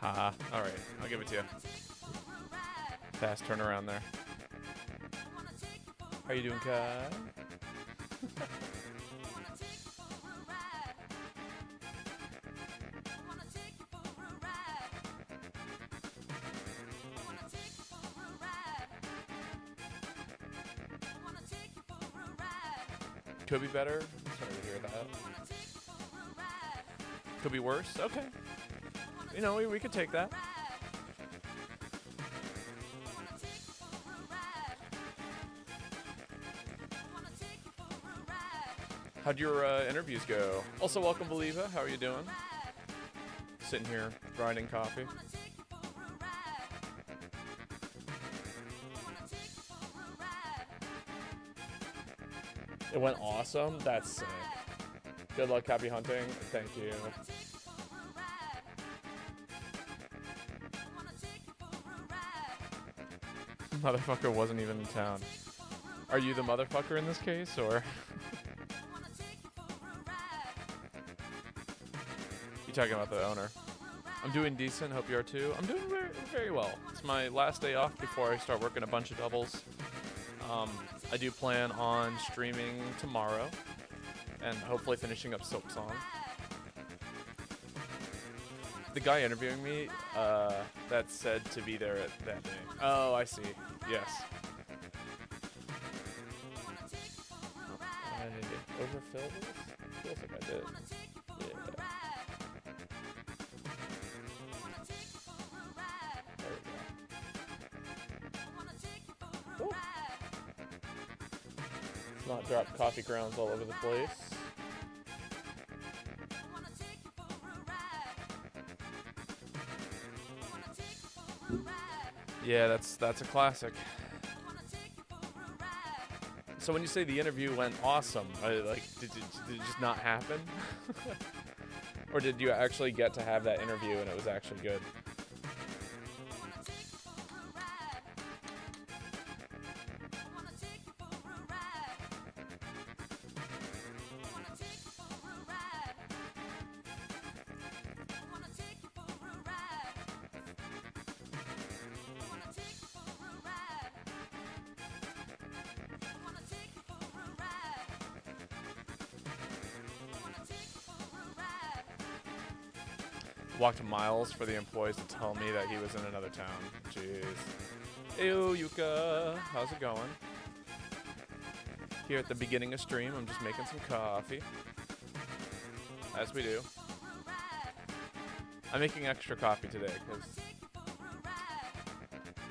Haha. Alright, I'll give it to you. Fast turnaround there. How you doing, Kai? Could be better. Sorry to hear that. Could be worse. Okay. You know, we could take that. How'd your interviews go? Also, welcome, Believa. How are you doing? Sitting here grinding coffee. It went awesome. That's sick. Good luck, happy hunting. Thank you. Motherfucker wasn't even in town. Are you the motherfucker in this case, or? You talking about the owner? I'm doing decent. Hope you are too. I'm doing very, very well. It's my last day off before I start working a bunch of doubles. I do plan on streaming tomorrow and hopefully finishing up Silk Song. The guy interviewing me, that said to be there at that day. Oh, I see. Yes. I overfill this? Feels like I did. Yeah. There we go. Ooh. Let's not drop coffee grounds all over the place. Yeah, that's a classic. So when you say the interview went awesome, like, did it just not happen? Or did you actually get to have that interview and it was actually good? Walked miles for the employees to tell me that he was in another town. Jeez. Ew, Yuka. How's it going? Here at the beginning of stream, I'm just making some coffee. As we do. I'm making extra coffee today because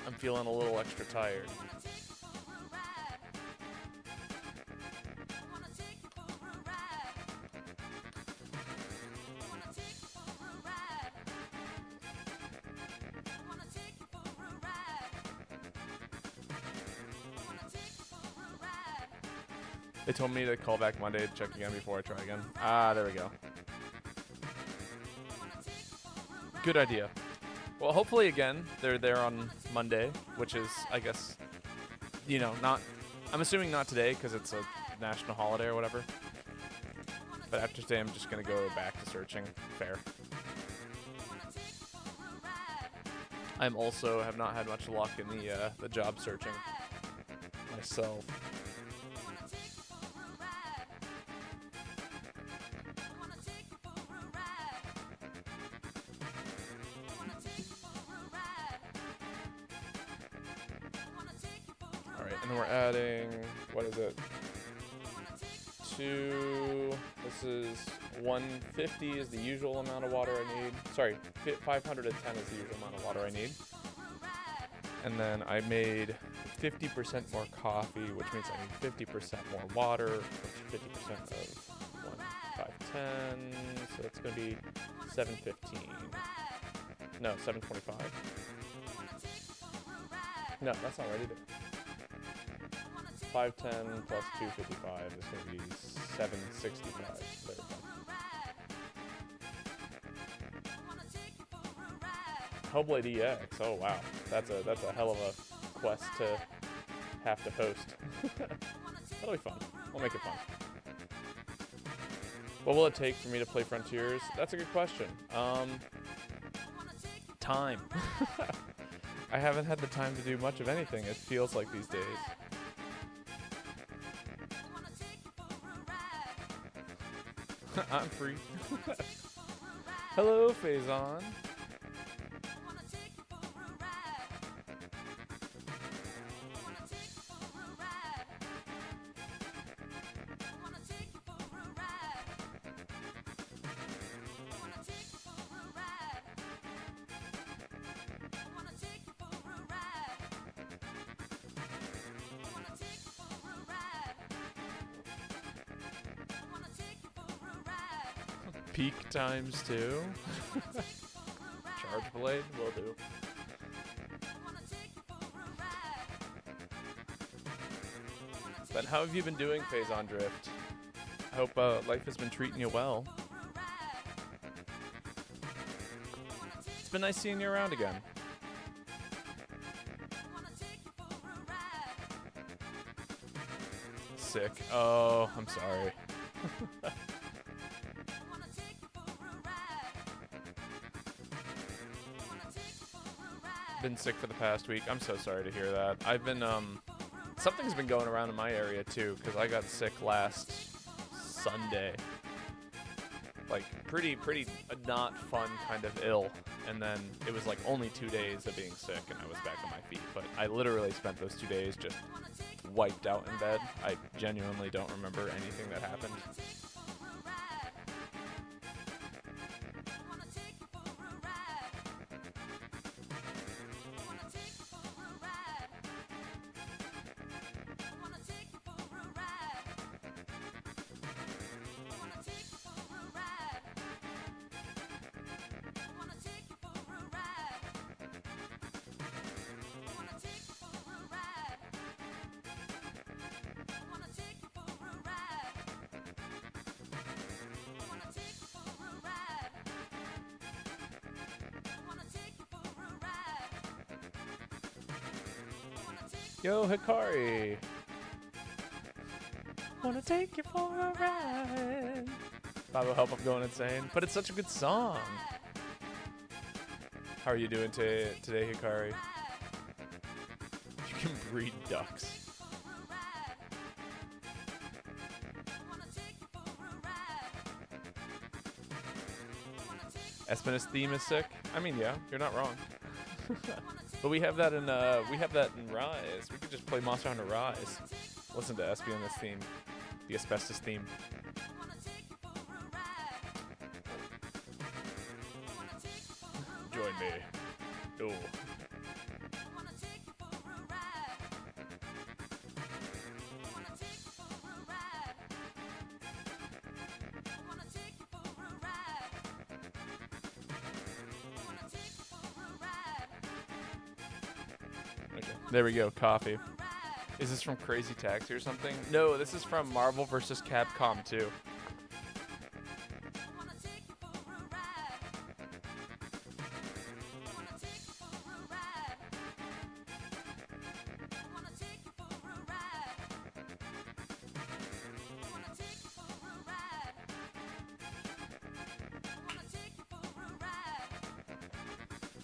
I'm feeling a little extra tired. They told me to call back Monday to check again before I try again. Ah, there we go. Good idea. Well, hopefully again, they're there on Monday, which is, I guess, you know, not... I'm assuming not today because it's a national holiday or whatever. But after today, I'm just going to go back to searching. Fair. I'm also have not had much luck in the job searching myself. And we're adding, what is it? This is 150 is the usual amount of water I need. Sorry, 510 is the usual amount of water I need. And then I made 50% more coffee, which means I need 50% more water, which 50% of 510. So it's going to be 715. No, 725. No, that's not right either. 510 plus 255 is going to be 765. There we go. Hellblade EX. Oh wow, that's a hell of a quest to have to post. That'll be fun. We'll make it fun. What will it take for me to play Frontiers? That's a good question. time. I haven't had the time to do much of anything, it feels like these days. I'm free. Hello, Faison. Peak times 2. Charge blade will do. But how have you been doing, Faison Drift? I hope life has been treating you well. It's been nice seeing you around again. Sick. Oh, I'm sorry. Been sick for the past week. I'm so sorry to hear that. I've been something's been going around in my area too, because I got sick last Sunday. Like pretty not fun kind of ill, and then it was like only 2 days of being sick and I was back on my feet. But I literally spent those 2 days just wiped out in bed. I genuinely don't remember anything that happened. Yo, Hikari! Wanna take you for a ride. Babo, help, I'm going insane. But it's such a good song. How are you doing today, Hikari? You can breed ducks. Espina's theme is sick. I mean, yeah, you're not wrong. But we have that in Rise. We could just play Monster Hunter Rise. Listen to Espina's theme, the asbestos theme. Join me. Oh. Okay. There we go, coffee. Is this from Crazy Taxi or something? No, this is from Marvel vs. Capcom 2.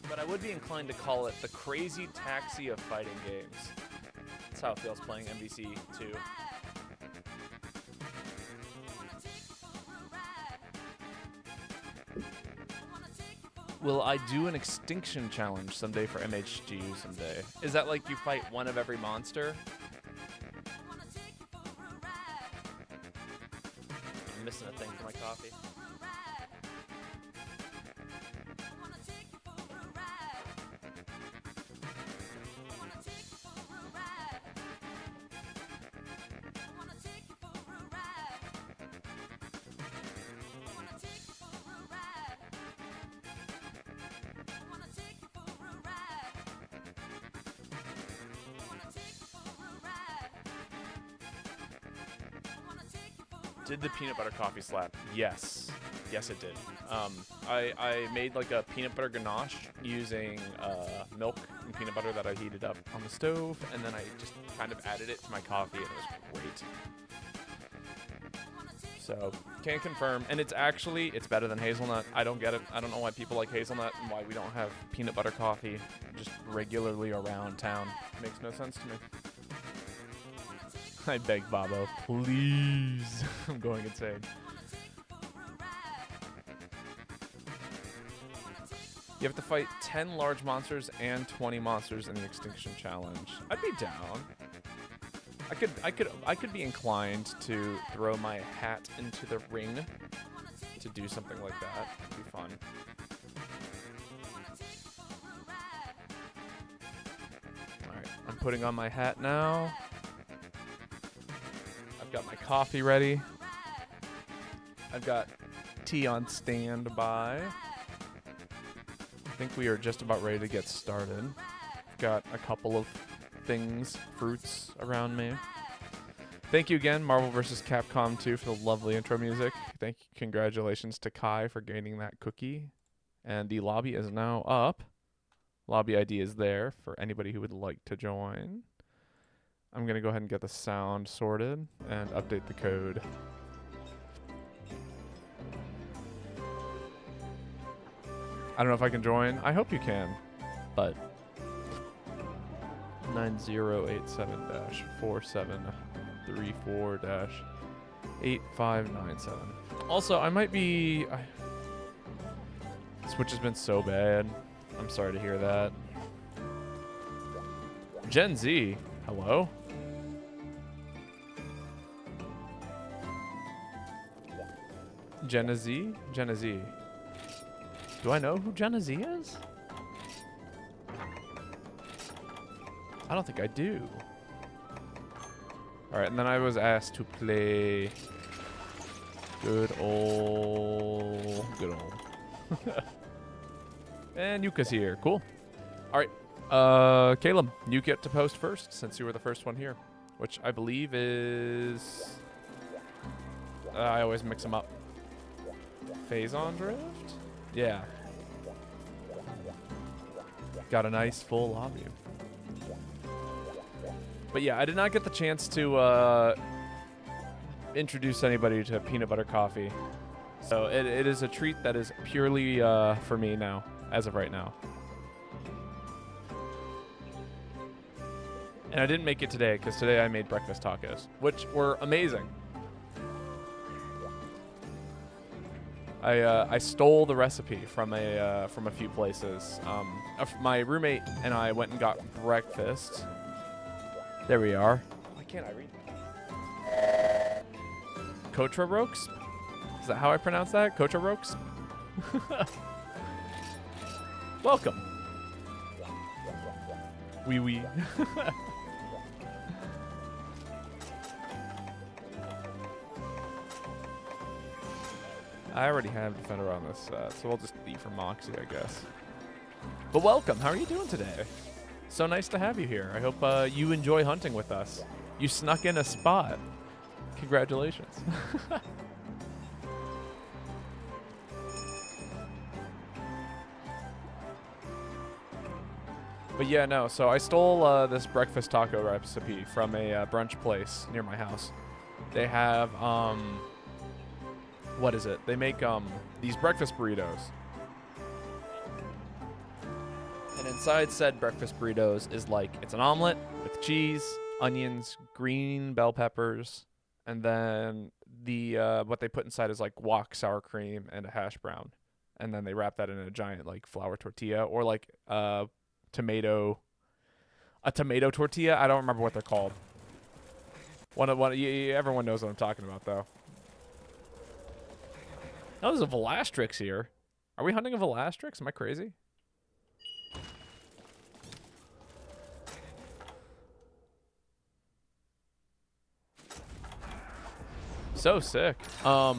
But I would be inclined to call it the Crazy Taxi of fighting games. That's how it feels playing MVC 2. Will I do an extinction challenge someday for MHGU someday? Is that like you fight one of every monster? I'm missing a thing for my coffee. Did the peanut butter coffee slap? Yes. Yes, it did. I made like a peanut butter ganache using milk and peanut butter that I heated up on the stove, and then I just kind of added it to my coffee, and it was great. So can't confirm. And it's better than hazelnut. I don't get it. I don't know why people like hazelnut and why we don't have peanut butter coffee just regularly around town. Makes no sense to me. I beg Babo, please. I'm going insane. You have to fight 10 large monsters and 20 monsters in the Extinction Challenge. I'd be down. I could be inclined to throw my hat into the ring to do something like that. It'd be fun. Alright, I'm putting on my hat now. I've got my coffee ready. I've got tea on standby. I think we are just about ready to get started. I've got a couple of things, fruits around me. Thank you again, Marvel vs. Capcom 2, for the lovely intro music. Congratulations to Kai for gaining that cookie. And the lobby is now up. Lobby ID is there for anybody who would like to join. I'm going to go ahead and get the sound sorted and update the code. I don't know if I can join. I hope you can, but 9087-4734-8597. Also, I might be... Switch has been so bad. I'm sorry to hear that. Gen Z, hello? Jenna Z? Jenna Z. Do I know who Jenna Z is? I don't think I do. Alright, and then I was asked to play good old. And Yuka's here. Cool. Alright. Caleb, you get to post first since you were the first one here. Which I believe is... I always mix them up. Phazon Drift? Yeah. Got a nice full lobby. But yeah, I did not get the chance to introduce anybody to peanut butter coffee. So it is a treat that is purely for me now, as of right now. And I didn't make it today, because today I made breakfast tacos, which were amazing. I stole the recipe from a few places. My roommate and I went and got breakfast. There we are. Why can't I read that? Kotra Rokes? Is that how I pronounce that? Kotra Rokes? Welcome. Wee wee. I already have Defender on this, so we'll just eat from Moxie, I guess. But welcome. How are you doing today? So nice to have you here. I hope you enjoy hunting with us. You snuck in a spot. Congratulations. But yeah, no. So I stole this breakfast taco recipe from a brunch place near my house. They have... what is it? They make these breakfast burritos. And inside said breakfast burritos is like, it's an omelet with cheese, onions, green bell peppers, and then the what they put inside is like guac, sour cream, and a hash brown. And then they wrap that in a giant like flour tortilla or like a tomato tortilla. I don't remember what they're called. Everyone knows what I'm talking about though. Oh, there's a Velastrix here. Are we hunting a Velastrix? Am I crazy? So sick. I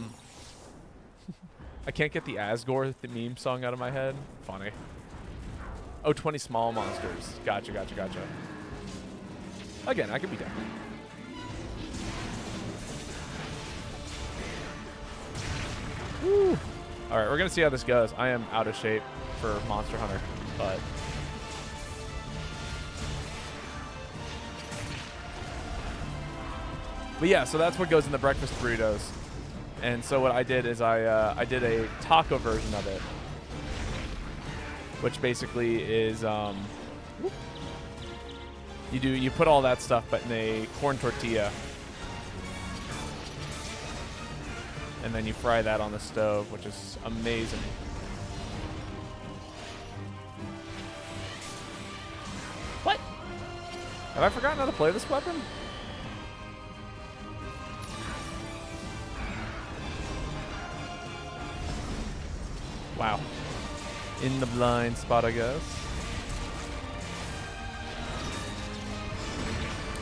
can't get the Asgore, the meme song out of my head. Funny. Oh, 20 small monsters. Gotcha. Again, I could be down. Woo. All right, we're going to see how this goes. I am out of shape for Monster Hunter, but... But yeah, so that's what goes in the breakfast burritos. And so what I did is I did a taco version of it, which basically is you put all that stuff but in a corn tortilla, and then you fry that on the stove, which is amazing. What? Have I forgotten how to play this weapon? Wow. In the blind spot, I guess.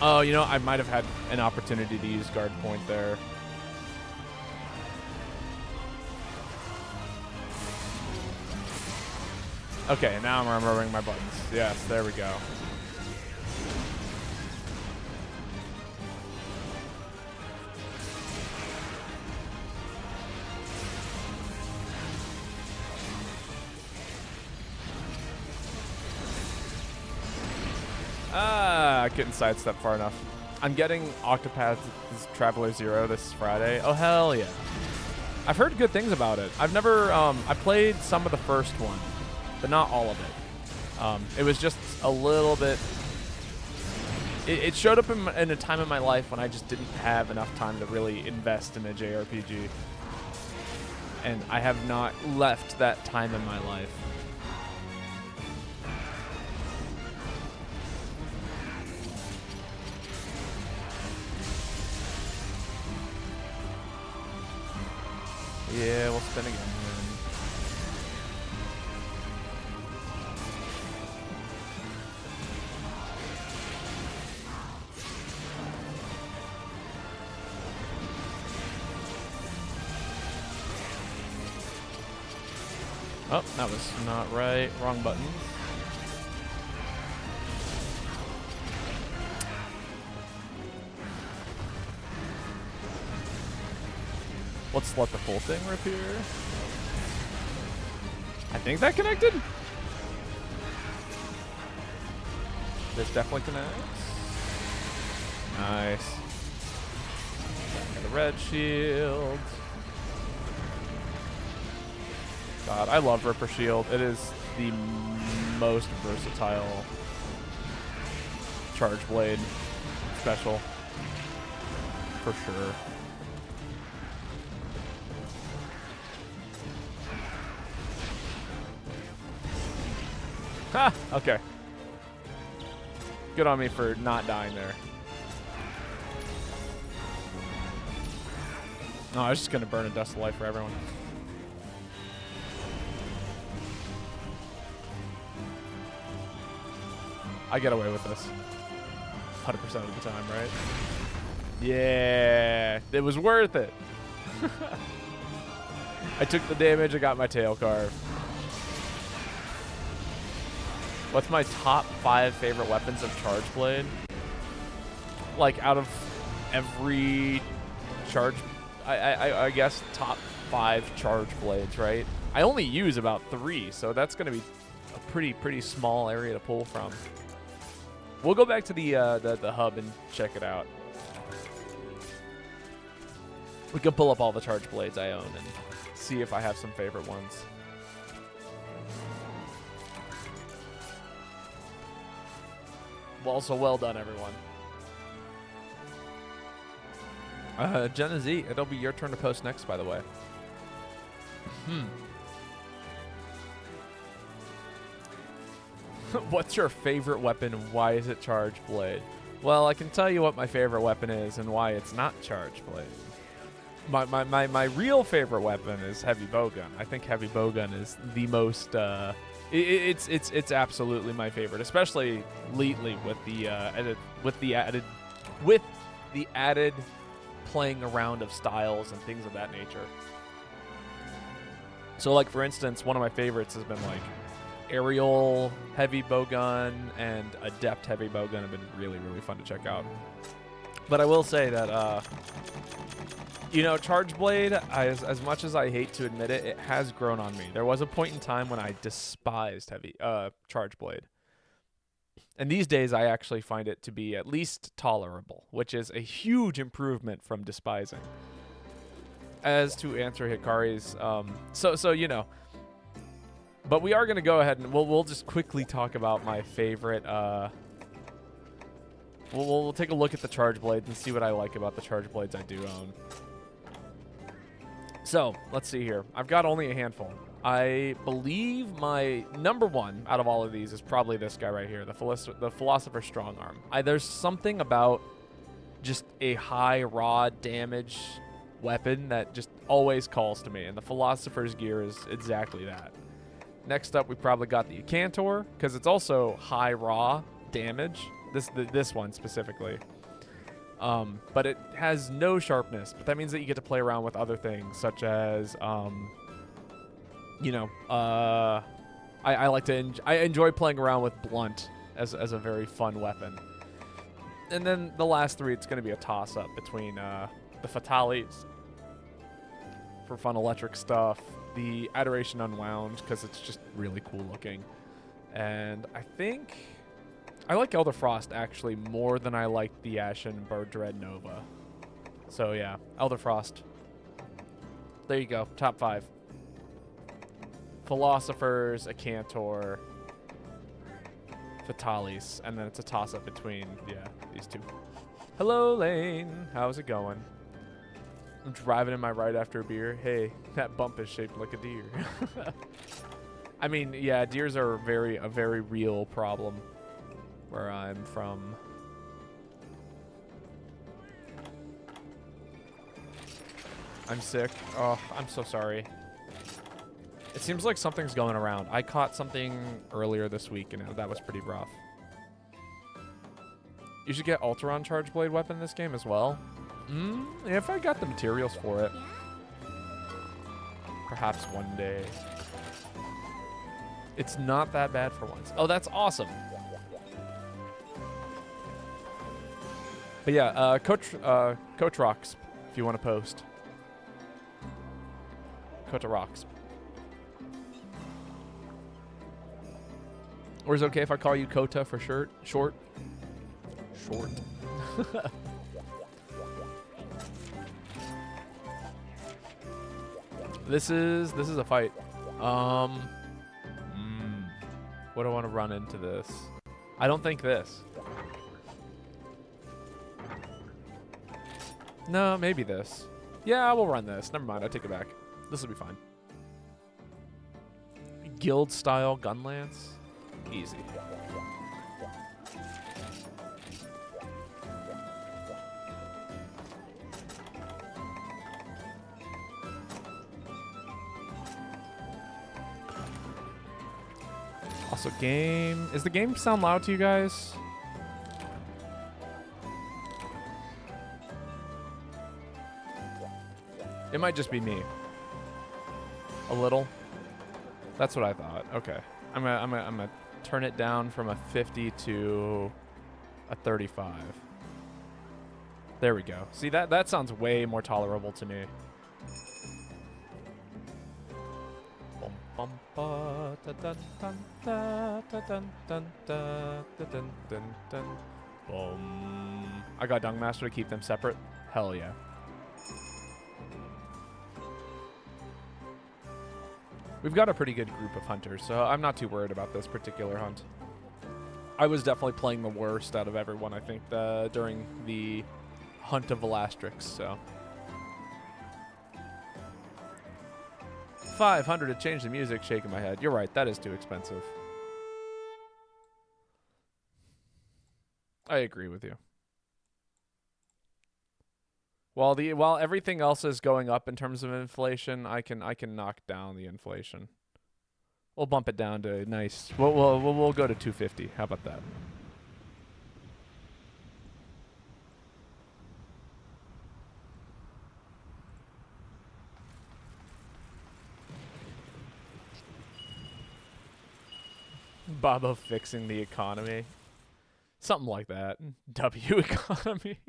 Oh, you know, I might have had an opportunity to use guard point there. Okay, now I'm remembering my buttons. Yes, there we go. I couldn't sidestep far enough. I'm getting Octopath's Traveler Zero this Friday. Oh, hell yeah. I've heard good things about it. I've never, I played some of the first one, but not all of it. It was just a little bit, it showed up in a time in my life when I just didn't have enough time to really invest in a JRPG. And I have not left that time in my life. Yeah, we'll spin again. Oh, that was not right. Wrong button. Let's let the full thing rip here. I think that connected. This definitely connects. Nice. Back of the red shield. God, I love Ripper Shield. It is the most versatile charge blade special, for sure. Ha! Okay. Good on me for not dying there. No, I was just gonna burn a dust of life for everyone. I get away with this 100% of the time, right? Yeah, it was worth it. I took the damage, I got my tail carved. What's my top 5 favorite weapons of Charge Blade? Like, out of every charge, I guess top 5 Charge Blades, right? I only use about 3, so that's going to be a pretty small area to pull from. We'll go back to the hub and check it out. We can pull up all the Charge Blades I own and see if I have some favorite ones. Well, so well done, everyone. Jenna Z, it'll be your turn to post next, by the way. What's your favorite weapon and why is it Charge Blade? Well, I can tell you what my favorite weapon is and why it's not Charge Blade. My real favorite weapon is Heavy Bowgun. I think Heavy Bowgun is the most it's absolutely my favorite, especially lately with the added playing around of styles and things of that nature. So, like, for instance, one of my favorites has been like aerial heavy bowgun and adept heavy bowgun have been really fun to check out. But I will say that you know, Charge Blade, as much as I hate to admit it, it has grown on me. There was a point in time when I despised Charge Blade. And these days, I actually find it to be at least tolerable, which is a huge improvement from despising. as to answer Hikari's, so you know. But we are gonna go ahead and we'll just quickly talk about my favorite. We'll take a look at the charge blades and see what I like about the charge blades I do own. So let's see here. I've got only a handful. I believe my number one out of all of these is probably this guy right here, the Philosopher's Strong Arm. There's something about just a high raw damage weapon that just always calls to me, and the Philosopher's Gear is exactly that. Next up, we probably got the Cantor, because it's also high raw damage. This one specifically. But it has no sharpness, but that means that you get to play around with other things, such as, you know, I like to, I enjoy playing around with blunt as a very fun weapon. And then the last three, it's going to be a toss-up between the Fatalis for fun electric stuff, the Adoration Unwound, because it's just really cool looking. And I think I like Elder Frost actually more than I like the Ashen Bird Dread Nova. So yeah, Elder Frost. There you go, top 5. Philosophers, a Cantor, Fatalis, and then it's a toss-up between, yeah, these two. Hello, Lane. How's it going? I'm driving in my right after a beer. Hey, that bump is shaped like a deer. I mean, yeah, deers are a very real problem where I'm from. I'm sick. Oh, I'm so sorry. It seems like something's going around. I caught something earlier this week, and that was pretty rough. You should get Alteron Charge Blade weapon this game as well. If I got the materials for it. Perhaps one day. It's not that bad for once. Oh, that's awesome. But yeah, Coach Rocks, if you want to post. Kota Rocks. Or is it okay if I call you Kota for short? Short. This is a fight. What do I want to run into this? I don't think this. No, maybe this. Yeah, I will run this. Never mind, I take it back. This will be fine. Guild style gun lance. Easy. Also, game. Is the game sound loud to you guys? It might just be me. A little. That's what I thought. Okay. I'm gonna turn it down from a 50 to a 35. There we go. See, that sounds way more tolerable to me. I got Dung Master to keep them separate. Hell yeah. We've got a pretty good group of hunters, so I'm not too worried about this particular hunt. I was definitely playing the worst out of everyone, I think, during the hunt of Elastrix, so. 500 to change the music, shaking my head. You're right, that is too expensive. I agree with you. While everything else is going up in terms of inflation, I can knock down the inflation. We'll bump it down to nice. We'll go to 250. How about that? Bobo fixing the economy. Something like that. W economy.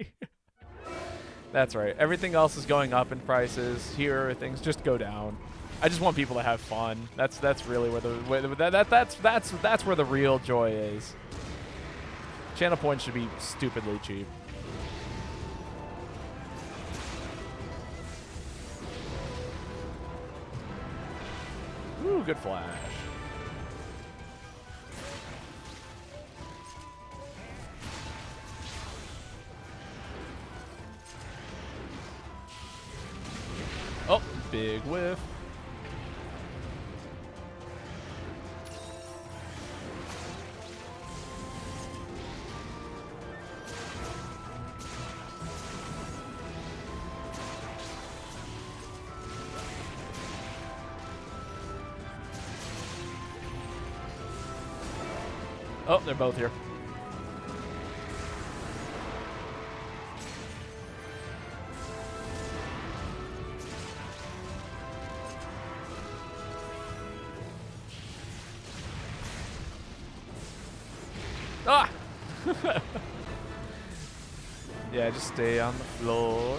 That's right. Everything else is going up in prices. Here, things just go down. I just want people to have fun. That's really where that's where the real joy is. Channel points should be stupidly cheap. good flash. Oh, big whiff. Oh, they're both here. Ah! Yeah, just stay on the floor.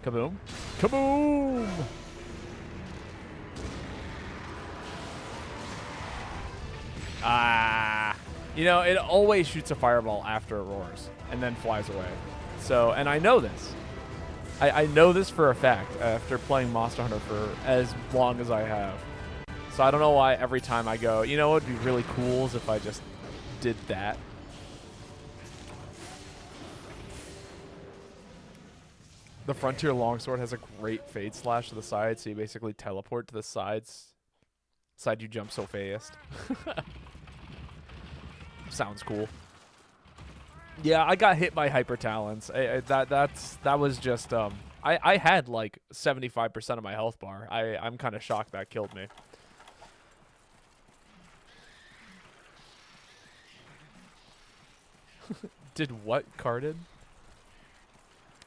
Kaboom. Kaboom! Ah. You know, it always shoots a fireball after it roars and then flies away. So, and I know this. I know this for a fact after playing Monster Hunter for as long as I have. So I don't know why every time I go, you know what would be really cool is if I just did that. The Frontier Longsword has a great fade slash to the side, so you basically teleport to the side you jump so fast. Sounds cool. Yeah, I got hit by Hyper Talons. That was just I had like 75% of my health bar. I'm kind of shocked that killed me. Did what carded?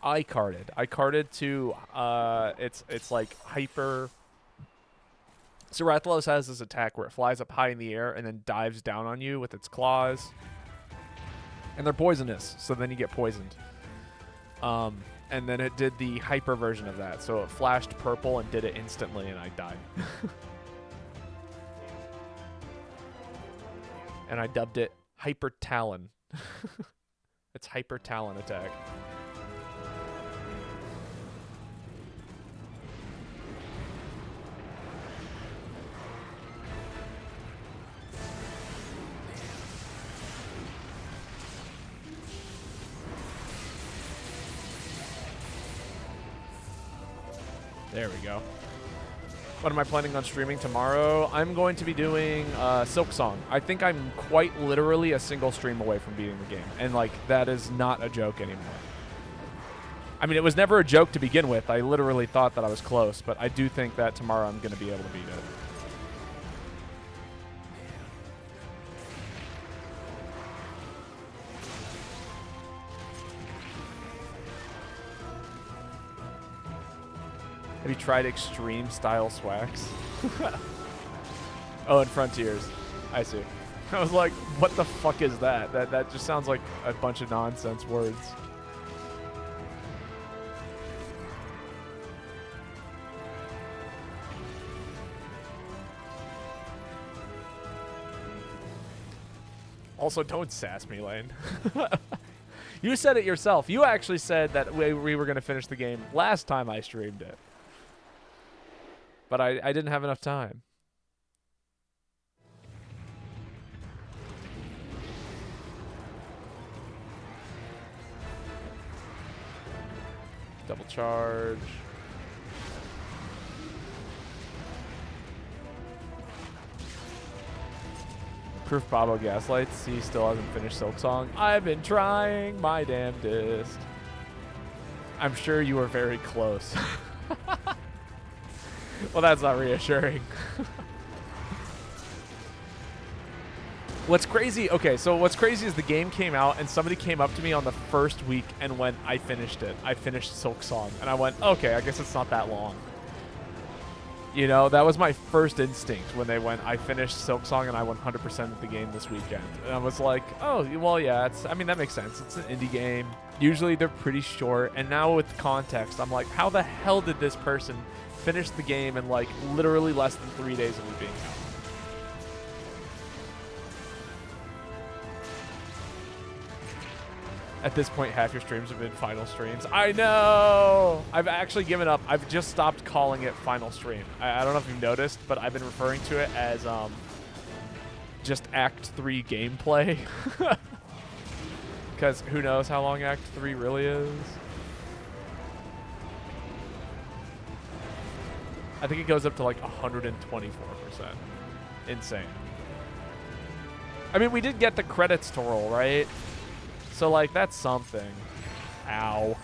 I carded. I carded to it's like hyper. So Rathalos has this attack where it flies up high in the air and then dives down on you with its claws. And they're poisonous, so then you get poisoned. And then it did the hyper version of that. So it flashed purple and did it instantly, and I died. And I dubbed it Hyper Talon. It's Hyper Talon attack. There we go. What am I planning on streaming tomorrow? I'm going to be doing Silk Song. I think I'm quite literally a single stream away from beating the game. And, like, that is not a joke anymore. I mean, it was never a joke to begin with. I literally thought that I was close. But I do think that tomorrow I'm going to be able to beat it. Have you tried extreme style swags? Oh, and Frontiers. I see. I was like, what the fuck is that? That just sounds like a bunch of nonsense words. Also, don't sass me, Lane. You said it yourself. You actually said that we were going to finish the game last time I streamed it. But I didn't have enough time. Double charge. Proof Babo gaslights. He still hasn't finished Silk Song. I've been trying my damnedest. I'm sure you were very close. Well, that's not reassuring. What's crazy, okay, so what's crazy is the game came out and somebody came up to me on the first week and went, I finished it. I finished Silk Song. And I went, okay, I guess it's not that long. You know, that was my first instinct when they went, I finished Silksong and I 100%ed the game this weekend. And I was like, oh, well, yeah, I mean, that makes sense. It's an indie game. Usually they're pretty short. And now with context, I'm like, how the hell did this person finish the game in like literally less than 3 days of it being out? At this point, half your streams have been final streams. I know! I've actually given up. I've just stopped calling it final stream. I don't know if you've noticed, but I've been referring to it as just Act 3 gameplay. Because who knows how long Act 3 really is. I think it goes up to like 124%. Insane. I mean, we did get the credits to roll, right? So, like, that's something. Ow.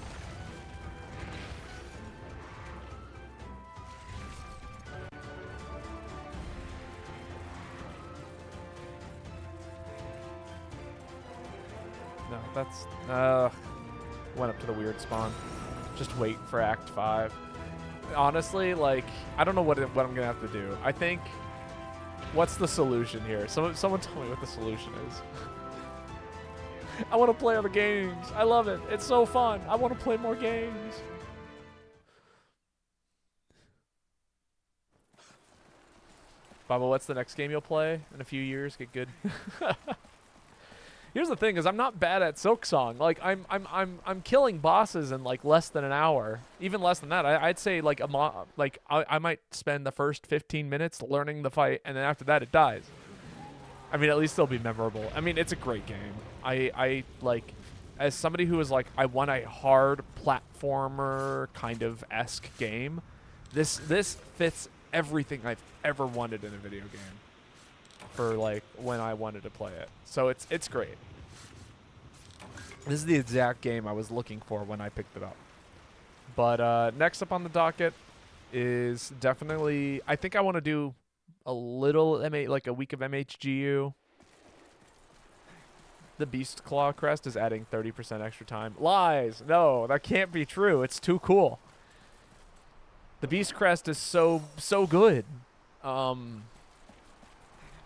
No, that's... went up to the weird spawn. Just wait for Act 5. Honestly, like, I don't know what I'm going to have to do. I think... What's the solution here? Someone tell me what the solution is. I want to play other games. I love it. It's so fun. I want to play more games. Baba, what's the next game you'll play in a few years? Get good. Here's the thing: is I'm not bad at Silksong. Like I'm killing bosses in like less than an hour. Even less than that. I'd say like I might spend the first 15 minutes learning the fight, and then after that it dies. I mean, at least it'll be memorable. I mean, it's a great game. I like, as somebody who is like, I want a hard platformer kind of esque game. This fits everything I've ever wanted in a video game. For like when I wanted to play it, so it's great. This is the exact game I was looking for when I picked it up. But next up on the docket is definitely, I think I want to do a little like a week of MHGU. The Beast Claw crest is adding 30% extra time. Lies! No, that can't be true. It's too cool. The Beast crest is so good.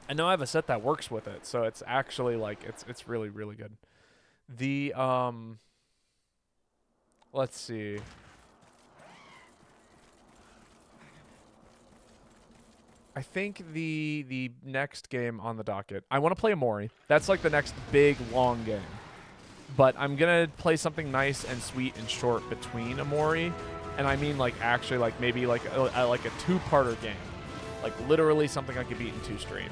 I know I have a set that works with it, so it's actually like it's really good. The let's see. I think the next game on the docket, I want to play Amori. That's like the next big long game. But I'm gonna play something nice and sweet and short between Amori, and I mean like actually like maybe like a two-parter game. Like, literally something I could beat in 2 streams.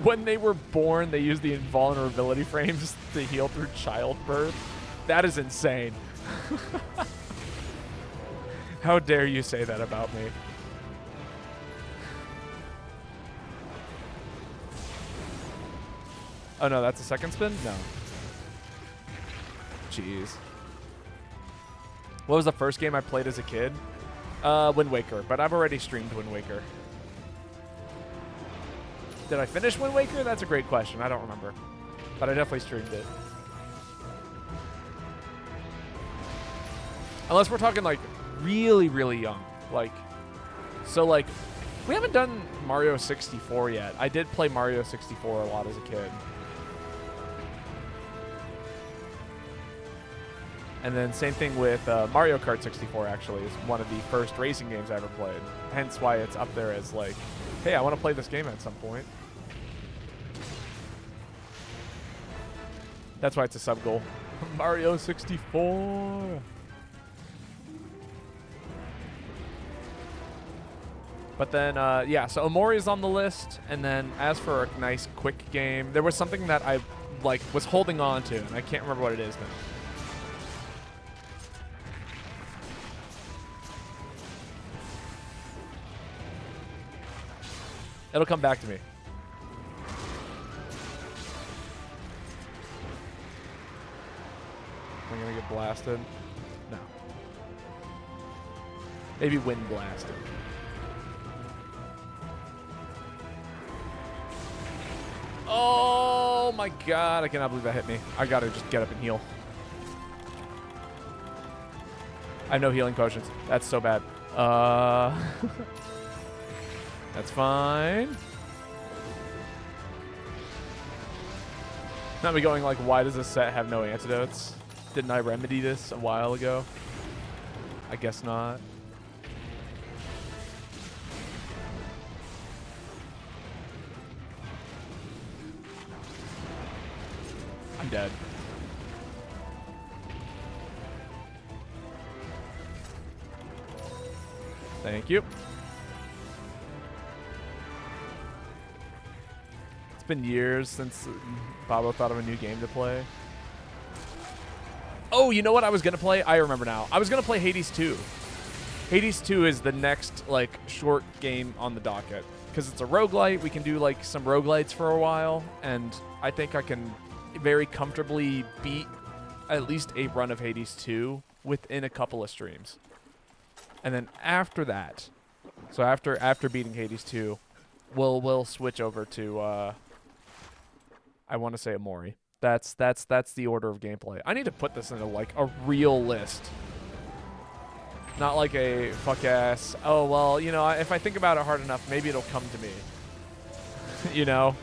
When they were born, they used the invulnerability frames to heal through childbirth. That is insane. How dare you say that about me? Oh, no, that's a second spin? No. Jeez. What was the first game I played as a kid? Wind Waker, but I've already streamed Wind Waker. Did I finish Wind Waker? That's a great question. I don't remember. But I definitely streamed it. Unless we're talking, like, really, really young. Like, so, like, we haven't done Mario 64 yet. I did play Mario 64 a lot as a kid. And then same thing with Mario Kart 64, actually, is one of the first racing games I ever played. Hence why it's up there as like, hey, I want to play this game at some point. That's why it's a sub-goal. Mario 64! But then, yeah, so Omori is on the list. And then as for a nice, quick game, there was something that I, like, was holding on to, and I can't remember what it is now. It'll come back to me. Am I gonna get blasted? No. Maybe wind blasted. Oh my god, I cannot believe that hit me. I gotta just get up and heal. I have no healing potions. That's so bad. That's fine. Not me going like, why does this set have no antidotes? Didn't I remedy this a while ago? I guess not. I'm dead. Thank you. It's been years since Babo thought of a new game to play. Oh, you know what I was going to play? I remember now. I was going to play Hades 2. Hades 2 is the next, like, short game on the docket. Because it's a roguelite. We can do, like, some roguelites for a while. And I think I can very comfortably beat at least a run of Hades 2 within a couple of streams. And then after that, so after beating Hades 2, we'll switch over to, I want to say Amori. That's the order of gameplay. I need to put this into like a real list. Not like a fuck ass, oh well, you know, if I think about it hard enough, maybe it'll come to me. You know?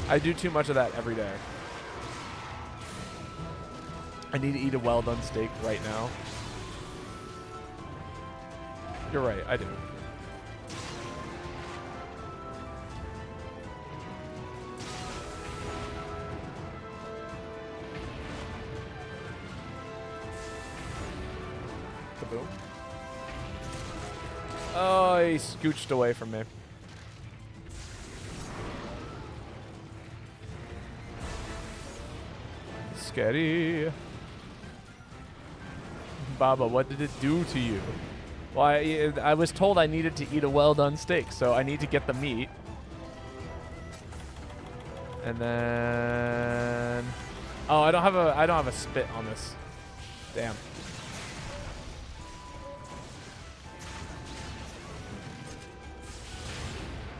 I do too much of that every day. I need to eat a well done steak right now. You're right, I do. Kaboom. Oh, he scooched away from me. Scary. Baba, what did it do to you? Well, I was told I needed to eat a well-done steak, so I need to get the meat. And then, oh, I don't have a spit on this. Damn.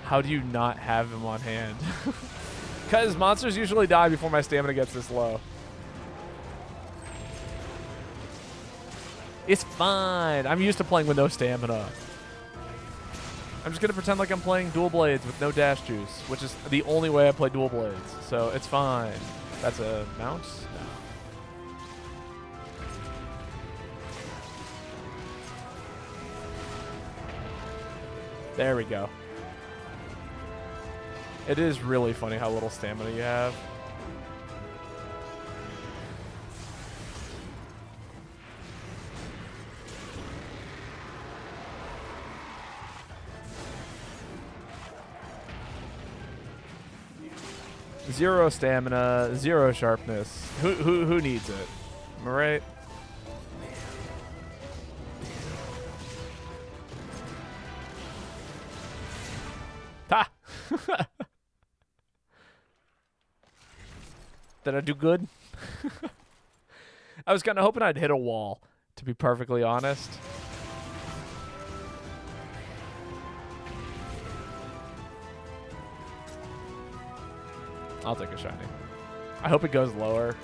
How do you not have him on hand? Because monsters usually die before my stamina gets this low. It's fine. I'm used to playing with no stamina. I'm just going to pretend like I'm playing dual blades with no dash juice, which is the only way I play dual blades. So it's fine. That's a mount? No. There we go. It is really funny how little stamina you have. Zero stamina, zero sharpness. Who needs it? Am I right? Ha! Did I do good? I was kind of hoping I'd hit a wall, to be perfectly honest. I'll take a shiny. I hope it goes lower.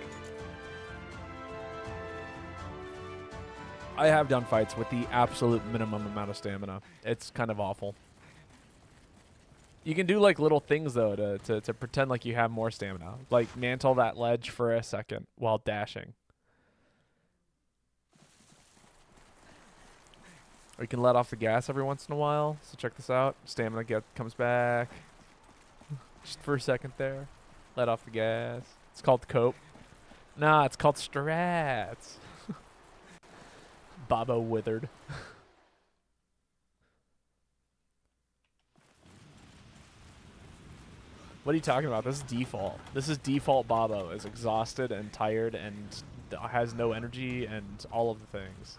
I have done fights with the absolute minimum amount of stamina. It's kind of awful. You can do like little things though to pretend like you have more stamina. Like mantle that ledge for a second while dashing. Or you can let off the gas every once in a while. So check this out. Stamina comes back. Just for a second there. Let off the gas. It's called cope. Nah, it's called strats. Babo withered. What are you talking about? This is default. This is default Babo. Is exhausted and tired and has no energy and all of the things.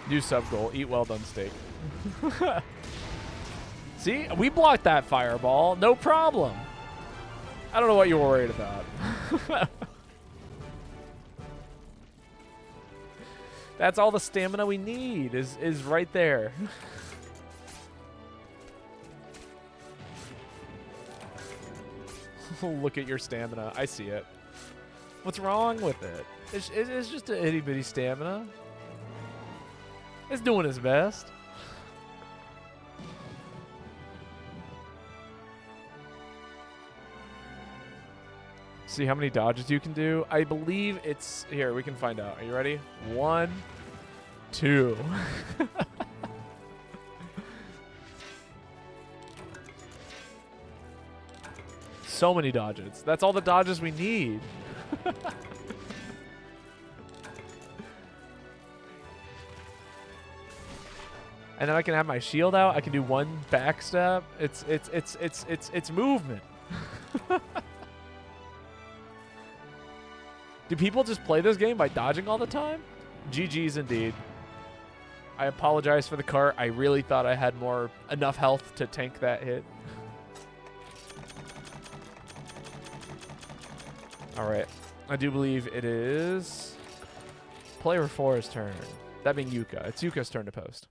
New sub goal. Eat well done steak. See? We blocked that fireball. No problem. I don't know what you were worried about. That's all the stamina we need is right there. Look at your stamina. I see it. What's wrong with it? It's just an itty bitty stamina. It's doing its best. See how many dodges you can do? I believe it's... Here, we can find out. Are you ready? 1, 2. So many dodges. That's all the dodges we need. And then I can have my shield out. I can do one backstep. It's movement. Do people just play this game by dodging all the time? GG's indeed. I apologize for the cart. I really thought I had enough health to tank that hit. All right. I do believe it is player 4's turn. That being Yuka. It's Yuka's turn to post.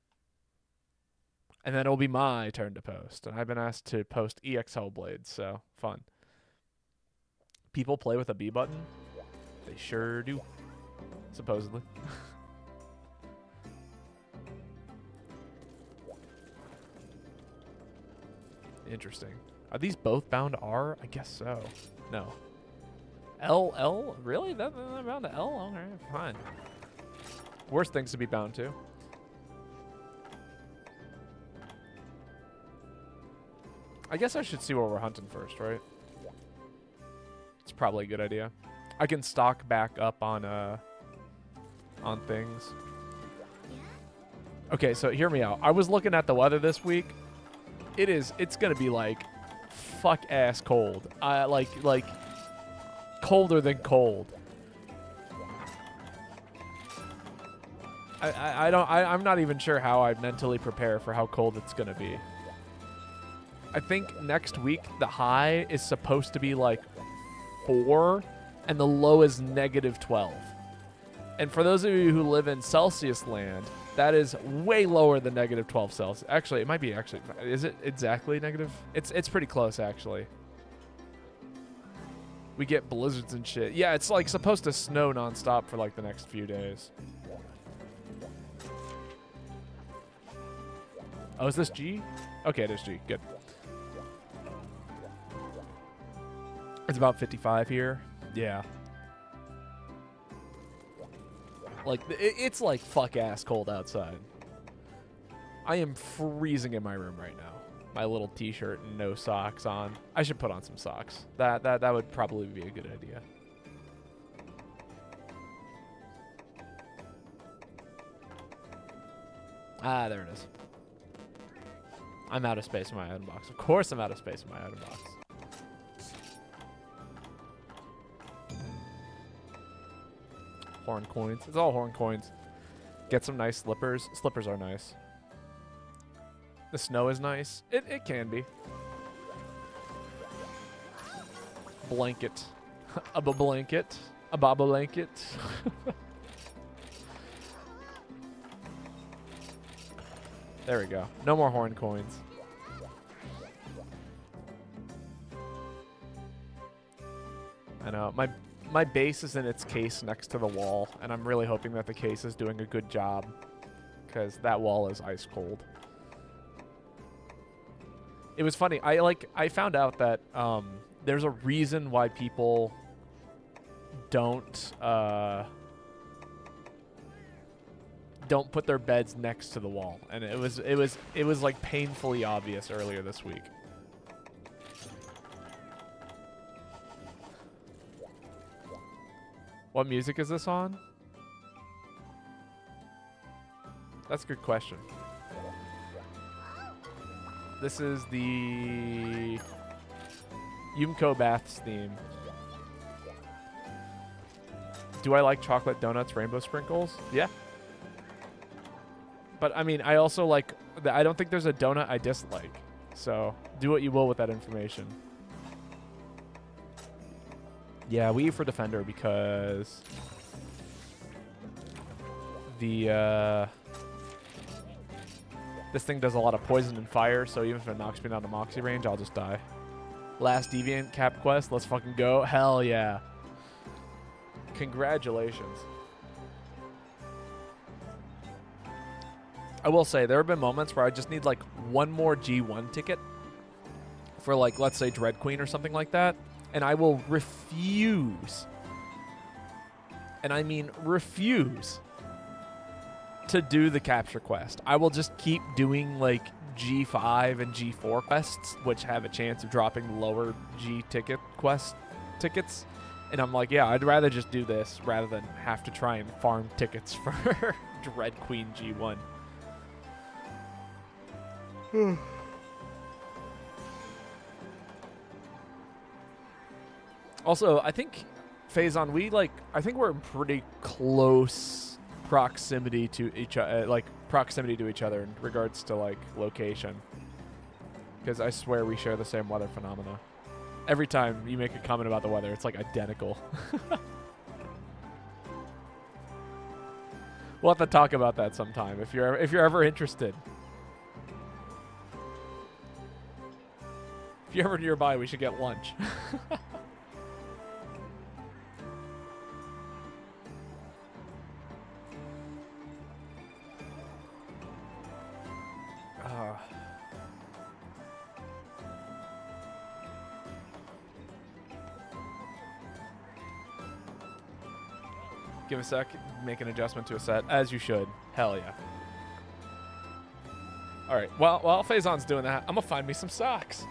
And then it'll be my turn to post. And I've been asked to post EX Hellblade, so fun. People play with a B button? They sure do. Supposedly. Interesting. Are these both bound to R? I guess so. No. L? Really? They're bound to L? All right, fine. Worst things to be bound to. I guess I should see what we're hunting first, right? It's probably a good idea. I can stock back up on things. Okay, so hear me out. I was looking at the weather this week. It's gonna be like fuck ass cold. Like colder than cold. I'm not even sure how I mentally prepare for how cold it's gonna be. I think next week the high is supposed to be like 4 and the low is -12. And for those of you who live in Celsius land, that is way lower than -12 Celsius. Actually, it might be actually. Is it exactly negative? It's pretty close actually. We get blizzards and shit. Yeah, it's like supposed to snow nonstop for like the next few days. Oh, is this G? Okay, it is G. Good. It's about 55 here. Yeah. Like, it's like fuck-ass cold outside. I am freezing in my room right now. My little t-shirt and no socks on. I should put on some socks. That would probably be a good idea. Ah, there it is. I'm out of space in my item box. Of course I'm out of space in my item box. Horn coins. It's all horn coins. Get some nice slippers. Slippers are nice. The snow is nice. It can be. Blanket. A blanket. A baba blanket. There we go. No more horn coins. I know. My base is in its case next to the wall, and I'm really hoping that the case is doing a good job, because that wall is ice cold. It was funny. I found out that there's a reason why people don't put their beds next to the wall, and it was like painfully obvious earlier this week. What music is this on? That's a good question. This is the Yumko Baths theme. Do I like chocolate donuts, rainbow sprinkles? Yeah. But I mean, I also like. I don't think there's a donut I dislike. So do what you will with that information. Yeah, we E for Defender because the this thing does a lot of poison and fire. So even if it knocks me down to Moxie range, I'll just die. Last Deviant Cap Quest. Let's fucking go. Hell yeah. Congratulations. I will say there have been moments where I just need like one more G1 ticket for like, let's say Dread Queen or something like that. And I will refuse, and I mean refuse, to do the capture quest. I will just keep doing like G5 and G4 quests, which have a chance of dropping lower G ticket quest tickets. And I'm like, yeah, I'd rather just do this rather than have to try and farm tickets for Dread Queen G1. Also, I think, Faison, I think we're in pretty close proximity to each other in regards to, like, location. Because I swear we share the same weather phenomena. Every time you make a comment about the weather, it's, like, identical. We'll have to talk about that sometime if you're ever interested. If you're ever nearby, we should get lunch. Give a sec, make an adjustment to a set, as you should. Hell yeah. Alright, while Faison's doing that, I'm gonna find me some socks.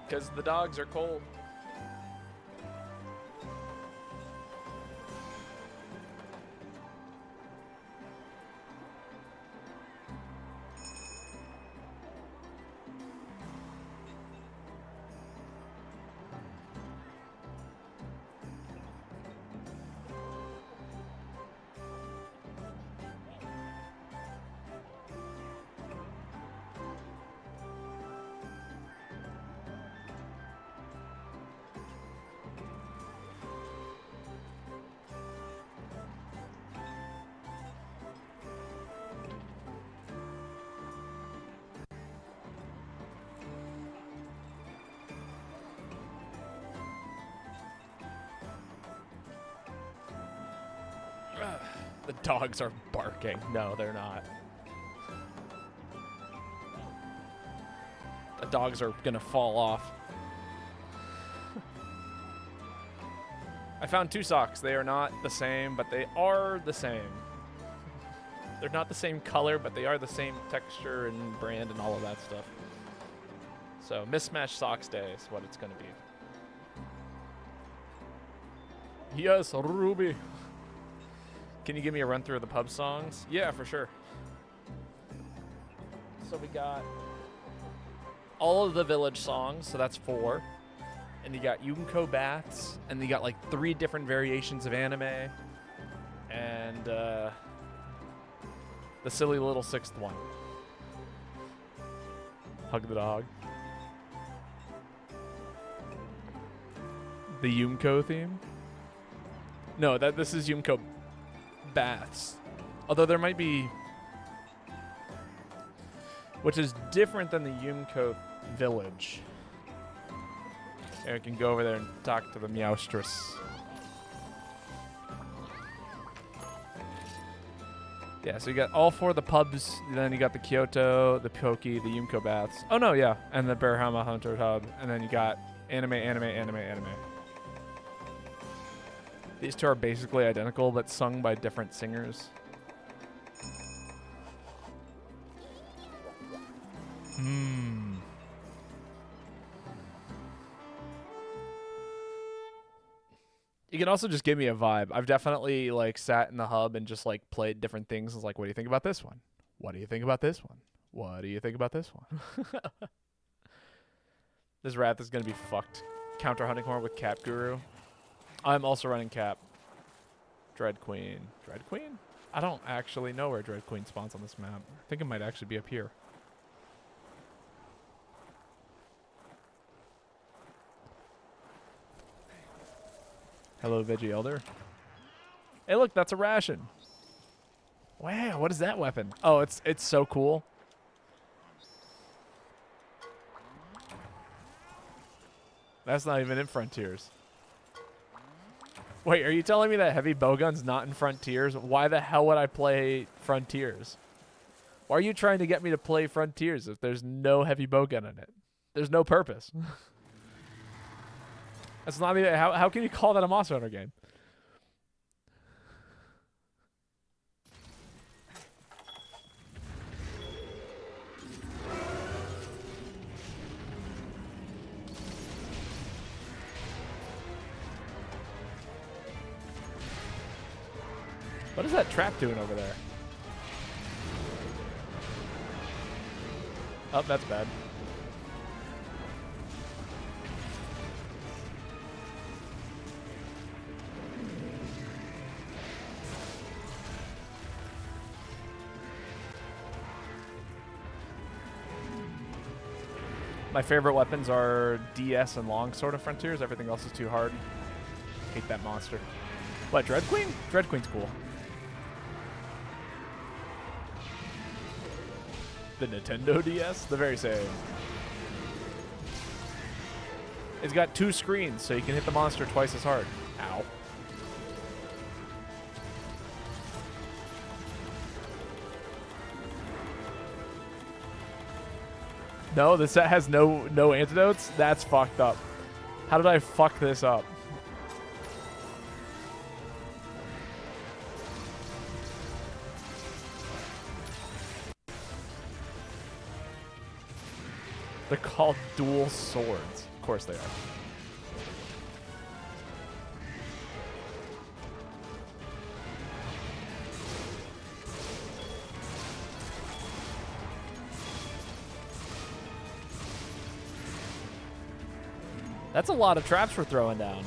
Because the dogs are cold. The dogs are barking. No, they're not. The dogs are gonna fall off. I found 2 socks. They are not the same, but they are the same. They're not the same color, but they are the same texture and brand and all of that stuff. So, mismatched socks day is what it's gonna be. Yes, Ruby. Can you give me a run through of the pub songs? Yeah, for sure. So we got all of the village songs, so that's 4. And you got Yumko Baths, and you got like 3 different variations of anime. And the silly little 6th one. Hug the dog. The Yumko theme? No, this is Yumko Baths. Although there might be, which is different than the Yumko village. Eric can go over there and talk to the Meowstress. Yeah, so you got all 4 of the pubs, then you got the Kyoto, the Poki, the Yumko Baths. Oh no, yeah, and the Bearhama Hunter Hub, and then you got anime. These 2 are basically identical, but sung by different singers. You can also just give me a vibe. I've definitely like sat in the hub and just like played different things. It's like, what do you think about this one? What do you think about this one? What do you think about this one? This Wrath is gonna be fucked. Counter hunting horn with Cap Guru. I'm also running Cap. Dread Queen. Dread Queen? I don't actually know where Dread Queen spawns on this map. I think it might actually be up here. Hello, Veggie Elder. Hey, look, that's a ration. Wow, what is that weapon? Oh, it's so cool. That's not even in Frontiers. Wait, are you telling me that heavy bowgun's not in Frontiers? Why the hell would I play Frontiers? Why are you trying to get me to play Frontiers if there's no heavy bowgun in it? There's no purpose. That's not even, how can you call that a Monster Hunter game? What is that trap doing over there? Oh, that's bad. My favorite weapons are DS and longsword of Frontiers. Everything else is too hard. Hate that monster. What, Dread Queen? Dread Queen's cool. The Nintendo DS? The very same. It's got 2 screens, so you can hit the monster twice as hard. Ow. No, this set has no antidotes? That's fucked up. How did I fuck this up? They're called dual swords. Of course they are. That's a lot of traps we're throwing down.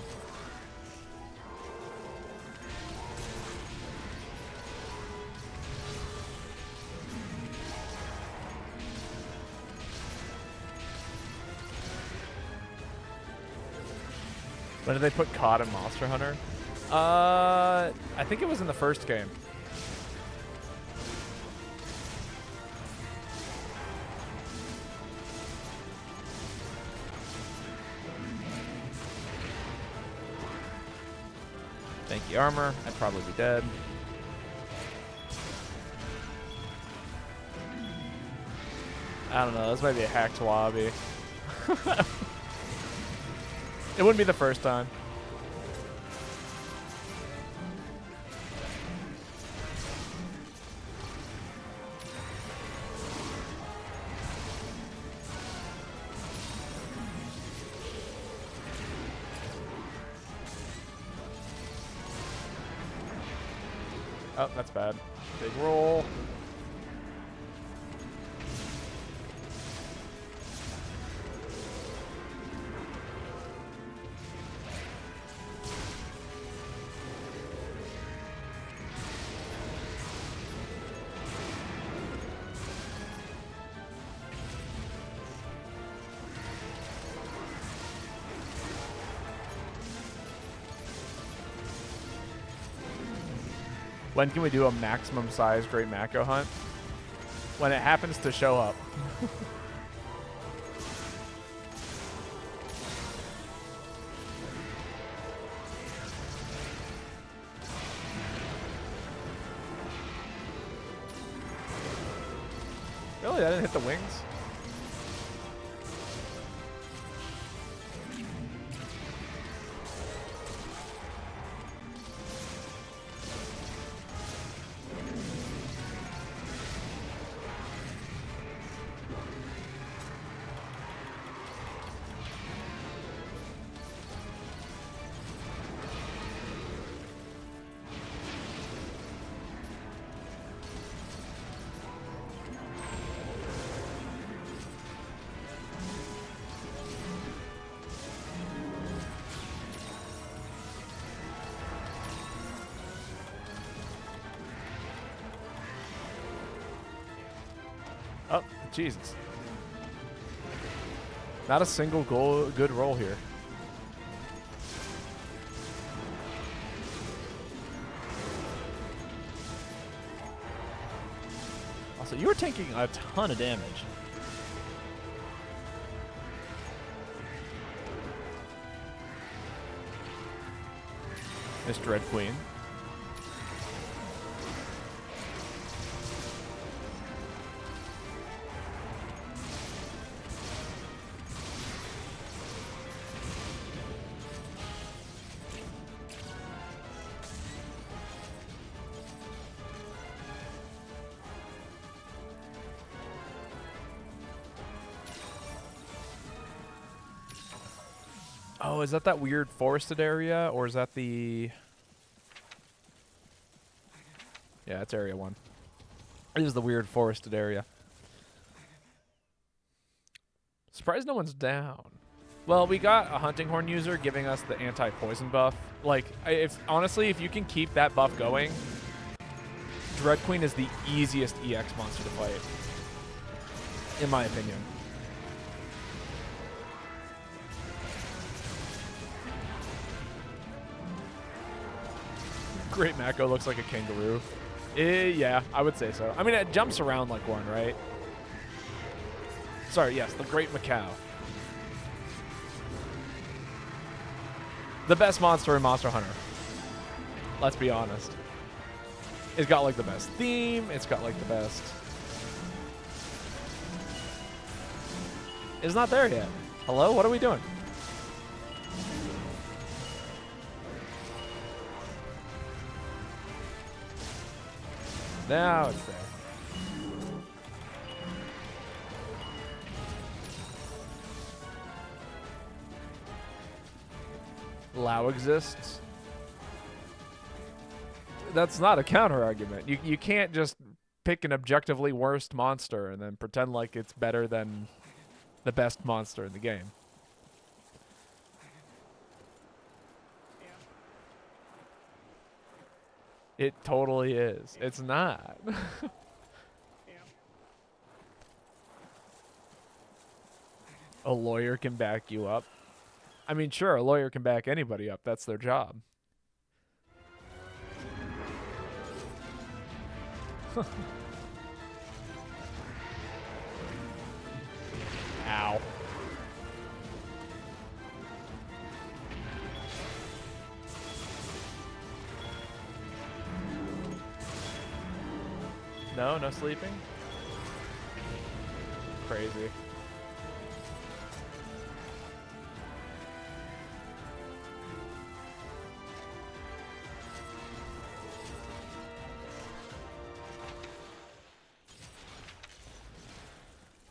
When did they put COD in Monster Hunter? I think it was in the first game. Thank you, armor. I'd probably be dead. I don't know. This might be a hacked lobby. It wouldn't be the first time. Oh, that's bad. Big roll. When can we do a maximum size Great Mako hunt? When it happens to show up. Really? That didn't hit the wings? Jesus. Not a single good roll here. Also, you were taking a ton of damage. Miss Dread Queen. Oh, is that weird forested area, or is that the... Yeah, it's area 1. It is the weird forested area. Surprised no one's down. Well, we got a hunting horn user giving us the anti-poison buff. Like, honestly, if you can keep that buff going, Dread Queen is the easiest EX monster to fight, in my opinion. Great Mako looks like a kangaroo. Yeah, I would say so. I mean, it jumps around like one, right? Sorry, yes, the Great Macau. The best monster in Monster Hunter. Let's be honest. It's got like the best theme. It's got like the best... It's not there yet. Hello? What are we doing? Now it's there. Lao exists. That's not a counter argument. You can't just pick an objectively worst monster and then pretend like it's better than the best monster in the game. It totally is. It's not. A lawyer can back you up. I mean, sure, a lawyer can back anybody up. That's their job. Ow. No, no sleeping? Crazy.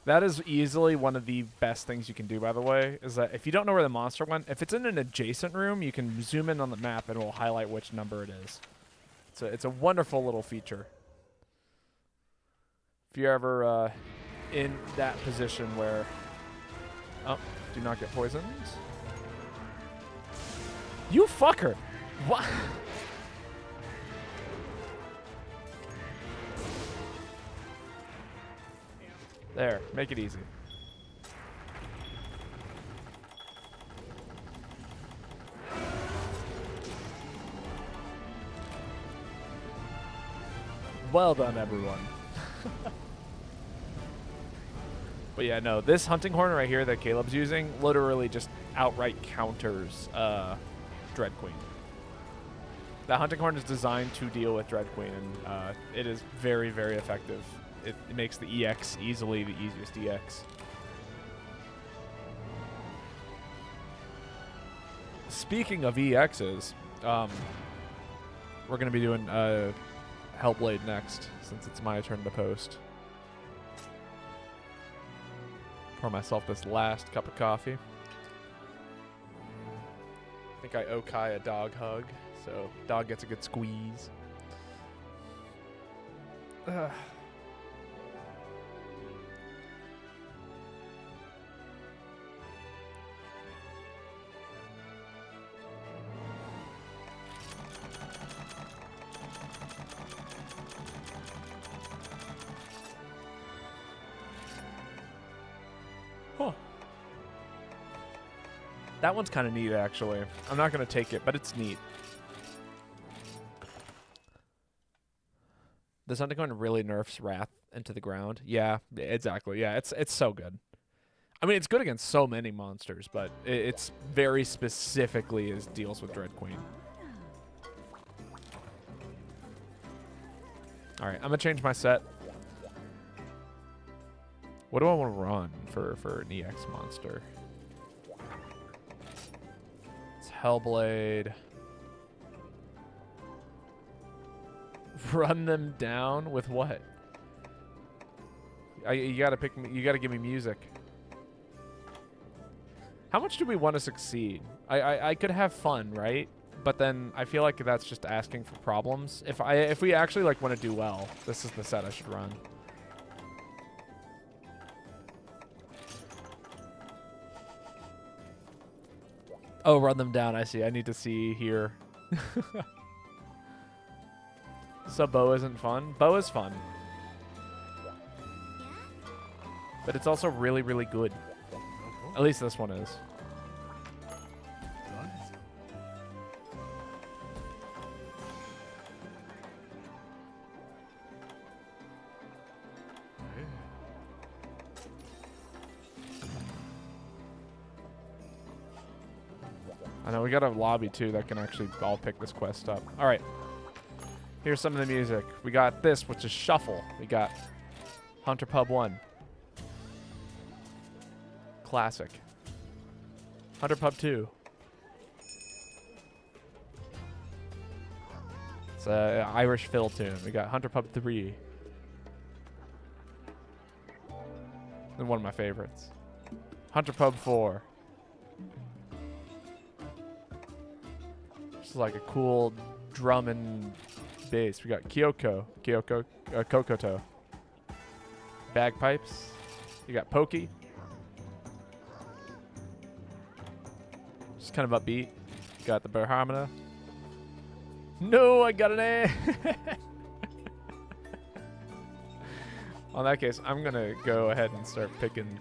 That is easily one of the best things you can do, by the way, is that if you don't know where the monster went, if it's in an adjacent room, you can zoom in on the map and it will highlight which number it is. So it's a wonderful little feature. If you're ever in that position where... Oh, do not get poisoned. You fucker! What? There, make it easy. Well done, everyone. But yeah, no, this hunting horn right here that Caleb's using literally just outright counters Dread Queen. The hunting horn is designed to deal with Dread Queen, and it is very, very effective. It makes the EX easily the easiest EX. Speaking of EXs, we're going to be doing Hellblade next, since it's my turn to post. Pour myself this last cup of coffee. I think I owe Kai a dog hug, so dog gets a good squeeze. Ugh. Huh. That one's kind of neat, actually. I'm not going to take it, but it's neat. Does Underground really nerfs Wrath into the ground? Yeah, exactly. Yeah, it's so good. I mean, it's good against so many monsters, but it's very specifically as deals with Dread Queen. All right, I'm going to change my set. What do I want to run for an EX monster? It's Hellblade. Run them down with what? You gotta pick me. You gotta give me music. How much do we want to succeed? I could have fun, right? But then I feel like that's just asking for problems. If we actually like want to do well, this is the set I should run. Oh, run them down. I see. I need to see here. So bow isn't fun? Bow is fun. But it's also really, really good. At least this one is. I know, we got a lobby too that can actually all pick this quest up. All right. Here's some of the music. We got this, which is Shuffle. We got Hunter Pub 1. Classic. Hunter Pub 2. It's an Irish fill tune. We got Hunter Pub 3. And one of my favorites. Hunter Pub 4. This is like a cool drum and bass. We got Kokoto. Bagpipes. You got Pokey. Just kind of upbeat. Got the Berhamina. No, I got an A. On that case, I'm going to go ahead and start picking,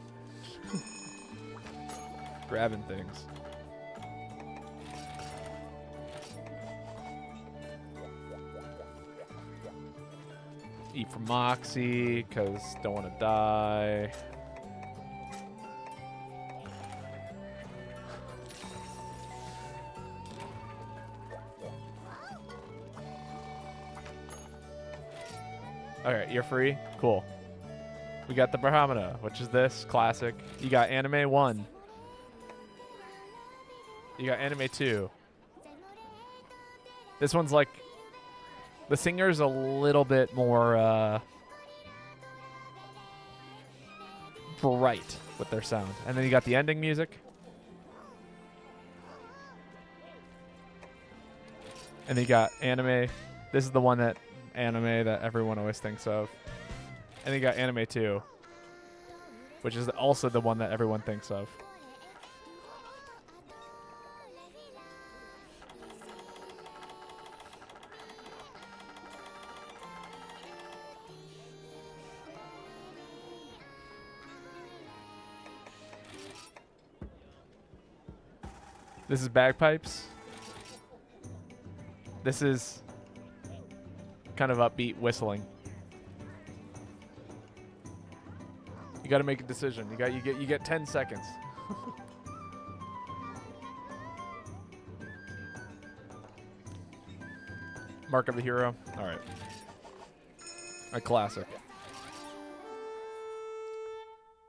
grabbing things. Eat for Moxie, because don't want to die. Alright, you're free? Cool. We got the Brahmana, which is this, classic. You got Anime 1. You got Anime 2. This one's like... The singer's a little bit more bright with their sound. And then you got the ending music. And then you got Anime. This is the one that anime that everyone always thinks of. And then you got Anime 2, which is also the one that everyone thinks of. This is Bagpipes. This is kind of upbeat whistling. You got to make a decision. You get 10 seconds. Mark of the Hero. All right. A classic.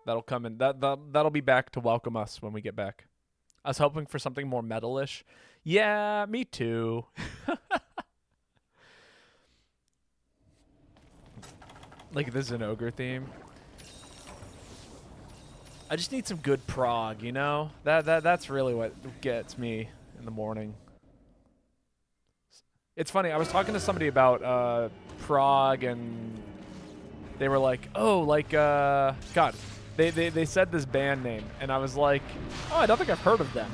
That'll come in. That'll be back to welcome us when we get back. I was hoping for something more metal-ish. Yeah, me too. Like this is an ogre theme. I just need some good prog, you know? That's really what gets me in the morning. It's funny, I was talking to somebody about prog, and they were like, oh, like, God, they said this band name, and I was like, oh, I don't think I've heard of them.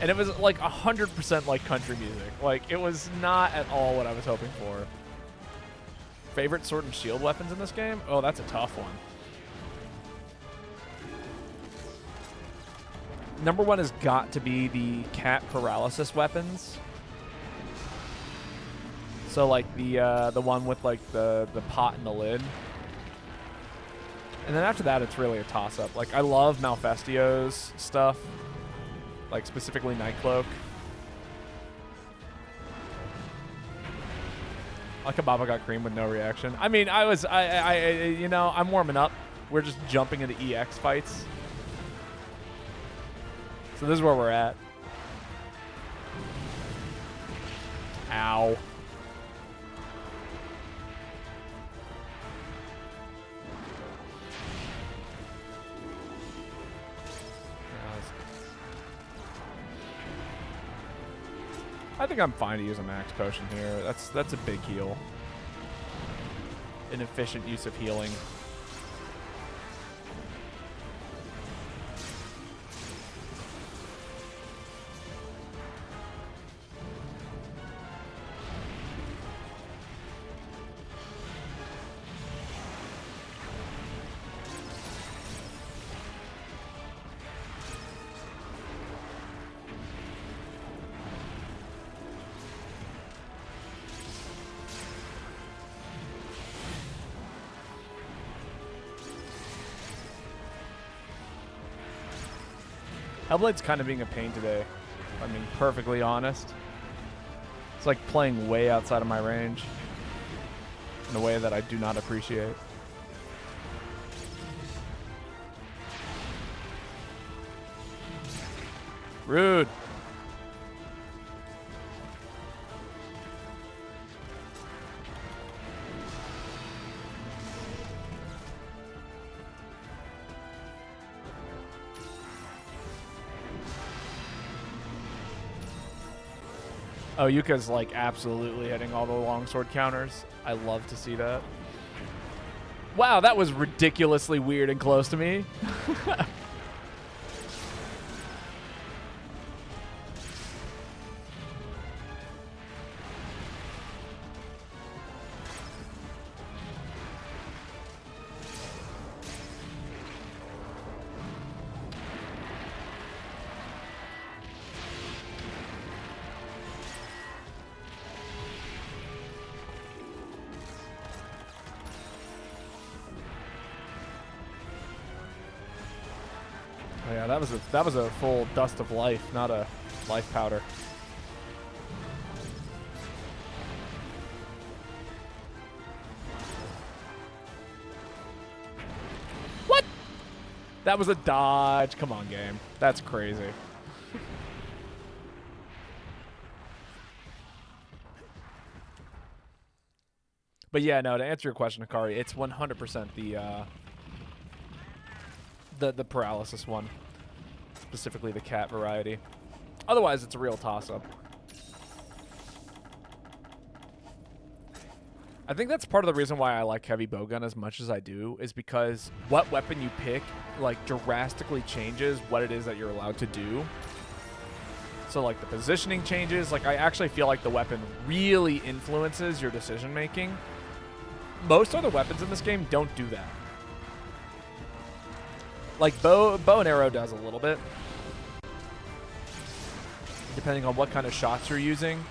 And it was like 100% like country music. Like, it was not at all what I was hoping for. Favorite sword and shield weapons in this game? Oh, that's a tough one. Number one has got to be the cat paralysis weapons. So like the one with like the pot and the lid. And then after that, it's really a toss-up. Like, I love Malfestio's stuff. Like, specifically Nightcloak. Like a Baba got cream with no reaction. I mean, you know, I'm warming up. We're just jumping into EX fights. So this is where we're at. Ow. I think I'm fine to use a max potion here. That's a big heal. An efficient use of healing. Hellblade's kind of being a pain today, if I'm being perfectly honest. It's like playing way outside of my range in a way that I do not appreciate. Rude. Oh, Yuka's like absolutely hitting all the longsword counters. I love to see that. Wow, that was ridiculously weird and close to me. Oh yeah, that was a full dust of life, not a life powder. What? That was a dodge. Come on, game. That's crazy. But yeah, no, to answer your question, Hikari, it's 100% the paralysis one, specifically the cat variety. Otherwise, it's a real toss-up. I think that's part of the reason why I like heavy bowgun as much as I do, is because what weapon you pick like drastically changes what it is that you're allowed to do. So like the positioning changes. Like I actually feel like the weapon really influences your decision making. Most other weapons in this game don't do that. Like bow and arrow does a little bit, depending on what kind of shots you're using.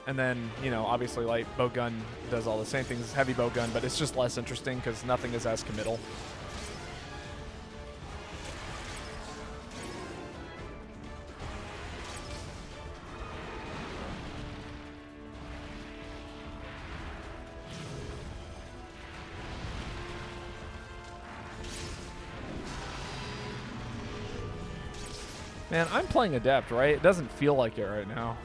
And then, you know, obviously light bowgun does all the same things as heavy bowgun, but it's just less interesting because nothing is as committal. Man, I'm playing Adept, right? It doesn't feel like it right now.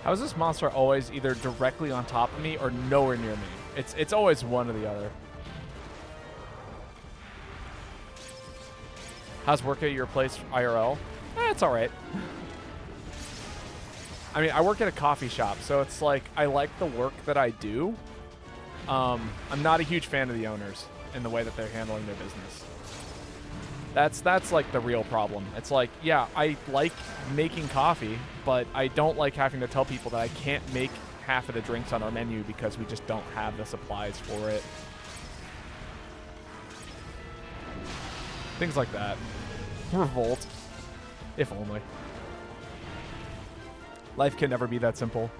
How is this monster always either directly on top of me or nowhere near me? It's always one or the other. How's work at your place IRL? It's all right. I mean, I work at a coffee shop, so it's like I like the work that I do. I'm not a huge fan of the owners in the way that they're handling their business. That's like the real problem. It's like, yeah, I like making coffee, but I don't like having to tell people that I can't make half of the drinks on our menu because we just don't have the supplies for it. Things like that. Revolt. If only. Life can never be that simple.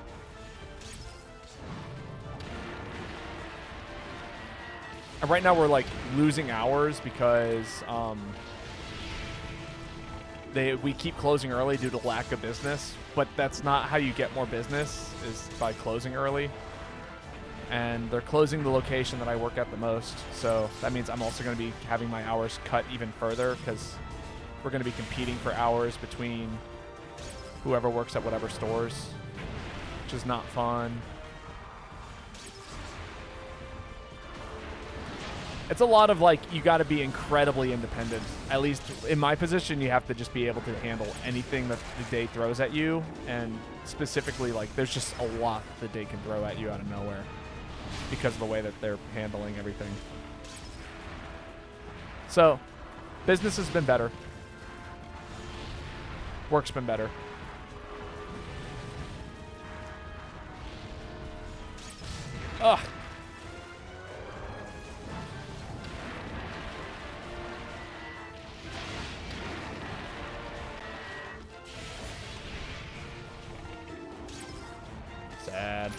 And right now we're like losing hours because we keep closing early due to lack of business, but that's not how you get more business, is by closing early. And they're closing the location that I work at the most, so that means I'm also going to be having my hours cut even further because we're going to be competing for hours between whoever works at whatever stores, which is not fun. It's a lot of like, you got to be incredibly independent. At least in my position, you have to just be able to handle anything that the day throws at you. And specifically, like, there's just a lot the day can throw at you out of nowhere because of the way that they're handling everything. So, business has been better. Work's been better. Ugh. Sad.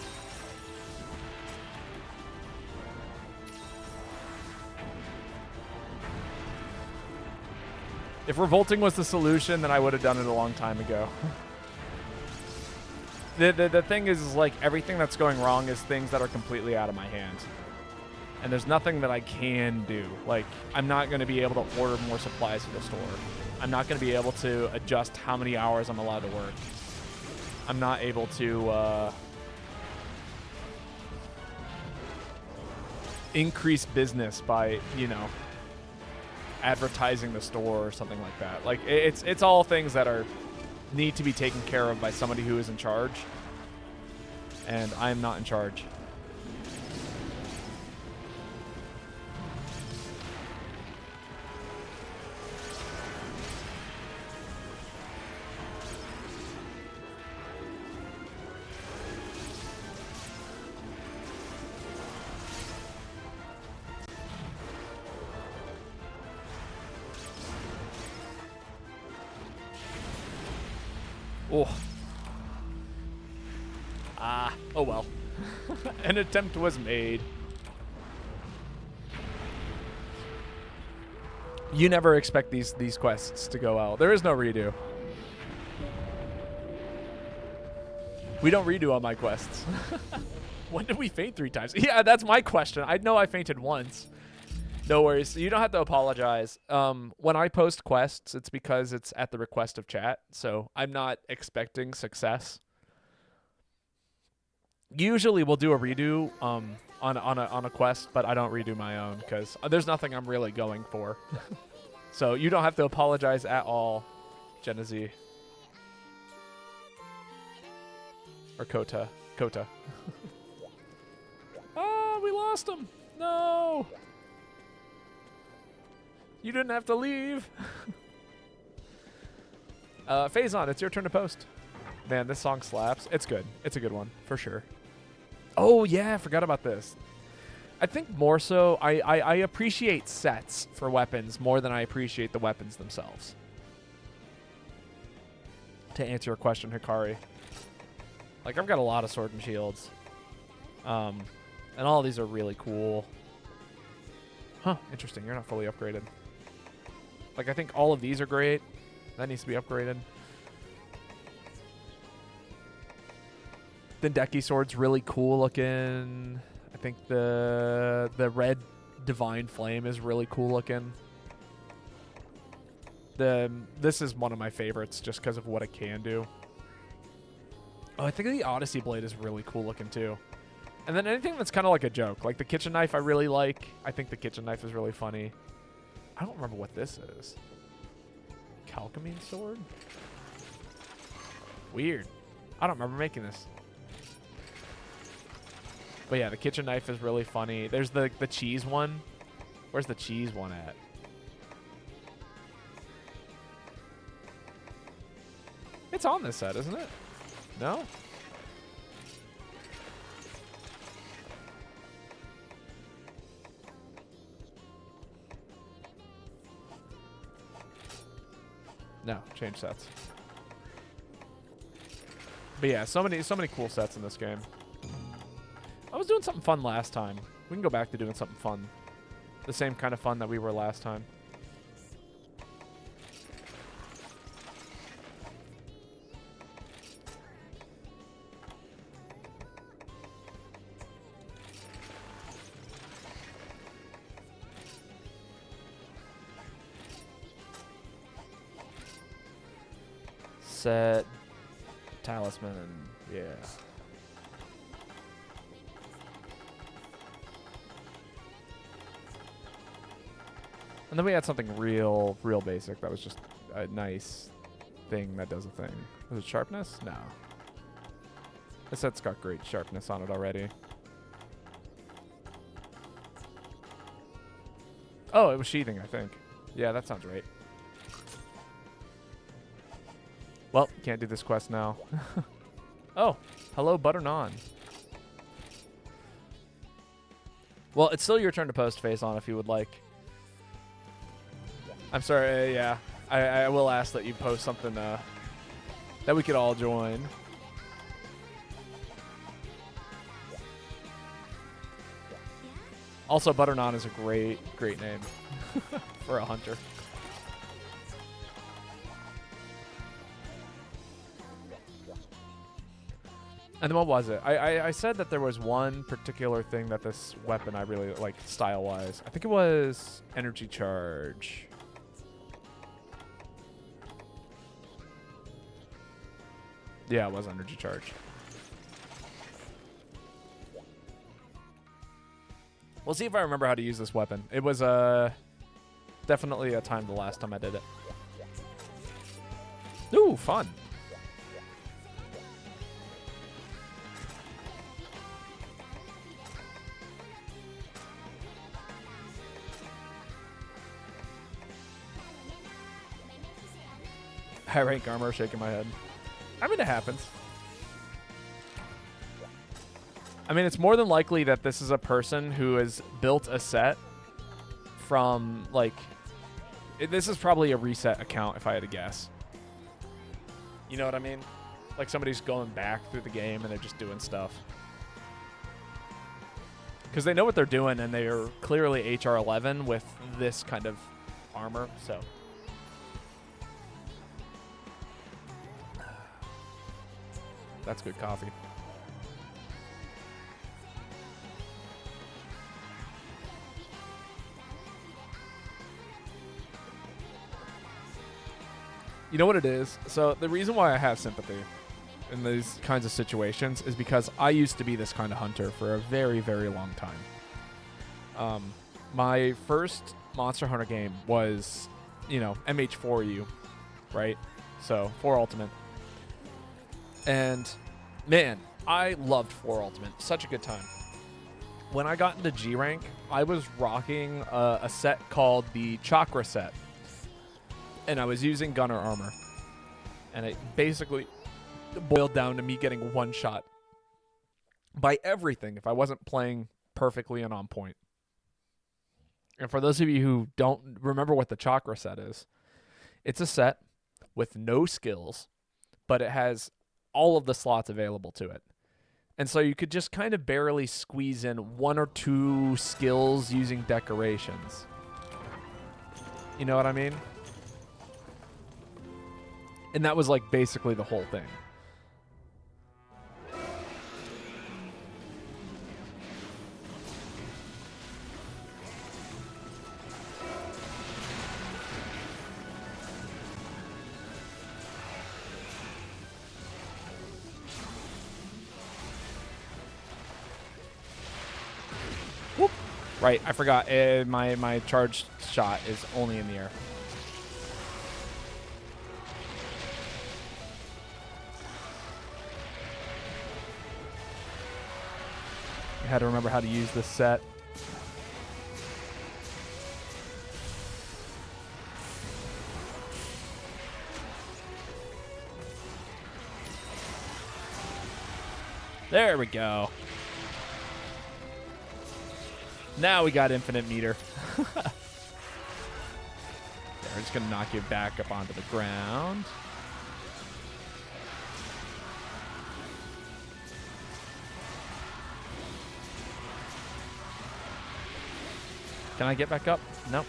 If revolting was the solution, then I would have done it a long time ago. The thing is like everything that's going wrong is things that are completely out of my hands. And there's nothing that I can do. Like, I'm not going to be able to order more supplies at the store. I'm not going to be able to adjust how many hours I'm allowed to work. I'm not able to increase business by, you know, advertising the store or something like that. Like, it's all things that are need to be taken care of by somebody who is in charge, and I'm not in charge. Oh. Oh well. An attempt was made. You never expect these quests to go out. There is no redo. We don't redo on my quests. When did we faint 3 times? Yeah, that's my question. I know I fainted once. No worries. You don't have to apologize. When I post quests, it's because it's at the request of chat, so I'm not expecting success. Usually we'll do a redo on a quest, but I don't redo my own because there's nothing I'm really going for. So you don't have to apologize at all, Genesee. Or Kota. Oh, we lost him. No. You didn't have to leave. Phazon, it's your turn to post. Man, this song slaps. It's good. It's a good one, for sure. Oh, yeah, I forgot about this. I think more so, I appreciate sets for weapons more than I appreciate the weapons themselves. To answer your question, Hikari. Like, I've got a lot of sword and shields. And all of these are really cool. Huh, interesting. You're not fully upgraded. Like, I think all of these are great. That needs to be upgraded. The Deki sword's really cool looking. I think the red Divine Flame is really cool looking. This is one of my favorites just because of what it can do. Oh, I think the Odyssey Blade is really cool looking too. And then anything that's kind of like a joke. Like the kitchen knife I really like. I think the kitchen knife is really funny. I don't remember what this is. Calcamine sword? Weird. I don't remember making this. But yeah, the kitchen knife is really funny. There's the cheese one. Where's the cheese one at? It's on this set, isn't it? No? No, change sets. But yeah, so many cool sets in this game. I was doing something fun last time. We can go back to doing something fun. The same kind of fun that we were last time. Set. Talisman. Yeah. And then we had something real basic that was just a nice thing that does a thing. Was it sharpness? No. This set's got great sharpness on it already. Oh, it was sheathing, I think. Yeah, that sounds right. Well, can't do this quest now. Oh, hello, Butter Naan. Well, it's still your turn to post face on if you would like. I'm sorry, yeah. I will ask that you post something that we could all join. Also, Butter Naan is a great name for a hunter. And then what was it? I said that there was one particular thing that this weapon I really like style-wise. I think it was energy charge. Yeah, it was energy charge. We'll see if I remember how to use this weapon. It was definitely a time the last time I did it. Ooh, fun. High rank armor, shaking my head. I mean, it happens. I mean, it's more than likely that this is a person who has built a set from, like... this is probably a reset account, if I had to guess. You know what I mean? Like, somebody's going back through the game and they're just doing stuff. Because they know what they're doing, and they are clearly HR 11 with this kind of armor, so... That's good coffee. You know what it is? So the reason why I have sympathy in these kinds of situations is because I used to be this kind of hunter for a very, very long time. My first Monster Hunter game was, you know, MH4U, right? So 4 Ultimate. And, man, I loved 4 Ultimate. Such a good time. When I got into G rank, I was rocking a set called the Chakra set. And I was using Gunner armor. And it basically boiled down to me getting one shot by everything if I wasn't playing perfectly and on point. And for those of you who don't remember what the Chakra set is, it's a set with no skills, but it has all of the slots available to it. And so you could just kind of barely squeeze in 1 or 2 skills using decorations. You know what I mean? And that was like basically the whole thing. Whoop. Right, I forgot. My charged shot is only in the air. had to remember how to use this set. There we go. Now we got infinite meter. We're just going to knock you back up onto the ground. Can I get back up? Nope.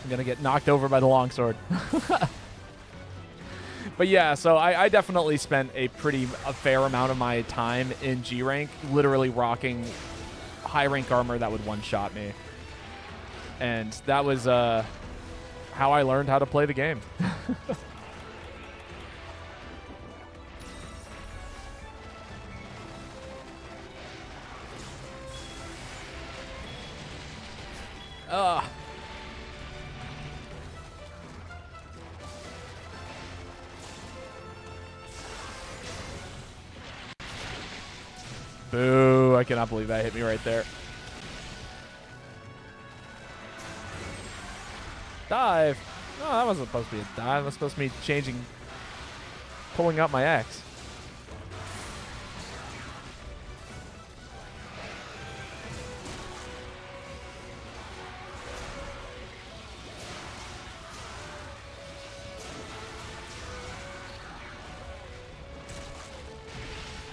I'm going to get knocked over by the longsword. But yeah, so I definitely spent a fair amount of my time in G rank, literally rocking high rank armor that would one-shot me. And that was how I learned how to play the game. Ugh. Boo, I cannot believe that hit me right there. Dive. No, that wasn't supposed to be a dive. That was supposed to be pulling out my axe.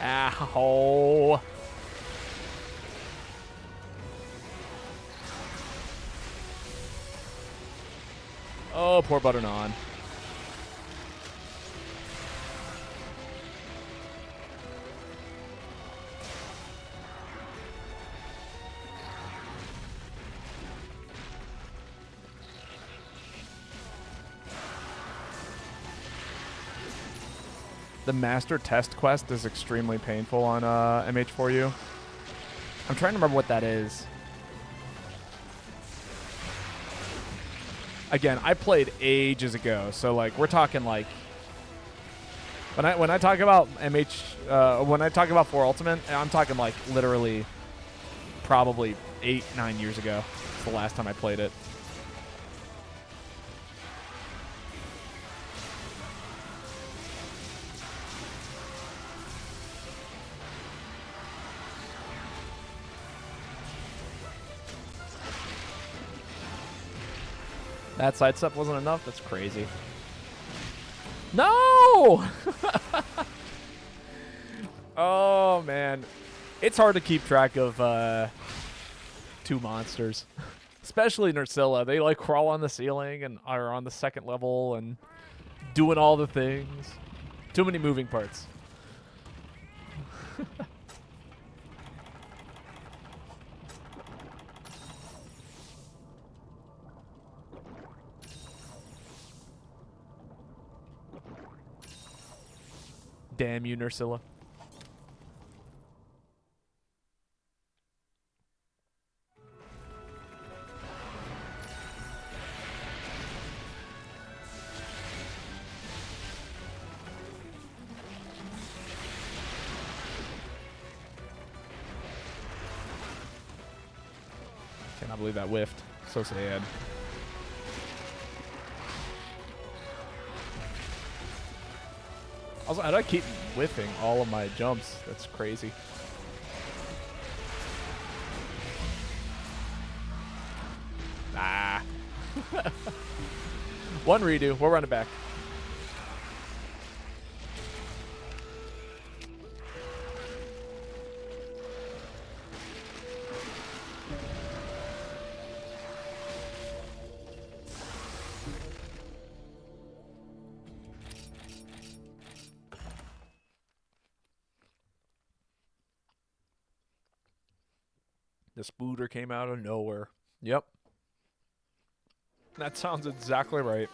Ow. Oh, poor Butternon. The master test quest is extremely painful on MH4U. I'm trying to remember what that is. Again, I played ages ago, so like we're talking like when I talk about when I talk about 4 Ultimate, I'm talking like literally probably 8-9 years ago. It's the last time I played it. That sidestep wasn't enough? That's crazy. No! Oh, man. It's hard to keep track of 2 monsters. Especially Nursilla. They, like, crawl on the ceiling and are on the 2nd level and doing all the things. Too many moving parts. Damn you, Nursilla. Cannot believe that whiffed. So sad. Also, how do I keep whiffing all of my jumps? That's crazy. Ah. One redo. We'll run it back. The spooter came out of nowhere. Yep. That sounds exactly right.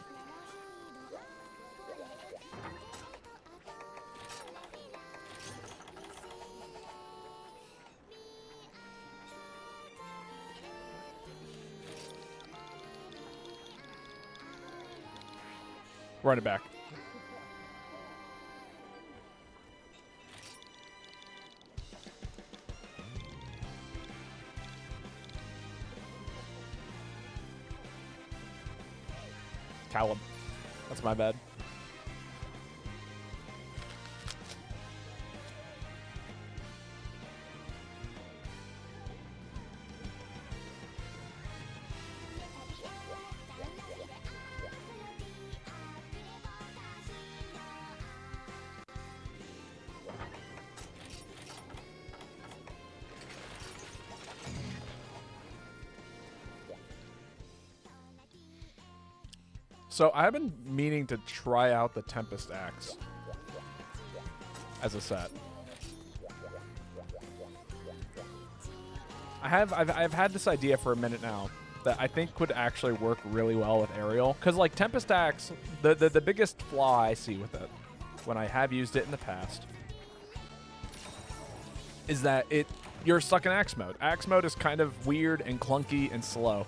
Run it back. Callum. That's my bad. So I've been meaning to try out the Tempest Axe as a set. I've had this idea for a minute now that I think would actually work really well with Aerial. Because, like, Tempest Axe, the biggest flaw I see with it, when I have used it in the past, is that you're stuck in Axe mode. Axe mode is kind of weird and clunky and slow.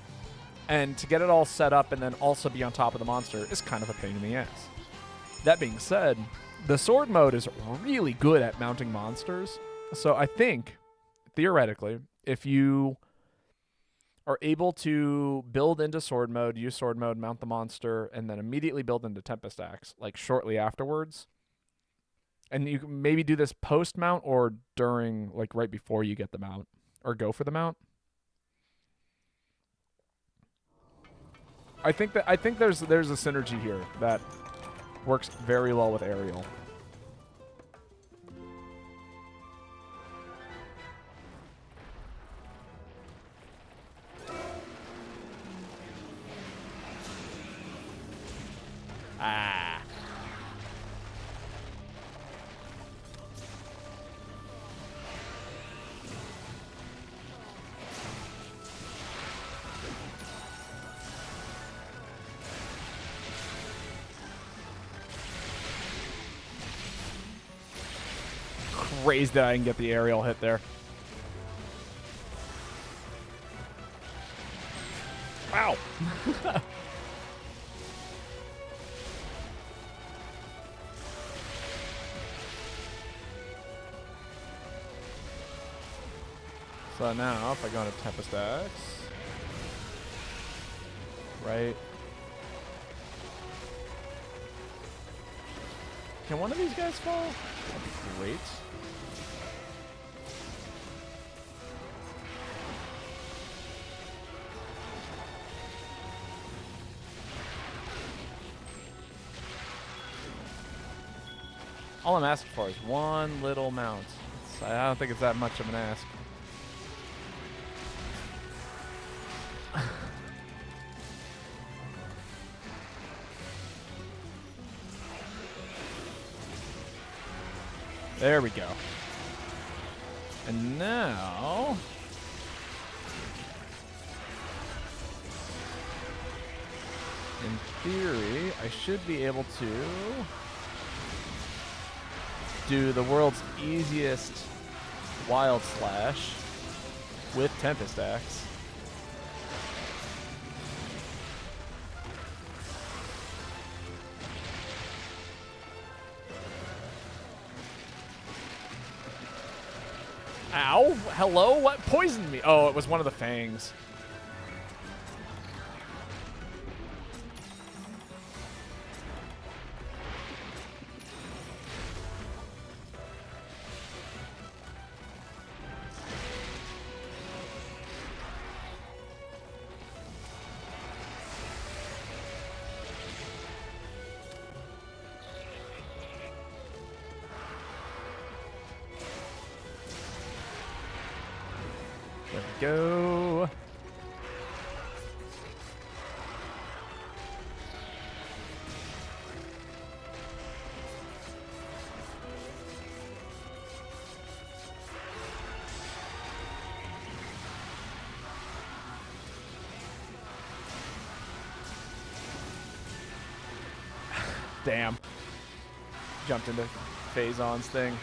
And to get it all set up and then also be on top of the monster is kind of a pain in the ass. That being said, the sword mode is really good at mounting monsters. So I think, theoretically, if you are able to build into sword mode, use sword mode, mount the monster, and then immediately build into Tempest Axe, like shortly afterwards, and you can maybe do this post mount or during, like right before you get the mount, or go for the mount. I think there's a synergy here that works very well with Aerial. Ah. Crazy that I can get the aerial hit there. Wow. So now, if I go into Tempest Axe, right? Can one of these guys fall? That'd be great. All I'm asking for is one little mount. I don't think it's that much of an ask. There we go. And now... in theory, I should be able to do the world's easiest Wild Slash with Tempest Axe. Ow! Hello? What poisoned me? Oh, it was one of the fangs. There we go. Damn. Jumped into Phazon's thing.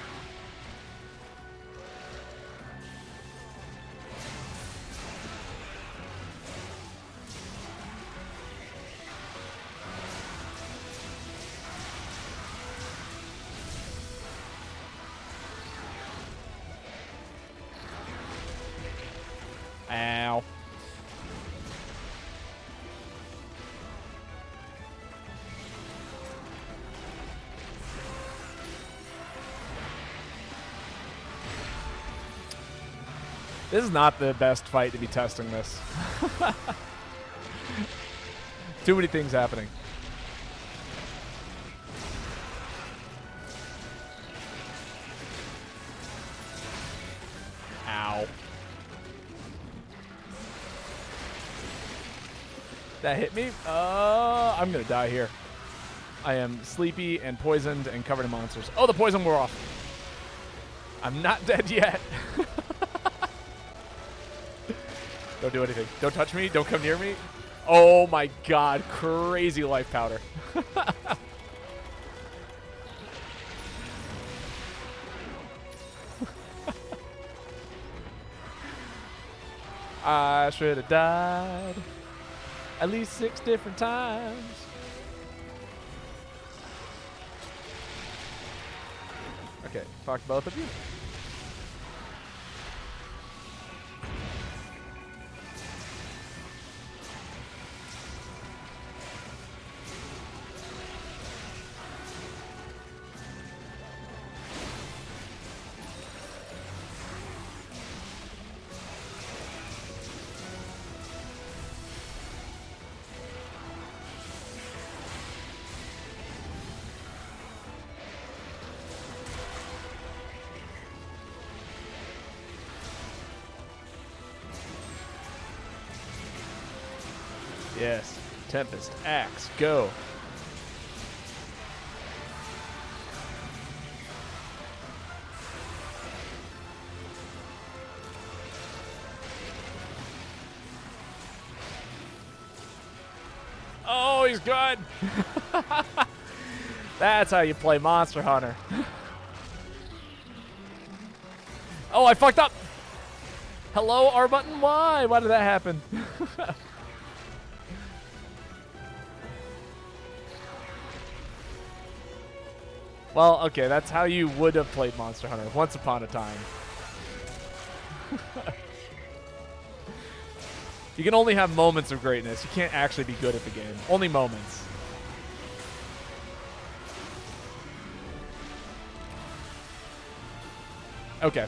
Ow. This is not the best fight to be testing this. Too many things happening. Ow. That hit me? I'm gonna die here. I am sleepy and poisoned and covered in monsters. Oh, the poison wore off. I'm not dead yet. Don't do anything. Don't touch me. Don't come near me. Oh my god. Crazy life powder. I should have died at least 6 different times. Okay, fuck both of you. Yes. Tempest, axe, go. Oh, he's good. That's how you play Monster Hunter. Oh, I fucked up. Hello, R button Y. Why did that happen? Well, okay, that's how you would have played Monster Hunter once upon a time. You can only have moments of greatness. You can't actually be good at the game. Only moments. Okay.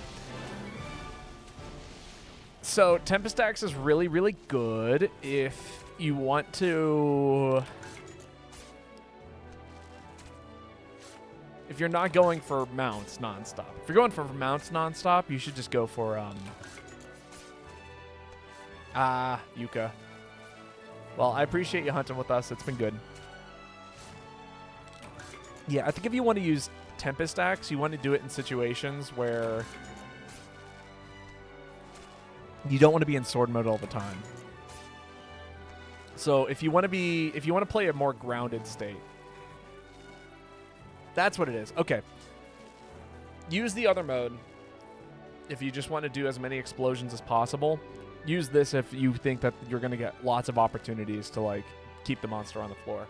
So, Tempest Axe is really, really good if you want to... If you're not going for mounts nonstop. If you're going for mounts nonstop, you should just go for, Yuka. Well, I appreciate you hunting with us. It's been good. Yeah, I think if you want to use Tempest Axe, you want to do it in situations where you don't want to be in sword mode all the time. So if you want to play a more grounded state, that's what it is. Okay. Use the other mode if you just want to do as many explosions as possible. Use this if you think that you're going to get lots of opportunities to, like, keep the monster on the floor.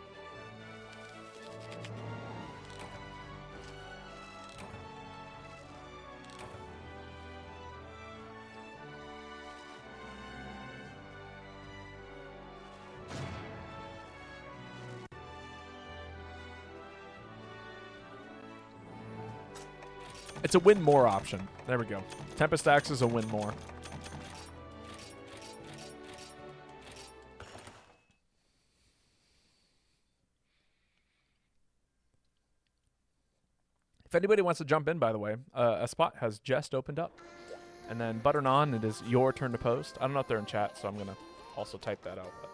It's a win more option. There we go. Tempest Axe is a win more. If anybody wants to jump in, by the way, a spot has just opened up. And then Butternon, it is your turn to post. I don't know if they're in chat, so I'm going to also type that out. But.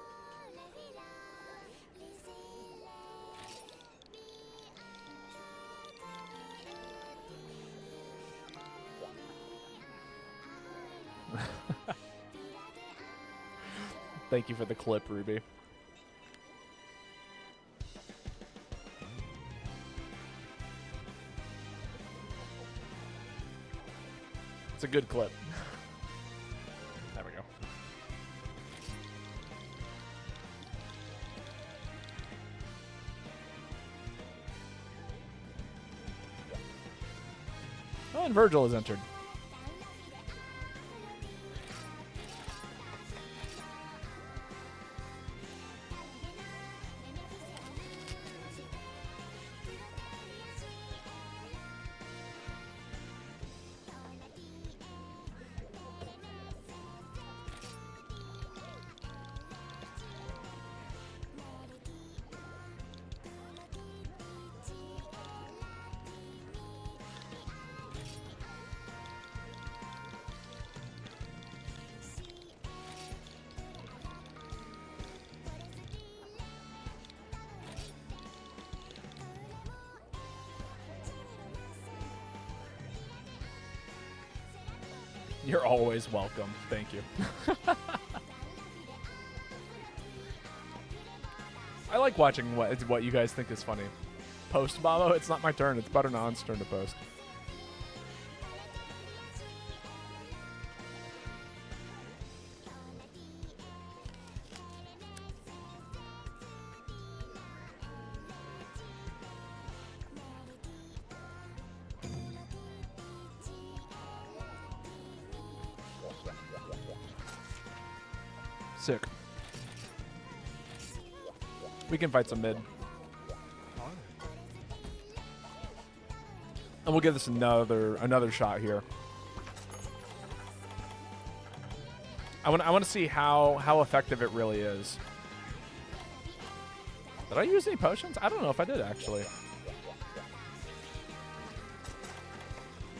Thank you for the clip, Ruby. It's a good clip. There we go. Oh, and Virgil has entered. You're always welcome. Thank you. I like watching what you guys think is funny. Post, Babo. It's not my turn. It's Butternon's turn to post. Sick. We can fight some mid. And we'll give this another shot here. I want to see how effective it really is. Did I use any potions? I don't know if I did actually.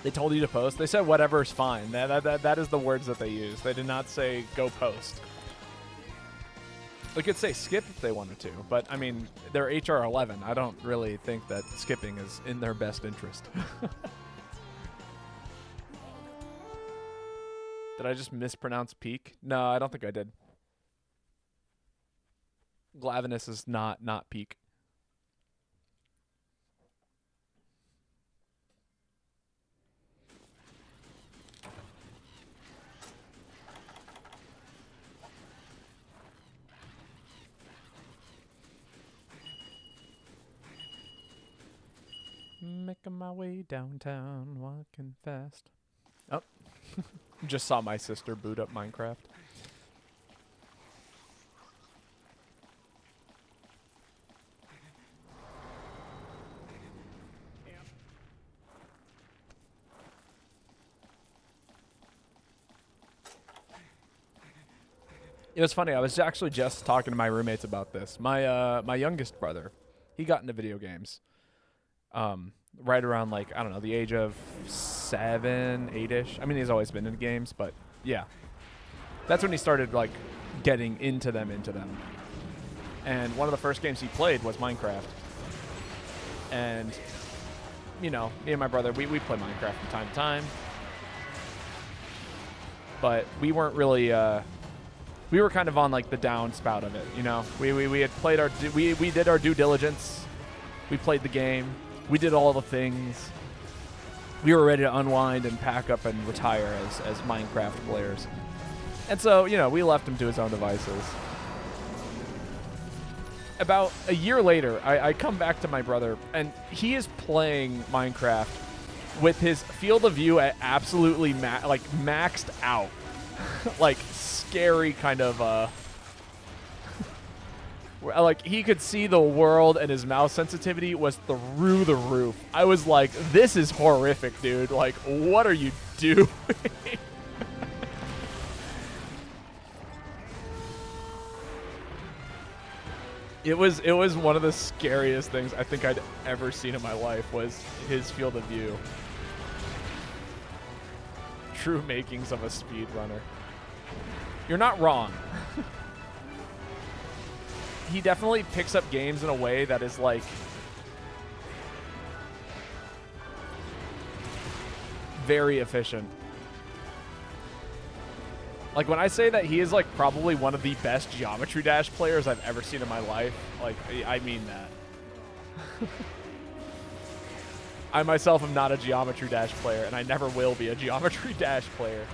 They told you to post. They said whatever is fine. That is the words that they use. They did not say go post. They could say skip if they wanted to, but I mean, they're HR 11. I don't really think that skipping is in their best interest. Did I just mispronounce peak? No, I don't think I did. Glavinus is not peak. Making my way downtown, walking fast. Oh, just saw my sister boot up Minecraft. It was funny. I was actually just talking to my roommates about this. My youngest brother, he got into video games. Right around, like, I don't know, the age of 7, 8-ish. I mean, he's always been in games, but yeah. That's when he started, like, getting into them. And one of the first games he played was Minecraft. And, you know, me and my brother, we play Minecraft from time to time. But we weren't really, we were kind of on, like, the down spout of it, you know? We had played we did our due diligence. We played the game. We did all the things. We were ready to unwind and pack up and retire as Minecraft players. And so, you know, we left him to his own devices. About a year later, I come back to my brother, and he is playing Minecraft with his field of view at absolutely maxed out. Like, scary kind of... like, he could see the world, and his mouse sensitivity was through the roof. I was like, this is horrific, dude. Like, what are you doing? It was one of the scariest things I think I'd ever seen in my life, was his field of view. True makings of a speedrunner. You're not wrong. He definitely picks up games in a way that is, like, very efficient. Like, when I say that he is, like, probably one of the best Geometry Dash players I've ever seen in my life, like, I mean that. I myself am not a Geometry Dash player, and I never will be a Geometry Dash player.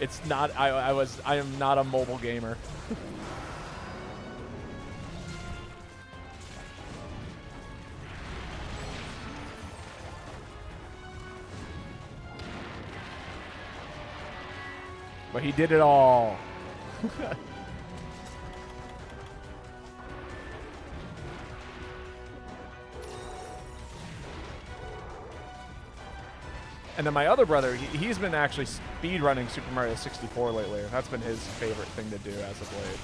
It's not, I am not a mobile gamer. But he did it all. And then my other brother, he's been actually speedrunning Super Mario 64 lately. That's been his favorite thing to do as of late.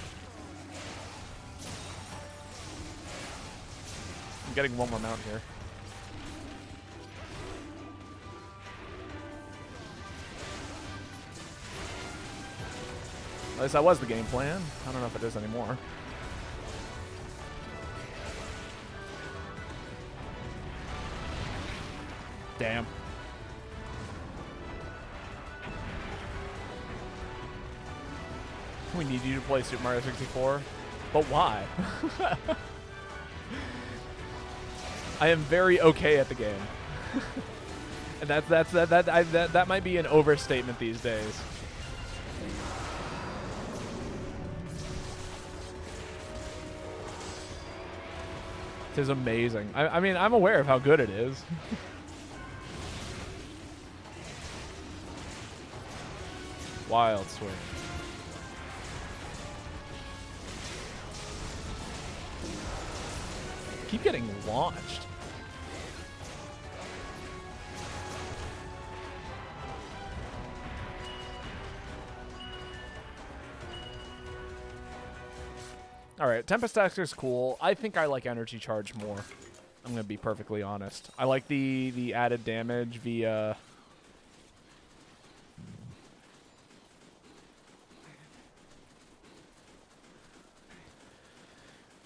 I'm getting one more mount here. At least that was the game plan. I don't know if it is anymore. Damn. We need you to play Super Mario 64. But why? I am very okay at the game. And that might be an overstatement these days. It is amazing. I mean, I'm aware of how good it is. Wild swing. Keep getting launched. All right, Tempest Axe is cool. I think I like Energy Charge more. I'm going to be perfectly honest. I like the added damage via...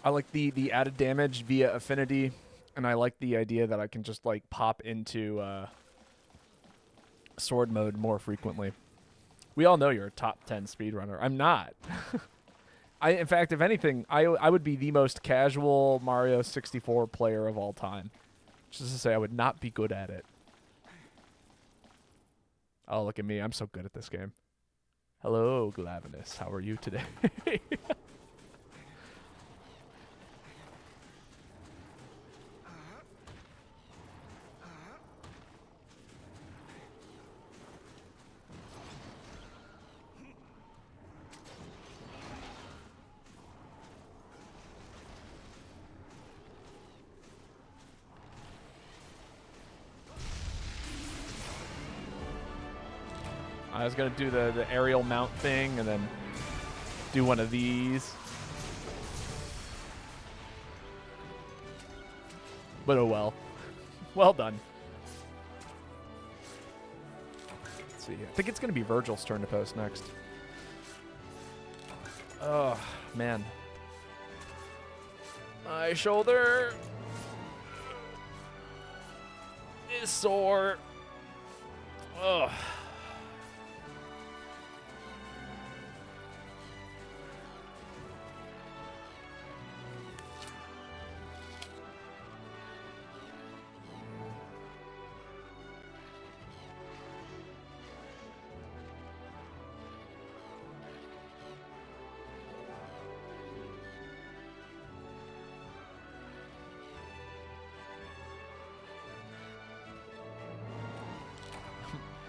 I like the added damage via affinity, and I like the idea that I can just, like, pop into sword mode more frequently. We all know you're a top 10 speedrunner. I'm not. In fact, if anything, I would be the most casual Mario 64 player of all time. Just to say, I would not be good at it. Oh, look at me. I'm so good at this game. Hello, Glavinus. How are you today? I was going to do the aerial mount thing and then do one of these. But oh well. Well done. Let's see. I think it's going to be Virgil's turn to post next. Oh, man. My shoulder is sore. Ugh.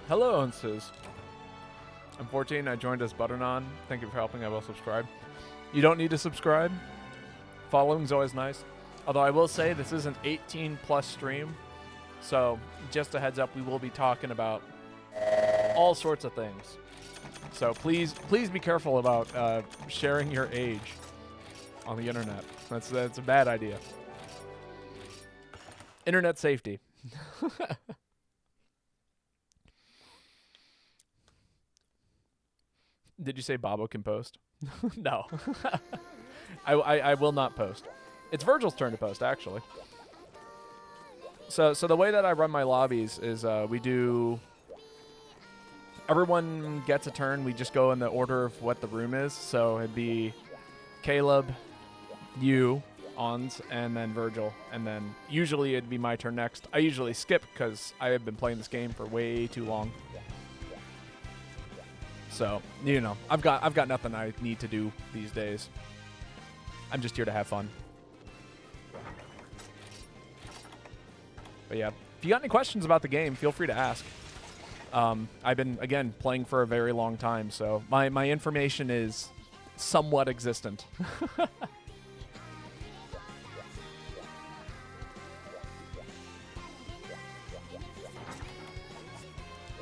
Hello, Onces. I'm 14. I joined as Butternon. Thank you for helping. I will subscribe. You don't need to subscribe. Following's always nice. Although I will say this is an 18+ stream. So just a heads up, we will be talking about all sorts of things. So please be careful about sharing your age on the internet. That's a bad idea. Internet safety. Did you say Bobo can post? No. I will not post. It's Virgil's turn to post, actually. So the way that I run my lobbies is we do... Everyone gets a turn. We just go in the order of what the room is. So it'd be Caleb, you, Ons, and then Virgil. And then usually it'd be my turn next. I usually skip because I have been playing this game for way too long. So, you know, I've got nothing I need to do these days. I'm just here to have fun. But yeah, if you got any questions about the game, feel free to ask. I've been, again, playing for a very long time, so my information is somewhat existent.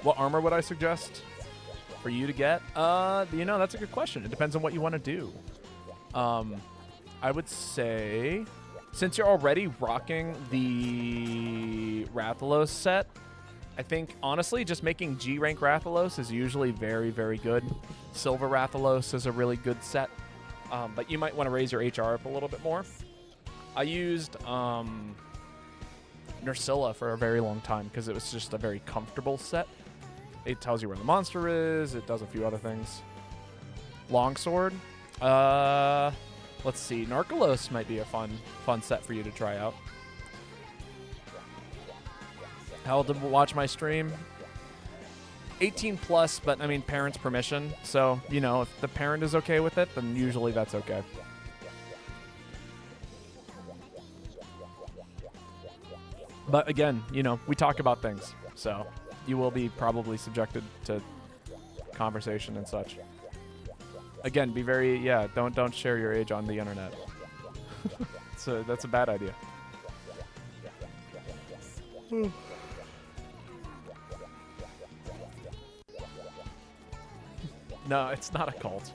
What armor would I suggest for you to get? You know, that's a good question. It depends on what you want to do. I would say, since you're already rocking the Rathalos set, I think, honestly, just making G-rank Rathalos is usually very, very good. Silver Rathalos is a really good set, but you might want to raise your HR up a little bit more. I used Nursilla for a very long time because it was just a very comfortable set. It tells you where the monster is. It does a few other things. Longsword. Let's see. Narcolos might be a fun set for you to try out. How to watch my stream? 18 plus, but I mean parents' permission. So, you know, if the parent is okay with it, then usually that's okay. But again, you know, we talk about things, so you will be probably subjected to conversation and such. Again, be very, yeah, don't share your age on the internet. That's a bad idea. No, it's not a cult.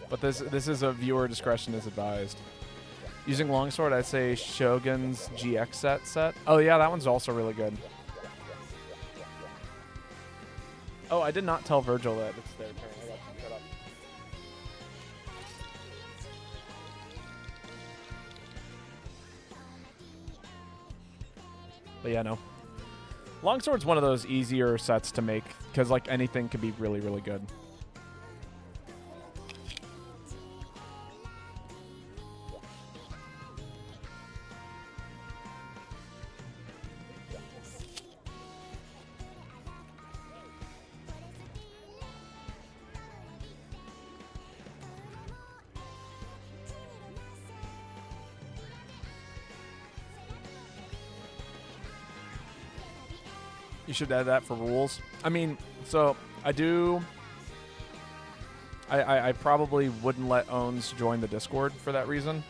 But this is a viewer discretion is advised. Using longsword, I'd say Shogun's GX set. Oh yeah, that one's also really good. Oh, I did not tell Virgil that it's their turn. I got to shut up. But yeah, no. Longsword's one of those easier sets to make because like anything can be really, really good. You should add that for rules. I mean, so I do. I probably wouldn't let owns join the Discord for that reason.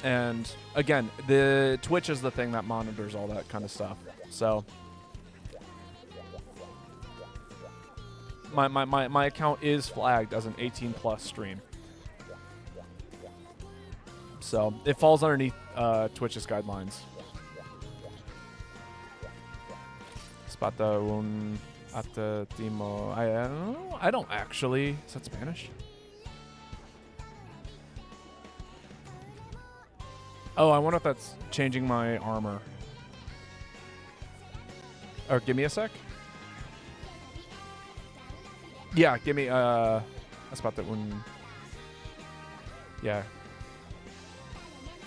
And again, the Twitch is the thing that monitors all that kind of stuff. So my account is flagged as an 18 plus stream. So it falls underneath Twitch's guidelines. Spata un attimo. I don't know. I don't actually. Is that Spanish? Oh, I wonder if that's changing my armor. Or give me a sec. Yeah, give me Spata un. Yeah.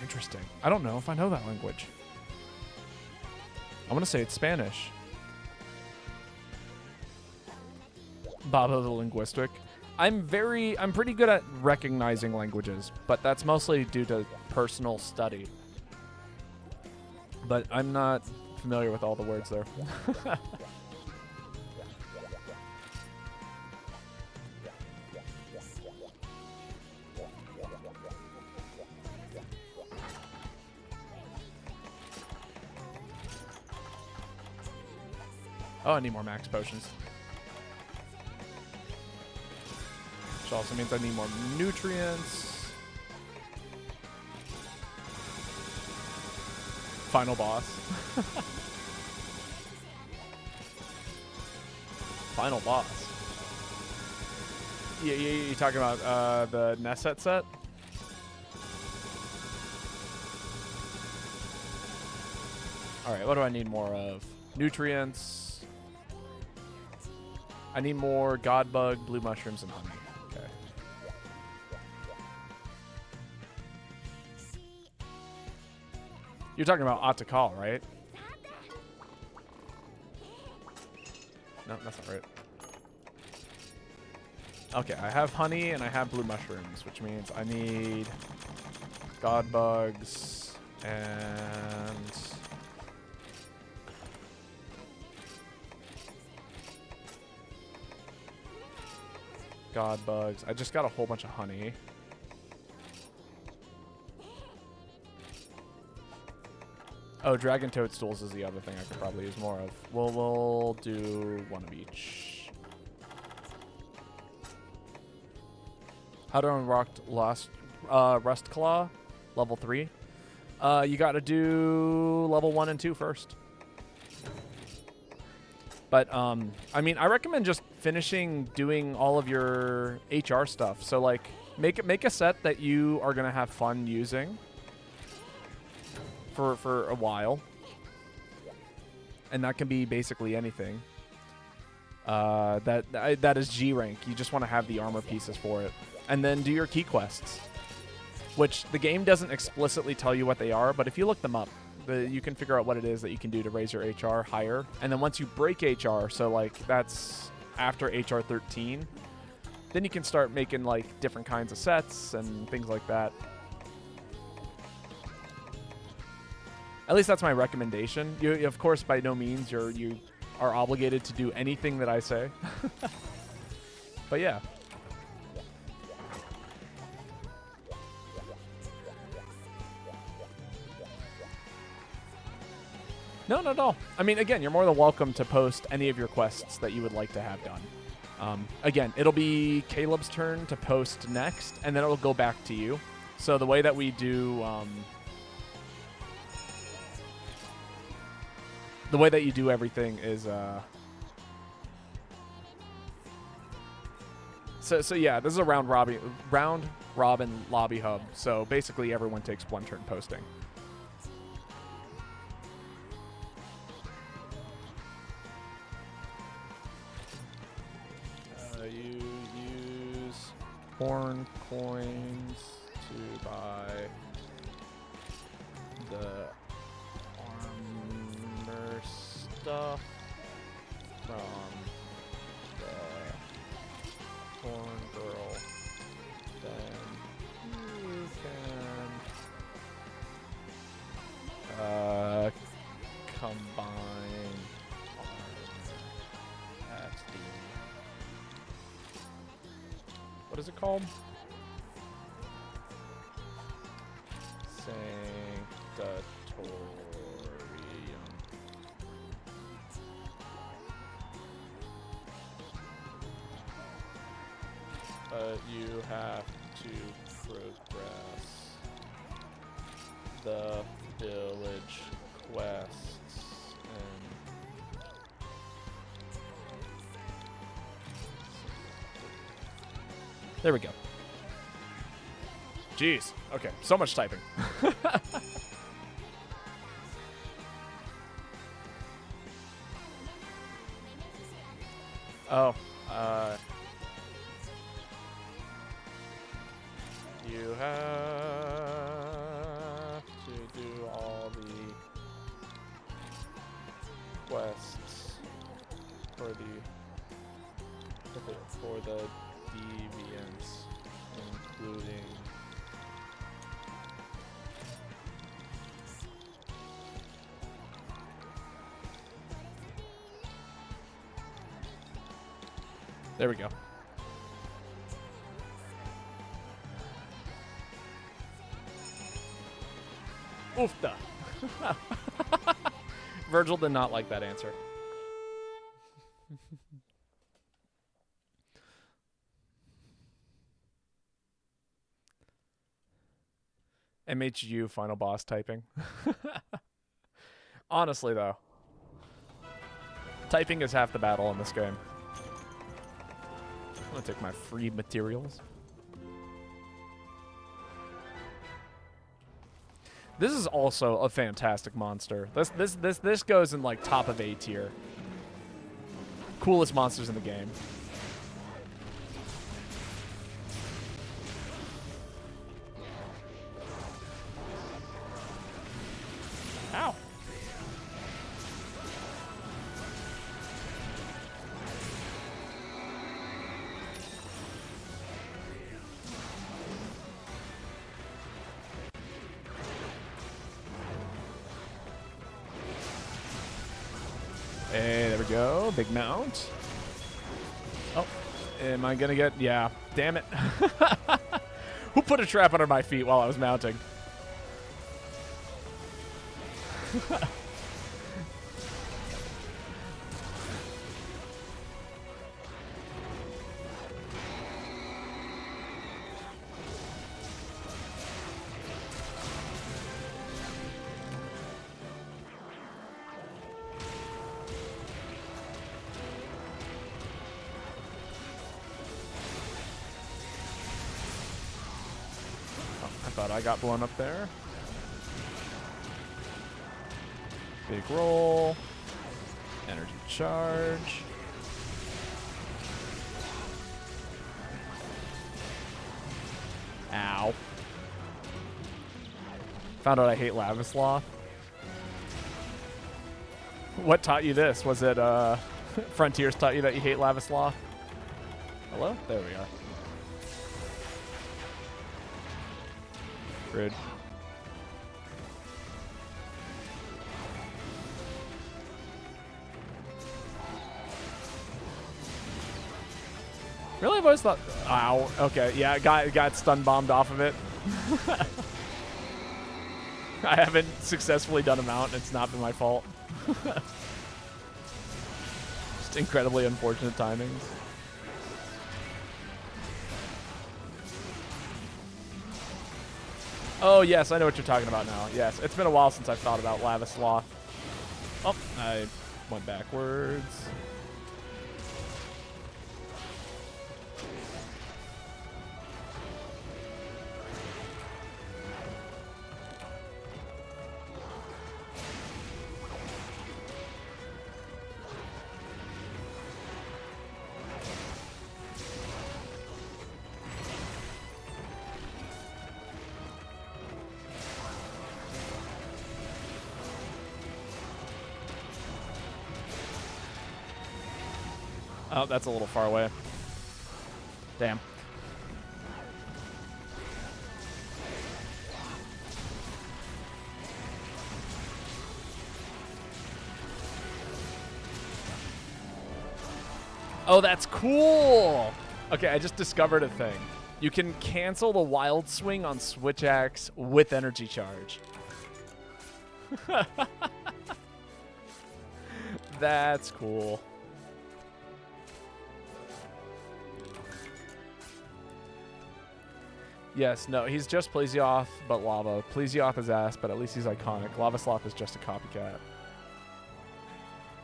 Interesting. I don't know if I know that language. I want to say it's Spanish. Baba the linguistic. I'm pretty good at recognizing languages, but that's mostly due to personal study. But I'm not familiar with all the words there. Oh, I need more max potions. Which also means I need more nutrients. Final boss. Final boss. Yeah, you talking about the Nesset set? All right, what do I need more of? Nutrients. I need more God Bug, blue mushrooms, and honey. Okay. You're talking about Atakal, right? No, that's not right. Okay, I have honey and I have blue mushrooms, which means I need God Bugs and... God Bugs. I just got a whole bunch of honey. Oh, Dragon Toadstools is the other thing I could probably use more of. We'll do one of each. How to unlock Rust Claw, level 3. You got to do level 1 and 2 first. But, I mean, I recommend just finishing doing all of your HR stuff. So, like, make a set that you are going to have fun using for a while. And that can be basically anything. That is G rank. You just want to have the armor pieces for it. And then do your key quests, which the game doesn't explicitly tell you what they are, but if you look them up, you can figure out what it is that you can do to raise your HR higher. And then once you break HR, so like that's after HR 13, then you can start making like different kinds of sets and things like that. At least that's my recommendation. You of course, by no means you are obligated to do anything that I say. But yeah. No. I mean, again, you're more than welcome to post any of your quests that you would like to have done. Again, it'll be Caleb's turn to post next, and then it'll go back to you. So the way that we do... the way that you do everything is... So yeah, this is a round robin lobby hub. So basically everyone takes one turn posting. You use horn coins to buy the armor stuff from the horn girl. Then you can combine armor at the... What is it called? Sanctatorium. But you have to progress the village quests and there we go. Jeez. Okay, so much typing. Oh, you have to do all the quests for the deviants, including there we go. Oofta. Virgil did not like that answer. MHU final boss typing. Honestly, though, typing is half the battle in this game. I'm gonna take my free materials. This is also a fantastic monster. This goes in like top of A tier. Coolest monsters in the game. Ow. Hey, there we go. Big mount. Oh, am I gonna get... Yeah, damn it. Who put a trap under my feet while I was mounting? I got blown up there. Big roll. Energy charge. Ow. Found out I hate lava sloth. What taught you this? Was it Frontiers taught you that you hate lava sloth? Hello? There we are. Rude. Really? I've always thought... Ow. Okay, yeah, got stun bombed off of it. I haven't successfully done a mount. It's not been my fault. Just incredibly unfortunate timings. Oh, yes, I know what you're talking about now. Yes, it's been a while since I've thought about Lava Sloth. Oh, I went backwards. Oh, that's a little far away. Damn. Oh, that's cool! Okay, I just discovered a thing. You can cancel the wild swing on Switch Axe with energy charge. That's cool. Yes, no, he's just Plesioth, but lava. Plesioth is ass, but at least he's iconic. Lava Sloth is just a copycat.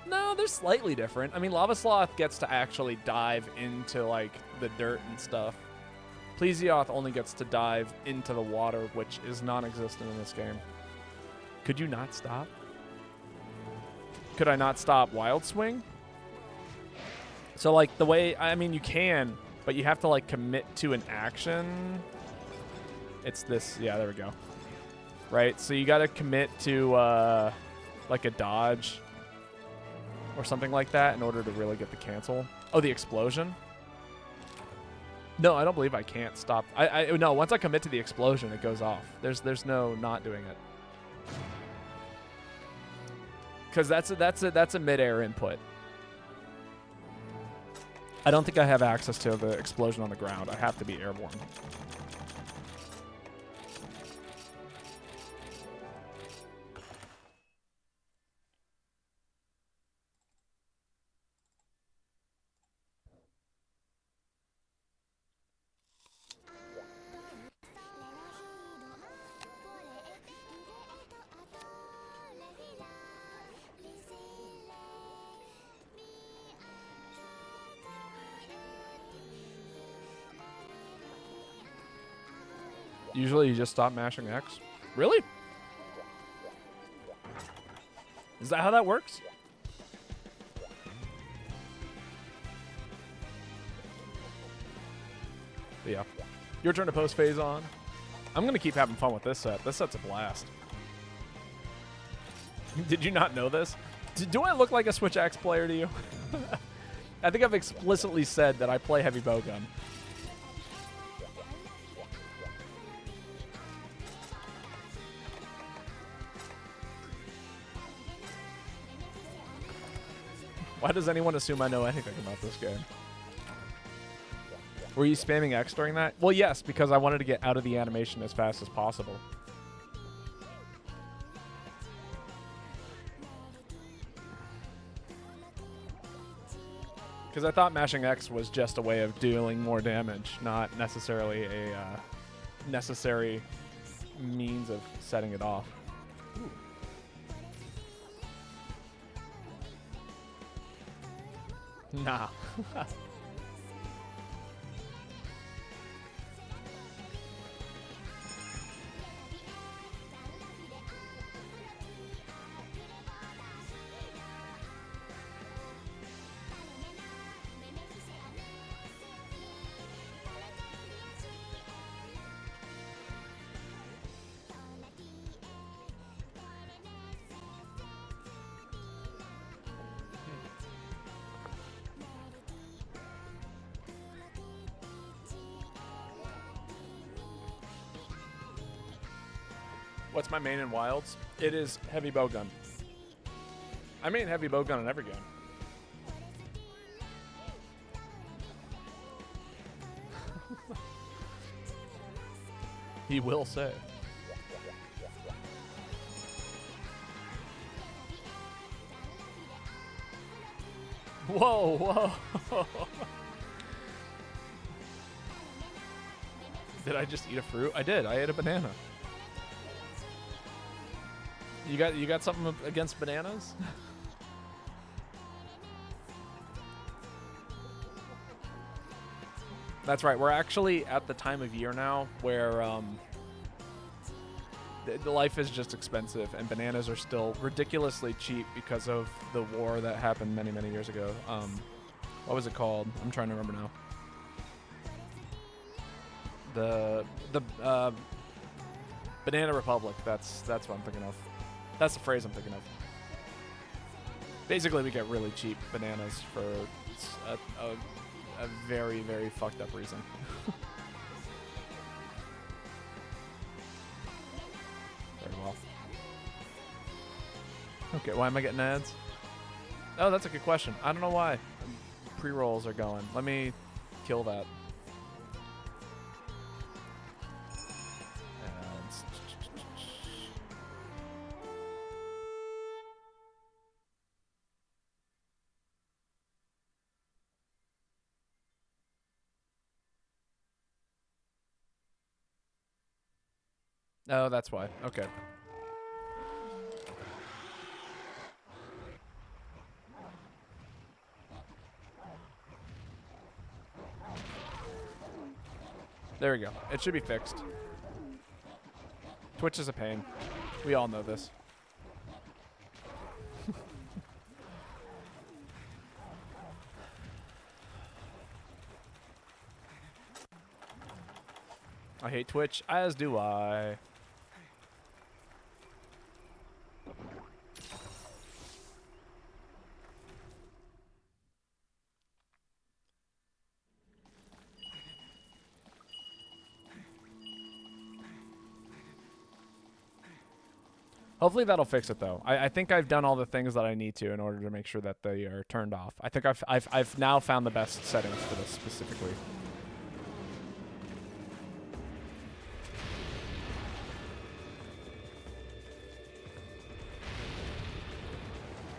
No, they're slightly different. I mean, Lava Sloth gets to actually dive into, like, the dirt and stuff. Plesioth only gets to dive into the water, which is non-existent in this game. Could you not stop? Could I not stop Wild Swing? So, like, the way... I mean, you can, but you have to, like, commit to an action... It's this, yeah, there we go. Right, so you got to commit to, like a dodge or something like that in order to really get the cancel. Oh, the explosion? No, I don't believe I can't stop. No, once I commit to the explosion, it goes off. There's no not doing it. Because that's a mid-air input. I don't think I have access to the explosion on the ground. I have to be airborne. Usually you just stop mashing X. Really? Is that how that works? But yeah. Your turn to post phase on. I'm going to keep having fun with this set. This set's a blast. Did you not know this? Do I look like a Switch Axe player to you? I think I've explicitly said that I play heavy bowgun. Why does anyone assume I know anything about this game? Were you spamming X during that? Well, yes, because I wanted to get out of the animation as fast as possible. Because I thought mashing X was just a way of dealing more damage, not necessarily a necessary means of setting it off. Ooh. Nah. What's my main in wilds? It is heavy bowgun. I main heavy bowgun in every game. He will say. Whoa, whoa. Did I just eat a fruit? I did. I ate a banana. You got something against bananas? That's right. We're actually at the time of year now where the life is just expensive, and bananas are still ridiculously cheap because of the war that happened many, many years ago. What was it called? I'm trying to remember now. The Banana Republic. That's what I'm thinking of. That's the phrase I'm thinking of. Basically, we get really cheap bananas for a very, very fucked up reason. Very well. Okay, why am I getting ads? Oh, that's a good question. I don't know why. Pre-rolls are going. Let me kill that. Ads. Oh, that's why. Okay. There we go. It should be fixed. Twitch is a pain. We all know this. I hate Twitch, as do I. Hopefully that'll fix it, though. I think I've done all the things that I need to in order to make sure that they are turned off. I think I've now found the best settings for this specifically.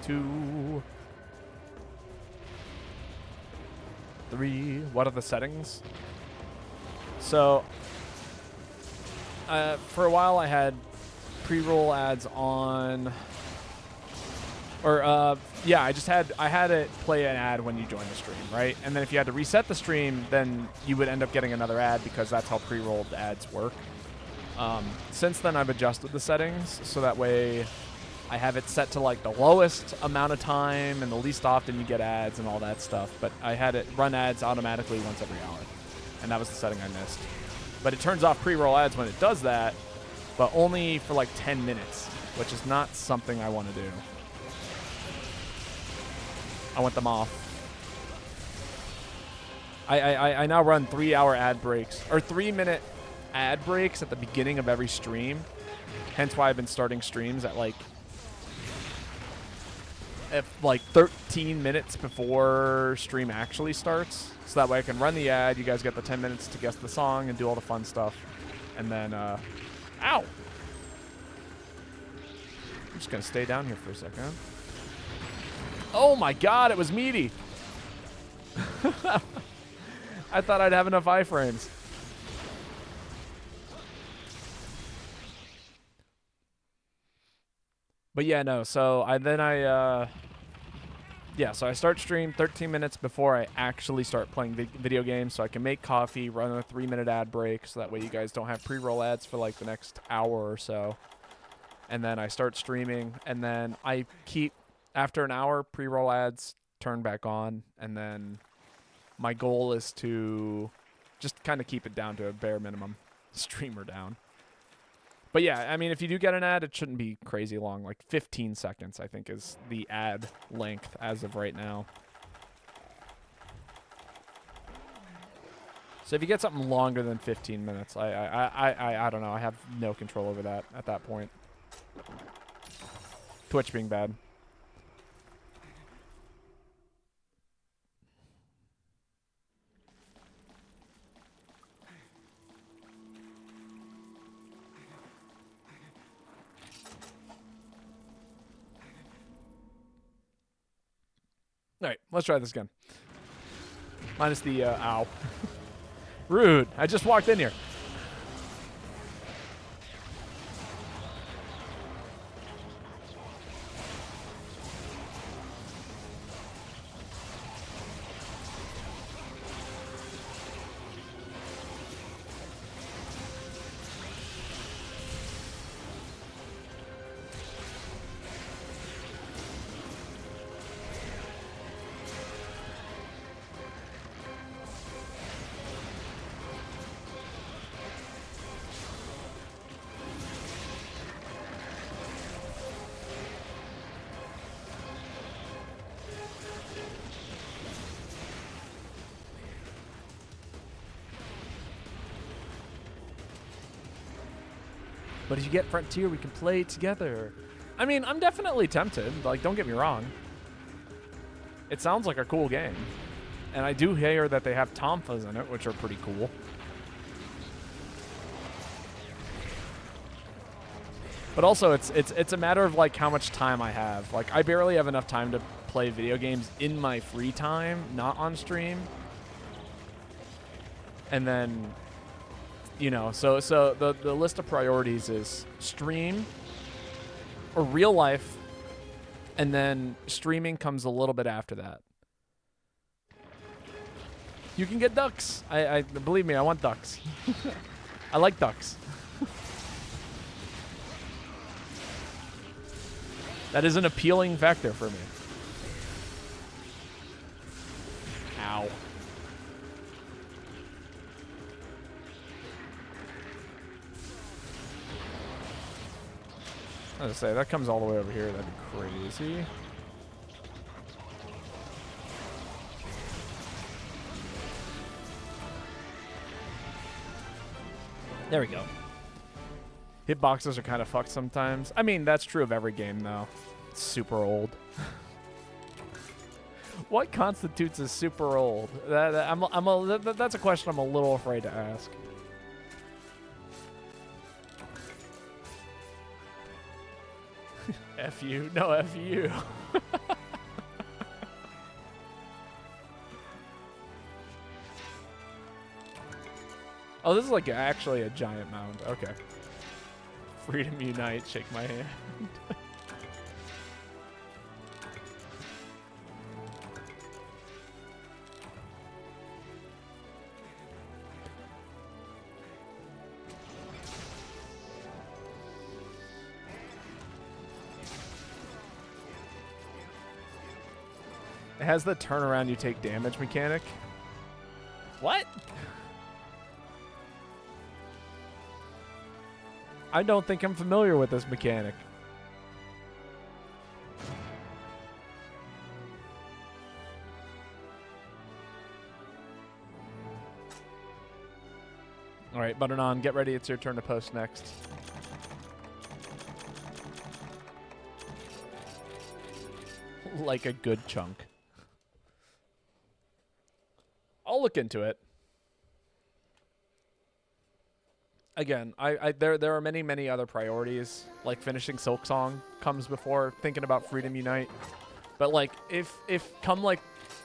Two, three. What are the settings? So, for a while I had pre-roll ads on, or yeah, I had it play an ad when you join the stream, right? And then if you had to reset the stream, then you would end up getting another ad because that's how pre-rolled ads work. Since then, I've adjusted the settings so that way I have it set to like the lowest amount of time and the least often you get ads and all that stuff. But I had it run ads automatically once every hour, and that was the setting I missed. But it turns off pre-roll ads when it does that, but only for like 10 minutes, which is not something I want to do. I want them off. I now run 3-hour ad breaks, or 3-minute ad breaks at the beginning of every stream. Hence why I've been starting streams at like 13 minutes before stream actually starts. So that way I can run the ad, you guys get the 10 minutes to guess the song and do all the fun stuff. And then, ow! I'm just gonna stay down here for a second. Oh my god, it was meaty! I thought I'd have enough iframes. But yeah, no, so so I start stream 13 minutes before I actually start playing video games, so I can make coffee, run a 3-minute ad break, so that way you guys don't have pre-roll ads for like the next hour or so. And then I start streaming, and then I keep, after an hour, pre-roll ads turn back on, and then my goal is to just kind of keep it down to a bare minimum, streamer down. But yeah, I mean, if you do get an ad, it shouldn't be crazy long. Like 15 seconds, I think, is the ad length as of right now. So if you get something longer than 15 minutes, I don't know. I have no control over that at that point. Twitch being bad. All right, let's try this again. Minus the ow. Rude. I just walked in here. But if you get Frontier, we can play together. I mean, I'm definitely tempted. Like, don't get me wrong. It sounds like a cool game. And I do hear that they have Tomfas in it, which are pretty cool. But also, it's a matter of, like, how much time I have. Like, I barely have enough time to play video games in my free time, not on stream. And then... You know, so the list of priorities is stream or real life, and then streaming comes a little bit after that. You can get ducks. I believe me, I want ducks. I like ducks. That is an appealing factor for me. Ow. I was gonna say, that comes all the way over here. That'd be crazy. There we go. Hitboxes are kind of fucked sometimes. I mean, that's true of every game, though. It's super old. What constitutes as super old? That's a question I'm a little afraid to ask. F you. No, F you. Oh, this is like actually a giant mound. Okay. Freedom unite. Shake my hand. It has the turnaround you take damage mechanic. What? I don't think I'm familiar with this mechanic. All right, Butternon, get ready. It's your turn to post next. Like a good chunk. I'll look into it. Again, there are many other priorities. Like finishing Silk Song comes before thinking about Freedom Unite. But like if come like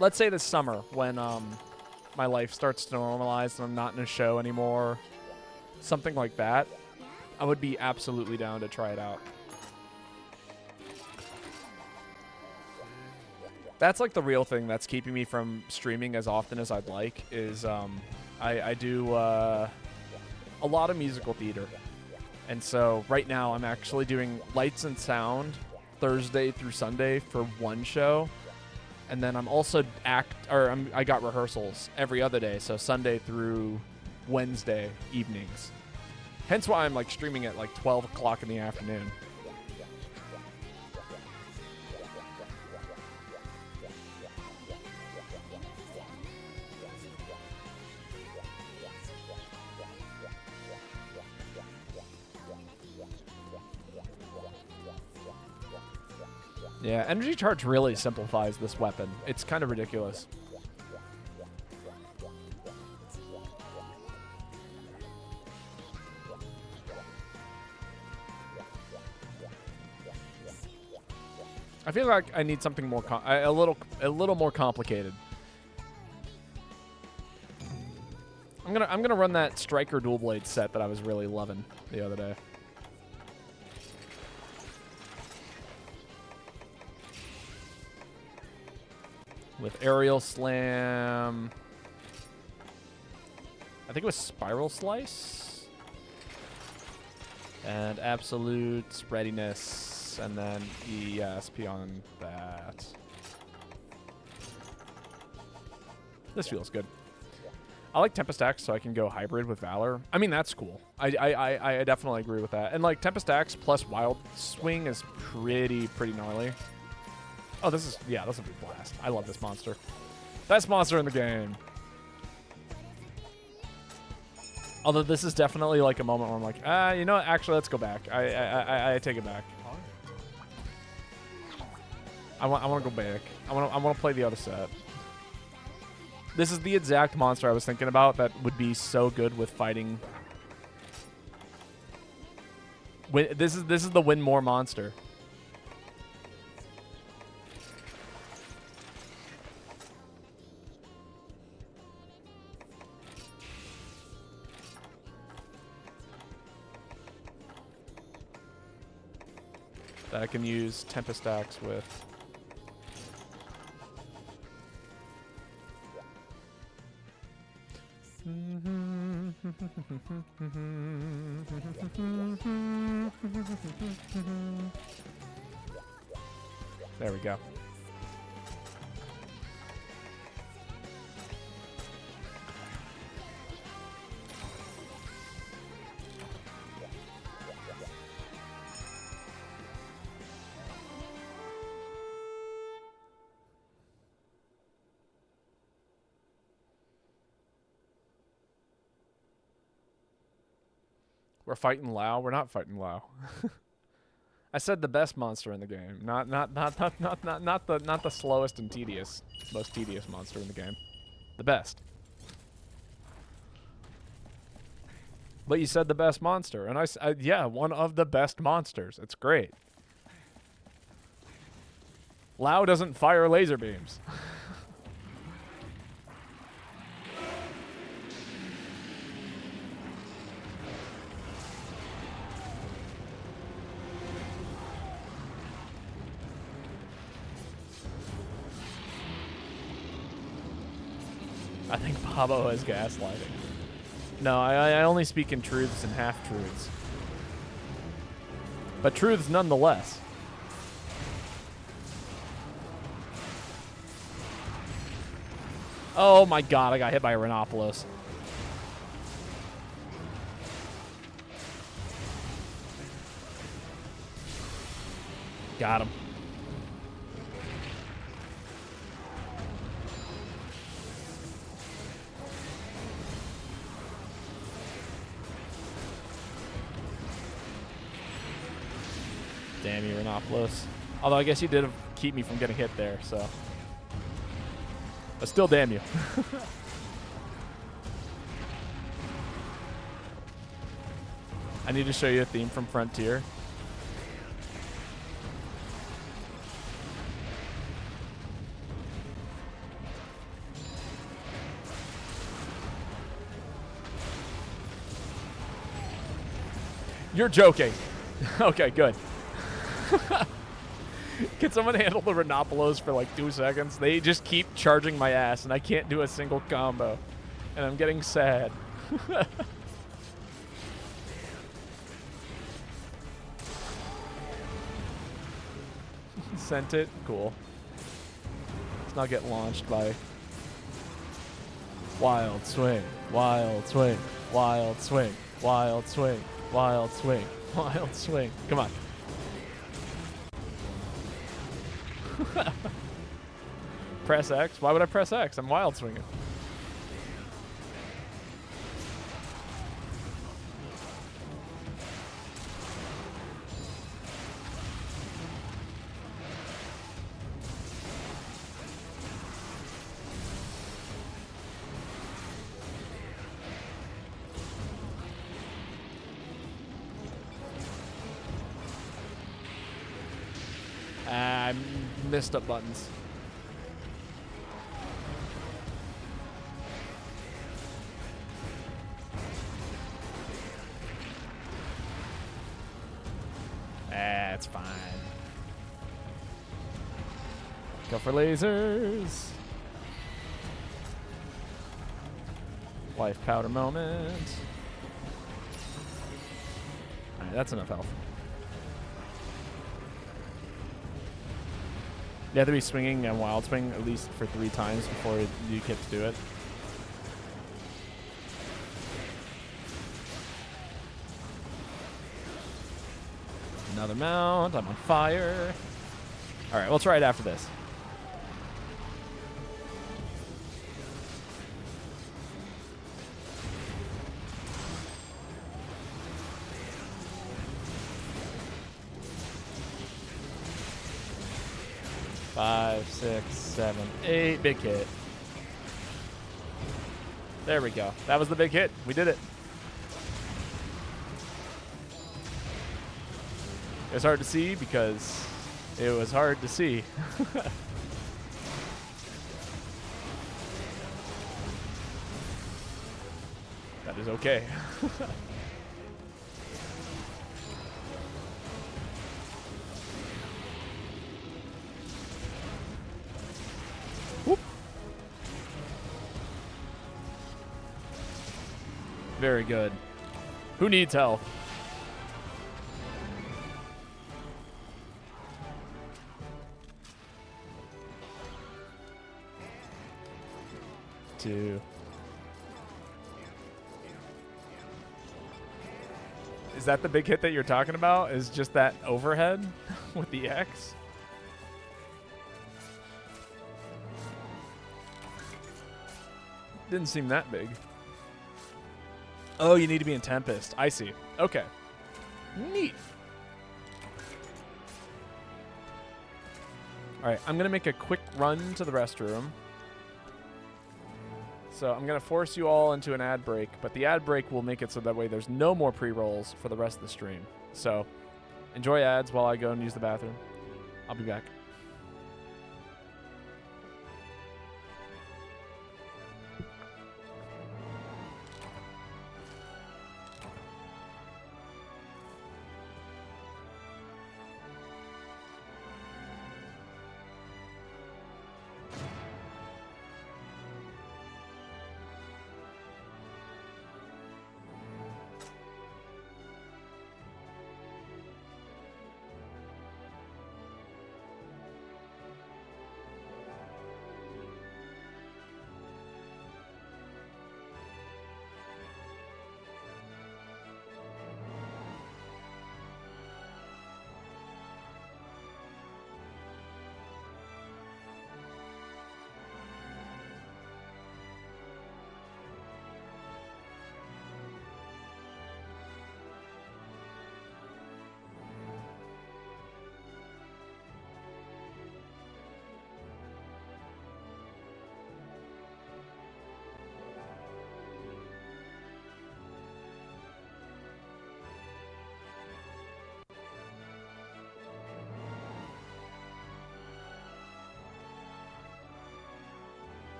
let's say this summer when my life starts to normalize and I'm not in a show anymore, something like that, I would be absolutely down to try it out. That's like the real thing that's keeping me from streaming as often as I'd like is I do a lot of musical theater. And so right now I'm actually doing lights and sound Thursday through Sunday for one show. And then I'm also I got rehearsals every other day, so Sunday through Wednesday evenings. Hence why I'm like streaming at like 12 o'clock in the afternoon. Yeah, energy charge really simplifies this weapon. It's kind of ridiculous. I feel like I need something more a little more complicated. I'm gonna run that Striker dual blade set that I was really loving the other day. With aerial slam. I think it was spiral slice. And absolute readiness. And then ESP on that. This feels good. I like Tempest Axe so I can go hybrid with Valor. I mean, that's cool. I definitely agree with that. And like Tempest Axe plus Wild Swing is pretty gnarly. Oh, this is a big blast. I love this monster. Best monster in the game. Although this is definitely like a moment where I'm like, you know what? Actually, let's go back. I take it back. I want to go back. I want to play the other set. This is the exact monster I was thinking about that would be so good with fighting. This is the win more monster. That I can use Tempest Axe with. There we go. We're fighting Lao. We're not fighting Lao. I said the best monster in the game, not the slowest and most tedious monster in the game. The best. But you said the best monster, and yeah, one of the best monsters. It's great. Lao doesn't fire laser beams. I think Pablo is gaslighting. No, I only speak in truths and half-truths. But truths nonetheless. Oh my god, I got hit by a Rhinopolis. Got him. Damn you, Rhinopolis. Although I guess you did keep me from getting hit there, so. But still, damn you. I need to show you a theme from Frontier. You're joking. Okay, good. Can someone handle the Rhinopolos for like 2 seconds? They just keep charging my ass and I can't do a single combo. And I'm getting sad. Sent it? Cool. Let's not get launched by Wild Swing, Wild Swing, Wild Swing, Wild Swing, Wild Swing, Wild Swing. Come on. Press X? Why would I press X? I'm wild swinging. I missed up buttons. It's fine. Go for lasers. Life powder moment. Alright, that's enough health. You have to be swinging and wild swing at least for 3 times before you get to do it. Another mount. I'm on fire. All right, we'll try it after this. Five, 6, 7, 8. Big hit. There we go. That was the big hit. We did it. It was hard to see because it was hard to see. That is okay. Whoop. Very good. Who needs health? Two. Is that the big hit that you're talking about? Is just that overhead with the X? Didn't seem that big. Oh, you need to be in Tempest. I see. Okay. Neat. All right, I'm going to make a quick run to the restroom. So I'm going to force you all into an ad break, but the ad break will make it so that way there's no more pre-rolls for the rest of the stream. So enjoy ads while I go and use the bathroom. I'll be back.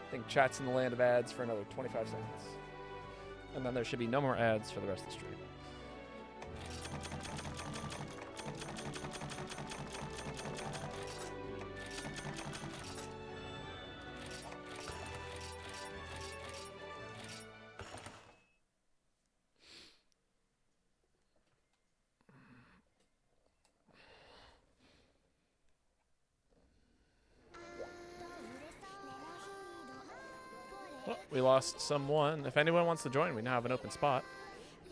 I think chat's in the land of ads for another 25 seconds. And then there should be no more ads for the rest of the stream. Well, we lost someone. If anyone wants to join, we now have an open spot.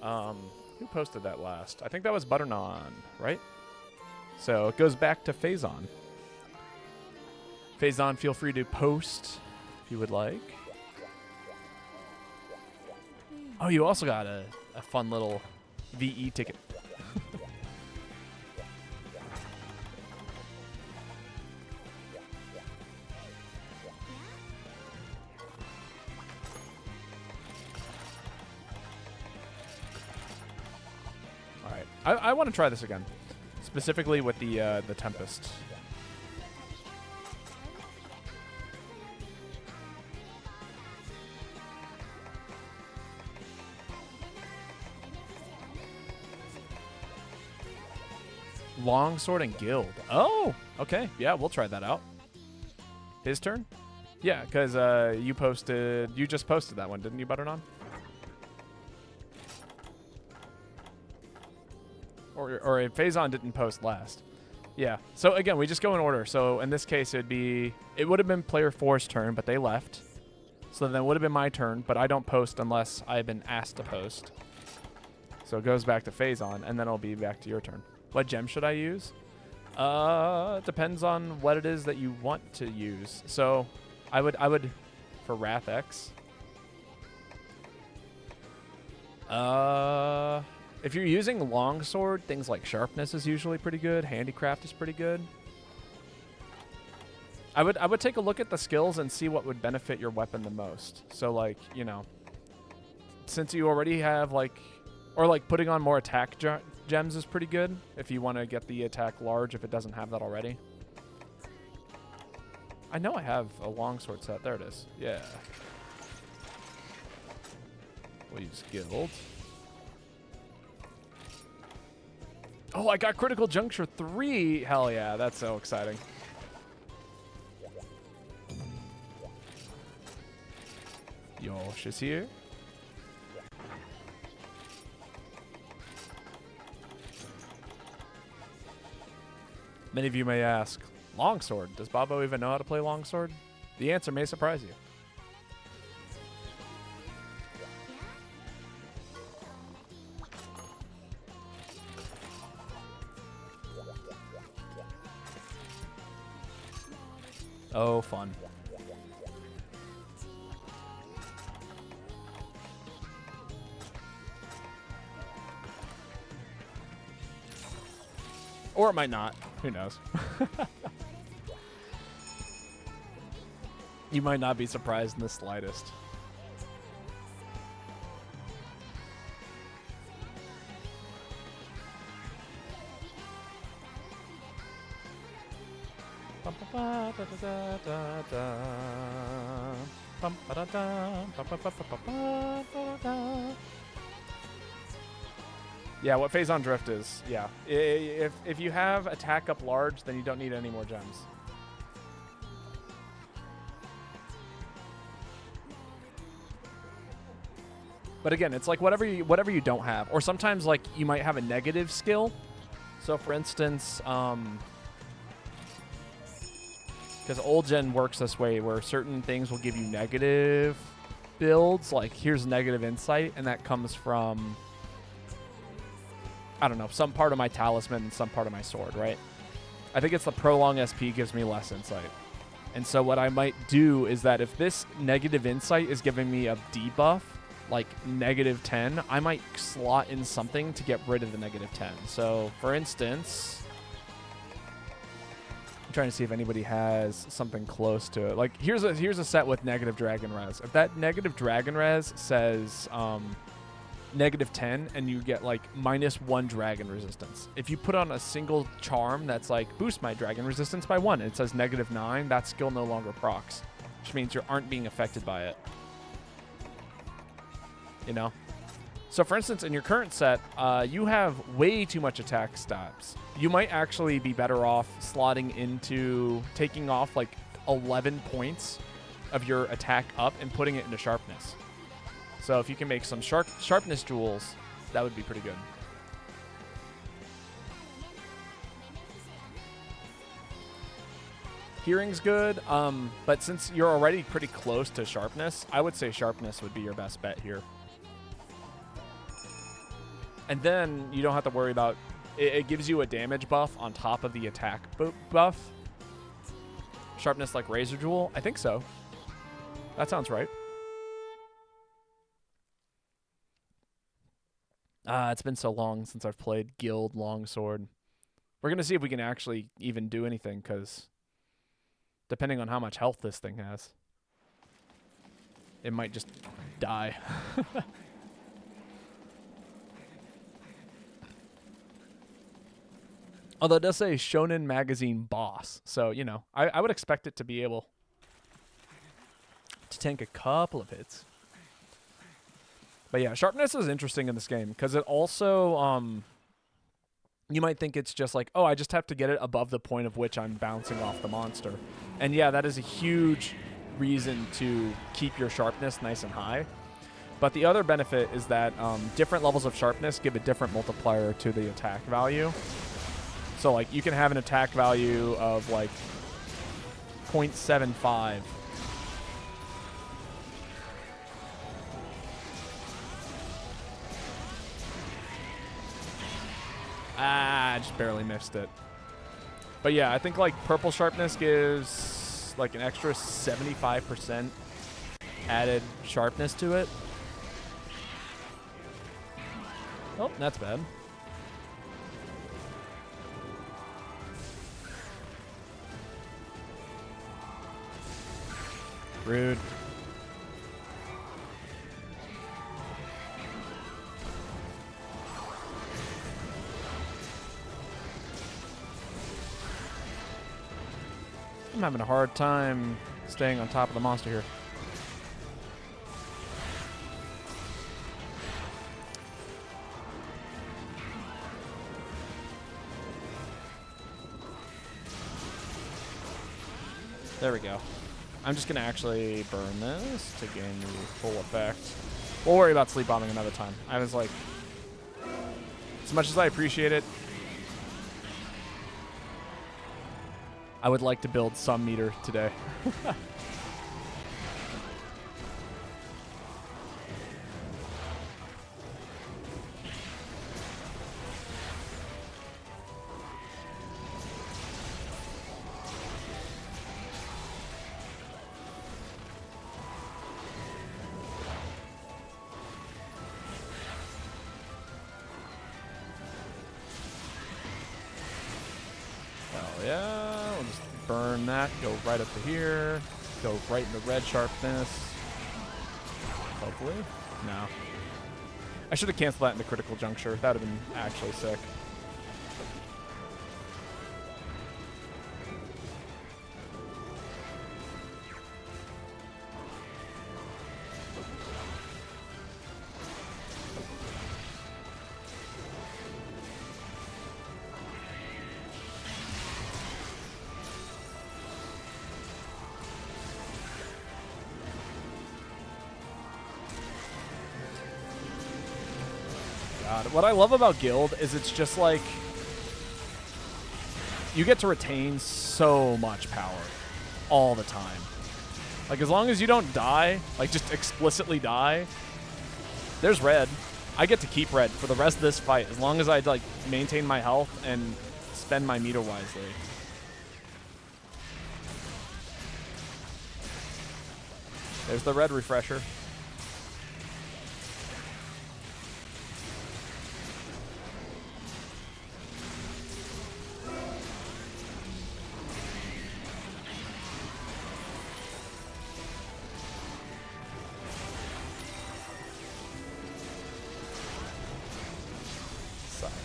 Who posted that last? I think that was Butternon, right? So it goes back to Phazon. Phazon, feel free to post if you would like. Oh, you also got a fun little VE ticket. I want to try this again, specifically with the Tempest. Longsword and Guild. Oh, okay. Yeah, we'll try that out. His turn? Yeah, because you just posted that one, didn't you, Butternon? Or if Phazon didn't post last. Yeah. So again, we just go in order. So in this case, it would have been player 4's turn, but they left. So then it would have been my turn, but I don't post unless I've been asked to post. So it goes back to Phazon, and then it'll be back to your turn. What gem should I use? It depends on what it is that you want to use. So I would for Wrath X. If you're using longsword, things like sharpness is usually pretty good. Handicraft is pretty good. I would take a look at the skills and see what would benefit your weapon the most. So like, you know, since you already have like, or like putting on more attack gems is pretty good if you want to get the attack large if it doesn't have that already. I know I have a longsword set. There it is. Yeah. We'll use Guild. Oh, I got Critical Juncture 3. Hell yeah, that's so exciting. Yosh is here. Many of you may ask, longsword, does Babo even know how to play longsword? The answer may surprise you. Oh, fun. Or it might not. Who knows? You might not be surprised in the slightest. Yeah, what Phazon Drift is, yeah. If you have attack up large, then you don't need any more gems. But again, it's like whatever you don't have. Or sometimes like you might have a negative skill. So for instance, because old gen works this way where certain things will give you negative builds, like here's negative insight, and that comes from, I don't know, some part of my talisman and some part of my sword, right? I think it's the prolong SP gives me less insight. And so what I might do is that if this negative insight is giving me a debuff, like -10, I might slot in something to get rid of the -10. So for instance, I'm trying to see if anybody has something close to it. Like here's a set with negative dragon res. If that negative dragon res says -10 and you get like -1 dragon resistance. If you put on a single charm that's like boost my dragon resistance by 1 and it says -9, that skill no longer procs. which means you aren't being affected by it. You know? So for instance, in your current set, you have way too much attack stats. You might actually be better off slotting into taking off like 11 points of your attack up and putting it into sharpness. So if you can make some sharpness jewels, that would be pretty good. Hearing's good, but since you're already pretty close to sharpness, I would say sharpness would be your best bet here. And then you don't have to worry about it gives you a damage buff on top of the attack buff. Sharpness like Razor Jewel? I think so. That sounds right. It's been so long since I've played Guild Longsword. We're going to see if we can actually even do anything, because depending on how much health this thing has, it might just die. Although it does say Shonen Magazine Boss. So, you know, I would expect it to be able to tank a couple of hits. But yeah, sharpness is interesting in this game because it also, you might think it's just like, oh, I just have to get it above the point of which I'm bouncing off the monster. And yeah, that is a huge reason to keep your sharpness nice and high. But the other benefit is that different levels of sharpness give a different multiplier to the attack value. So, like, you can have an attack value of, like, 0.75. I just barely missed it. But, yeah, I think, like, purple sharpness gives, like, an extra 75% added sharpness to it. Oh, that's bad. Rude. I'm having a hard time staying on top of the monster here. There we go. I'm just going to actually burn this to gain the full effect. We'll worry about sleep bombing another time. I was like, as much as I appreciate it, I would like to build some meter today. Yeah, we'll just burn that, go right up to here, go right into red sharpness. Hopefully. No. I should have canceled that in the critical juncture. That would have been actually sick. God, what I love about Guild is it's just like you get to retain so much power all the time. Like, as long as you don't die, like just explicitly die, there's red. I get to keep red for the rest of this fight as long as I like maintain my health and spend my meter wisely. There's the red refresher.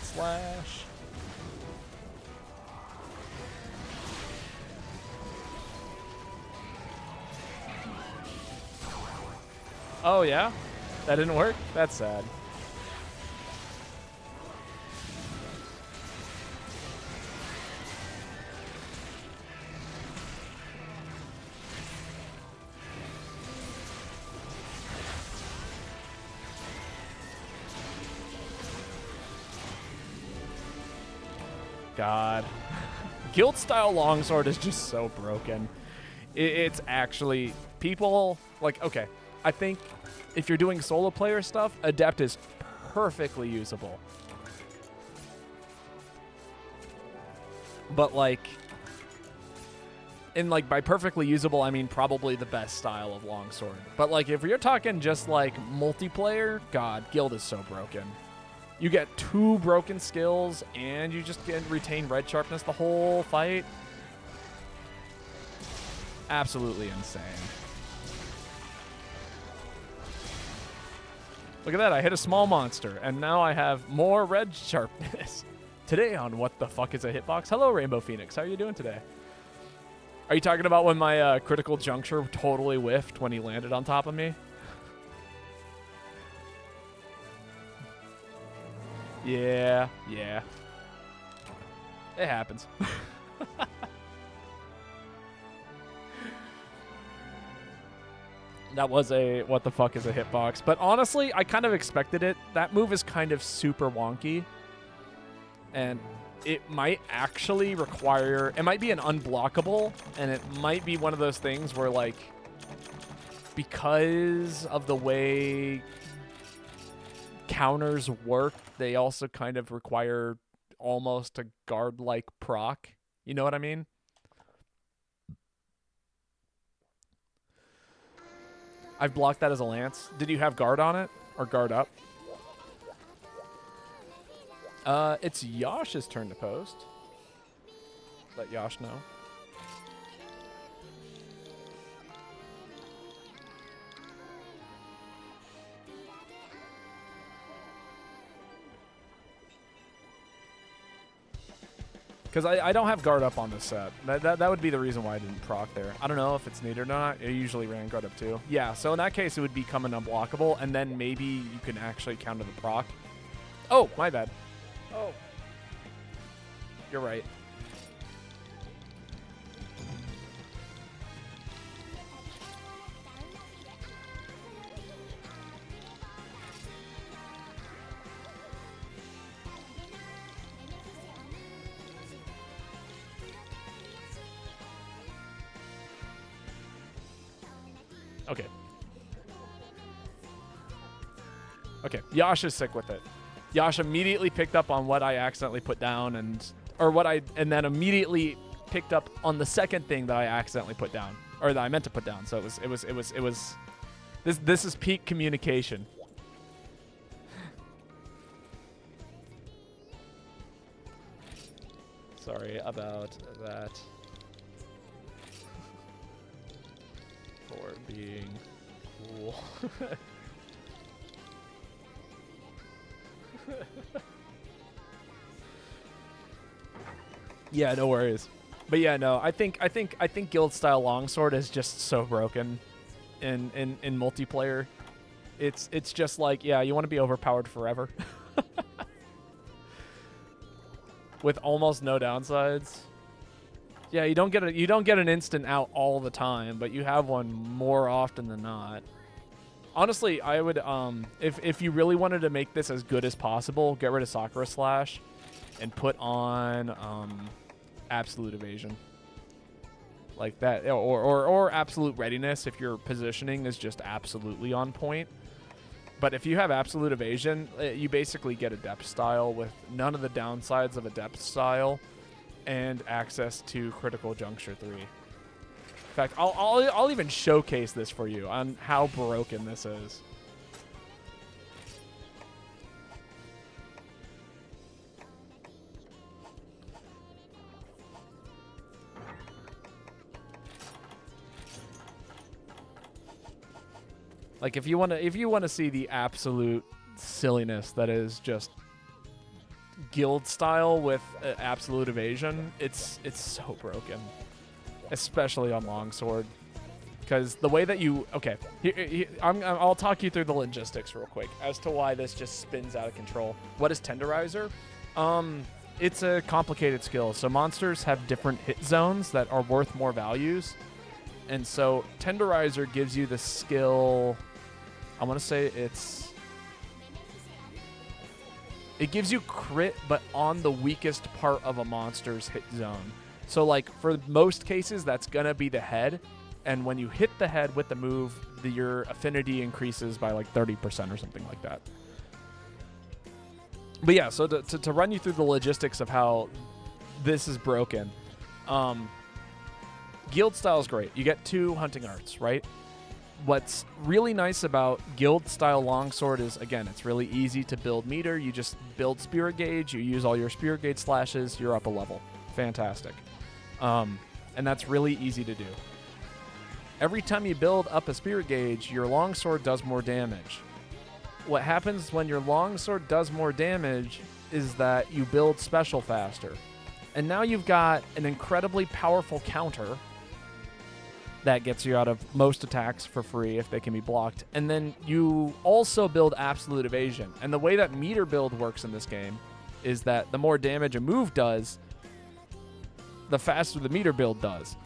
Slash. Oh, yeah? That didn't work? That's sad. God. Guild style longsword is just so broken. It's actually people like, okay, I think if you're doing solo player stuff, adept is perfectly usable. But like, and like by perfectly usable, I mean probably the best style of longsword. But like if you're talking just like multiplayer, God, guild is so broken. You get 2 broken skills, and you just get retain red sharpness the whole fight. Absolutely insane. Look at that, I hit a small monster, and now I have more red sharpness. Today on What the Fuck is a Hitbox? Hello, Rainbow Phoenix. How are you doing today? Are you talking about when my critical juncture totally whiffed when he landed on top of me? Yeah. It happens. That was a what the fuck is a hitbox. But honestly, I kind of expected it. That move is kind of super wonky. And it might actually require... It might be an unblockable, and it might be one of those things where, like, because of the way counters work, they also kind of require almost a guard-like proc. You know what I mean? I've blocked that as a lance. Did you have guard on it? Or guard up? It's Yosh's turn to post. Let Yosh know. Because I don't have guard up on this set. That would be the reason why I didn't proc there. I don't know if it's needed or not. I usually ran guard up too. Yeah, so in that case, it would become an unblockable, and then maybe you can actually counter the proc. Oh, my bad. Oh. You're right. Okay. Okay, Yash is sick with it. Yash immediately picked up on what I accidentally put down and then immediately picked up on the second thing that I accidentally put down or that I meant to put down. So it was this is peak communication. Sorry about that. For being cool. Yeah, no worries. But yeah, no, I think guild style longsword is just so broken in multiplayer. It's just like, yeah, you want to be overpowered forever. With almost no downsides. Yeah, you don't get an instant out all the time, but you have one more often than not. Honestly, I would if you really wanted to make this as good as possible, get rid of Sakura Slash and put on absolute evasion. Like that, or absolute readiness if your positioning is just absolutely on point. But if you have absolute evasion, you basically get adept style with none of the downsides of adept style and access to critical juncture 3. In fact, I'll even showcase this for you on how broken this is. Like if you want to see the absolute silliness that is just guild style with absolute evasion, it's so broken, especially on longsword. Because the way that you... Okay, I'll talk you through the logistics real quick as to why this just spins out of control. What is Tenderizer? It's a complicated skill. So monsters have different hit zones that are worth more values. And so Tenderizer gives you the skill... I want to say it gives you crit, but on the weakest part of a monster's hit zone. So, like, for most cases, that's going to be the head. And when you hit the head with the move, your affinity increases by, like, 30% or something like that. But, yeah, so to run you through the logistics of how this is broken, guild style is great. You get 2 hunting arts, right? What's really nice about guild style longsword is, again, it's really easy to build meter. You just build spirit gauge, you use all your spirit gauge slashes, you're up a level. Fantastic. And that's really easy to do. Every time you build up a spirit gauge, your longsword does more damage. What happens when your longsword does more damage is that you build special faster. And now you've got an incredibly powerful counter that gets you out of most attacks for free if they can be blocked. And then you also build absolute evasion. And the way that meter build works in this game is that the more damage a move does, the faster the meter build does.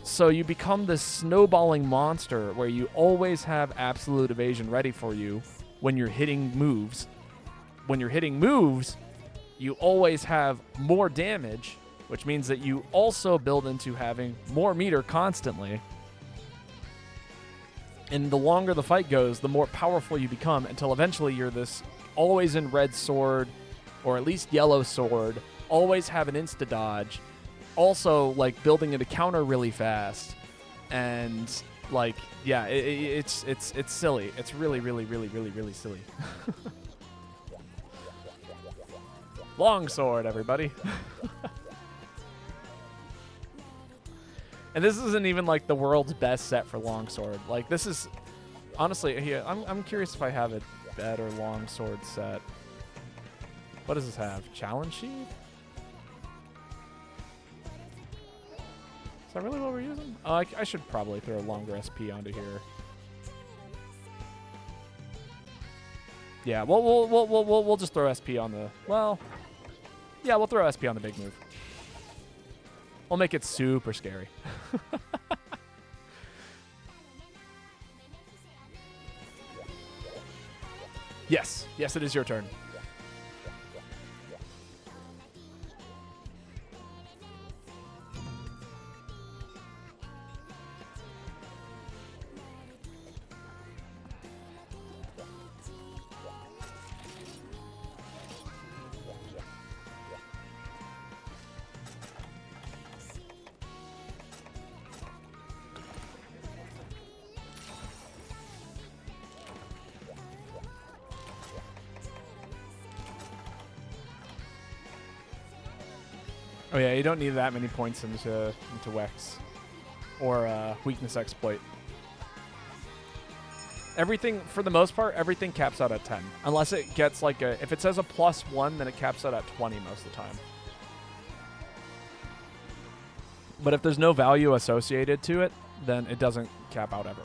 So you become this snowballing monster where you always have absolute evasion ready for you when you're hitting moves. When you're hitting moves, you always have more damage, which means that you also build into having more meter constantly. And the longer the fight goes, the more powerful you become until eventually you're this always in red sword, or at least yellow sword, always have an insta-dodge, also like building into counter really fast. And like, yeah, it's silly. It's really, really, really, really, really silly. Longsword, everybody. And this isn't even like the world's best set for longsword. Like, this is honestly, here, I'm curious if I have a better longsword set. What does this have? Challenge sheet? Is that really what we're using? I should probably throw a longer SP onto here. Yeah, we'll just throw SP on the, well, yeah, we'll throw SP on the big move. We'll make it super scary. Yes, it is your turn. Oh yeah, you don't need that many points into Wex or weakness exploit. Everything, for the most part, everything caps out at 10. Unless it gets like a, if it says a +1, then it caps out at 20 most of the time. But if there's no value associated to it, then it doesn't cap out ever.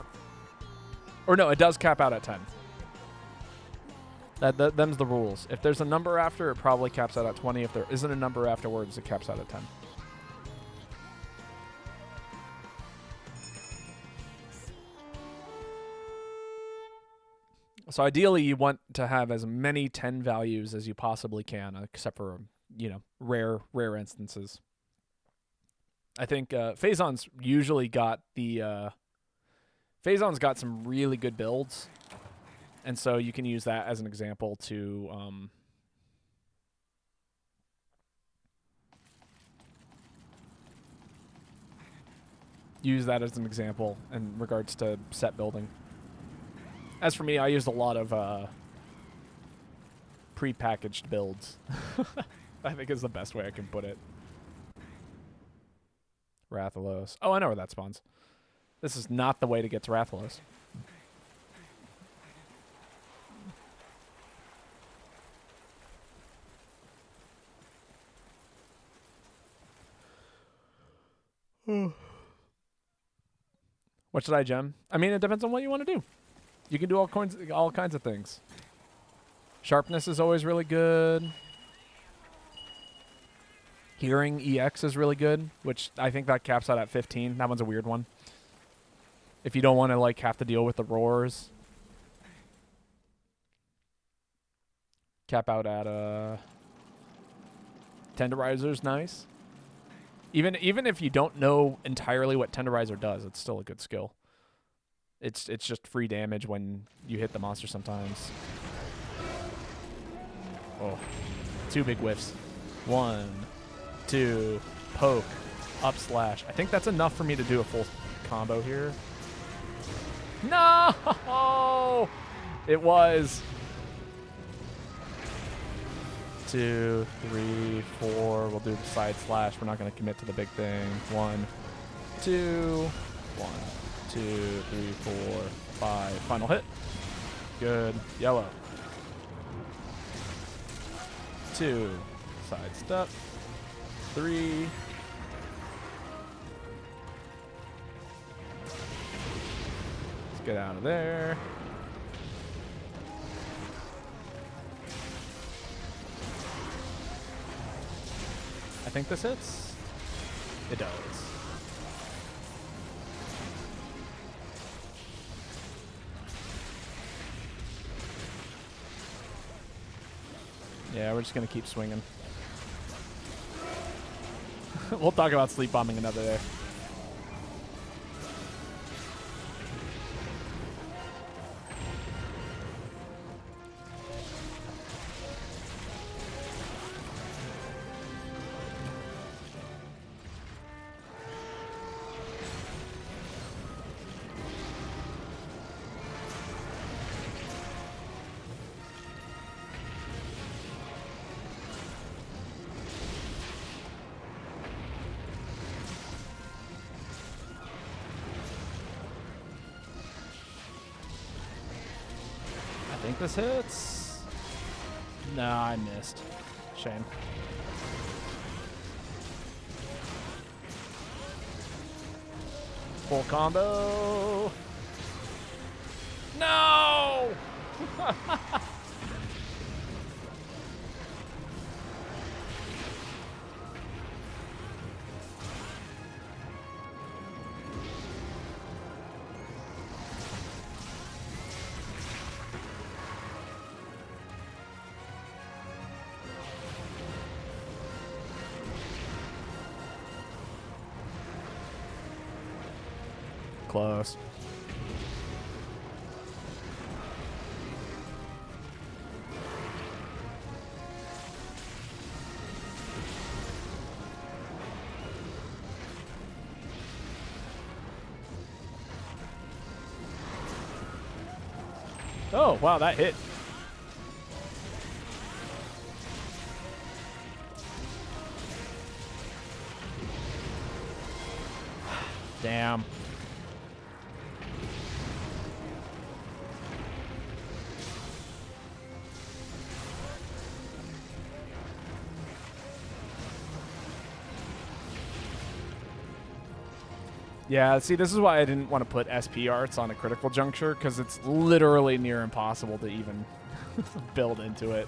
Or no, it does cap out at 10. Them's the rules. If there's a number after, it probably caps out at 20. If there isn't a number afterwards, it caps out at 10. So ideally, you want to have as many 10 values as you possibly can, except for, you know, rare instances. I think Phazon's usually got the... Phazon's got some really good builds. And so you can use that as an example to use that as an example in regards to set building. As for me, I used a lot of pre-packaged builds. I think is the best way I can put it. Rathalos. Oh, I know where that spawns. This is not the way to get to Rathalos. What should I gem? I mean, it depends on what you want to do. You can do all kinds of things. Sharpness is always really good. Hearing EX is really good, which I think that caps out at 15. That one's a weird one. If you don't want to like have to deal with the roars. Cap out at Tenderizer's nice. Even if you don't know entirely what Tenderizer does, it's still a good skill. It's just free damage when you hit the monster sometimes. Oh. 2 big whiffs. 1, 2, poke, up slash. I think that's enough for me to do a full combo here. No! It was. 2, 3, 4. We'll do the side slash. We're not going to commit to the big thing. 1, 2, 1, 2, 3, 4, 5. Final hit. Good. Yellow. 2. Side step. 3. Let's get out of there. I think this hits. It does. Yeah, we're just going to keep swinging. We'll talk about sleep bombing another day. I think this hits. No, I missed. Shame. Full combo. No! Close. Oh, wow, that hit. Damn. Yeah, see, this is why I didn't want to put SP arts on a critical juncture, because it's literally near impossible to even build into it.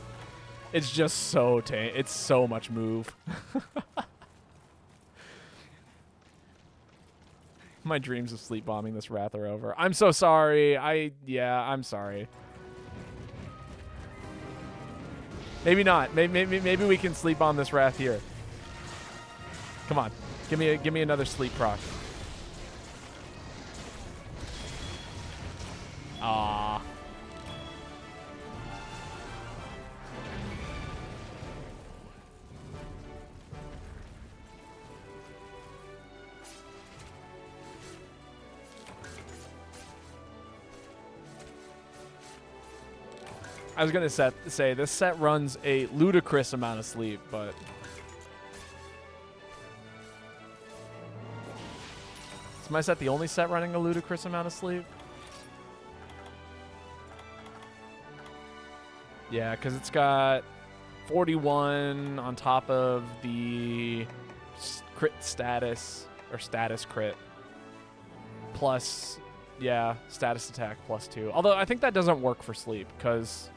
It's just so it's so much move. My dreams of sleep bombing this Wrath are over. I'm so sorry. I'm sorry. Maybe not. Maybe we can sleep bomb this Wrath here. Come on, give me another sleep proc. Ah. I was gonna say this set runs a ludicrous amount of sleep, but is my set the only set running a ludicrous amount of sleep? Yeah, because it's got 41 on top of the crit status, or status crit, plus, yeah, status attack +2. Although I think that doesn't work for sleep, because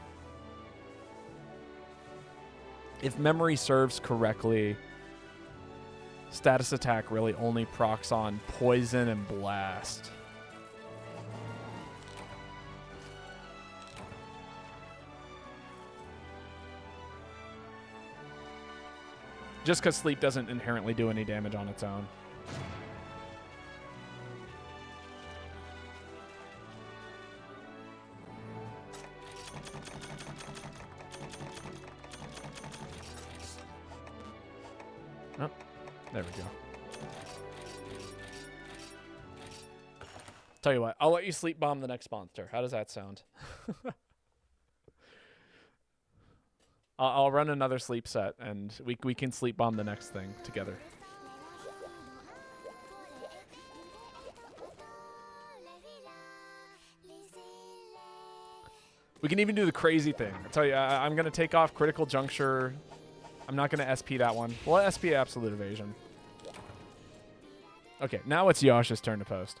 if memory serves correctly, status attack really only procs on poison and blast. Just because sleep doesn't inherently do any damage on its own. Oh, there we go. Tell you what, I'll let you sleep bomb the next monster. How does that sound? I'll run another sleep set, and we can sleep bomb the next thing together. We can even do the crazy thing. I tell you, I'm going to take off Critical Juncture. I'm not going to SP that one. We'll SP Absolute Evasion. Okay, now it's Yasha's turn to post.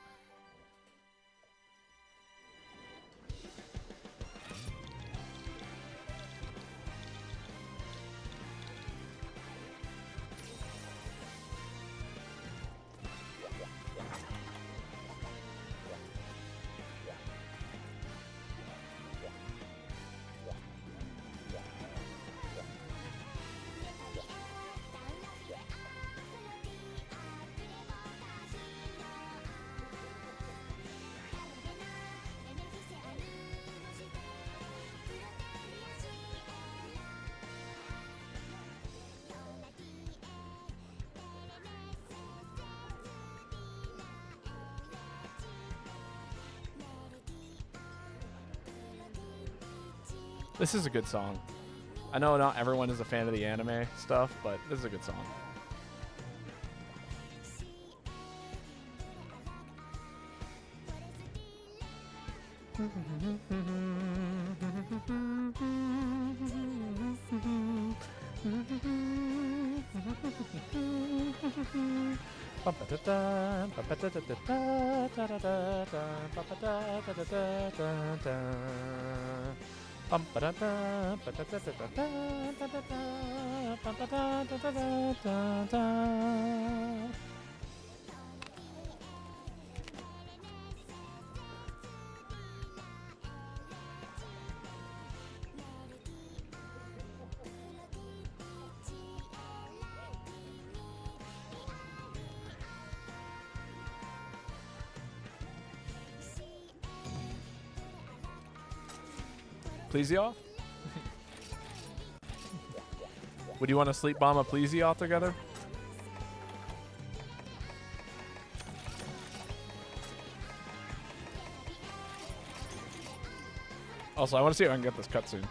This is a good song. I know not everyone is a fan of the anime stuff, but this is a good song. Plesioth? Would you want to sleep bomb a Plesioth together? Also, I want to see if I can get this cutscene.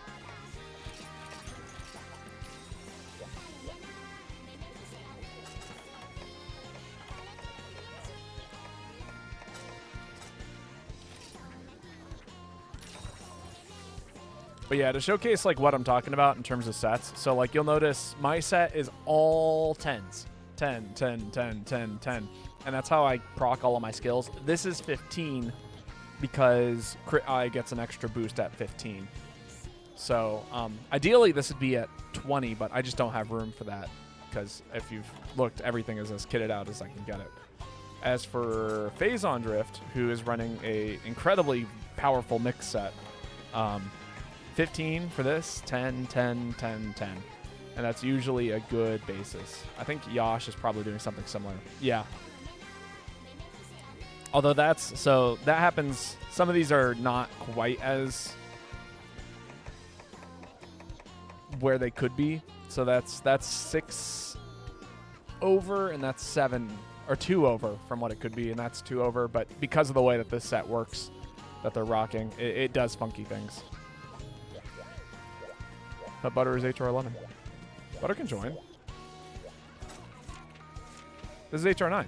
But yeah, to showcase like what I'm talking about in terms of sets. So like you'll notice my set is all 10s. 10, 10, 10, 10, 10. And that's how I proc all of my skills. This is 15 because Crit Eye gets an extra boost at 15. So ideally this would be at 20, but I just don't have room for that because if you've looked, everything is as kitted out as I can get it. As for Phazon Drift, who is running a incredibly powerful mix set, 15 for this, 10, 10, 10, 10. And that's usually a good basis. I think Yash is probably doing something similar. Yeah. Although that happens, some of these are not quite as where they could be. So that's 6 over and that's 7 or 2 over from what it could be, and that's 2 over. But because of the way that this set works, that they're rocking, it does funky things. But Butter is HR11. Butter can join. This is HR9.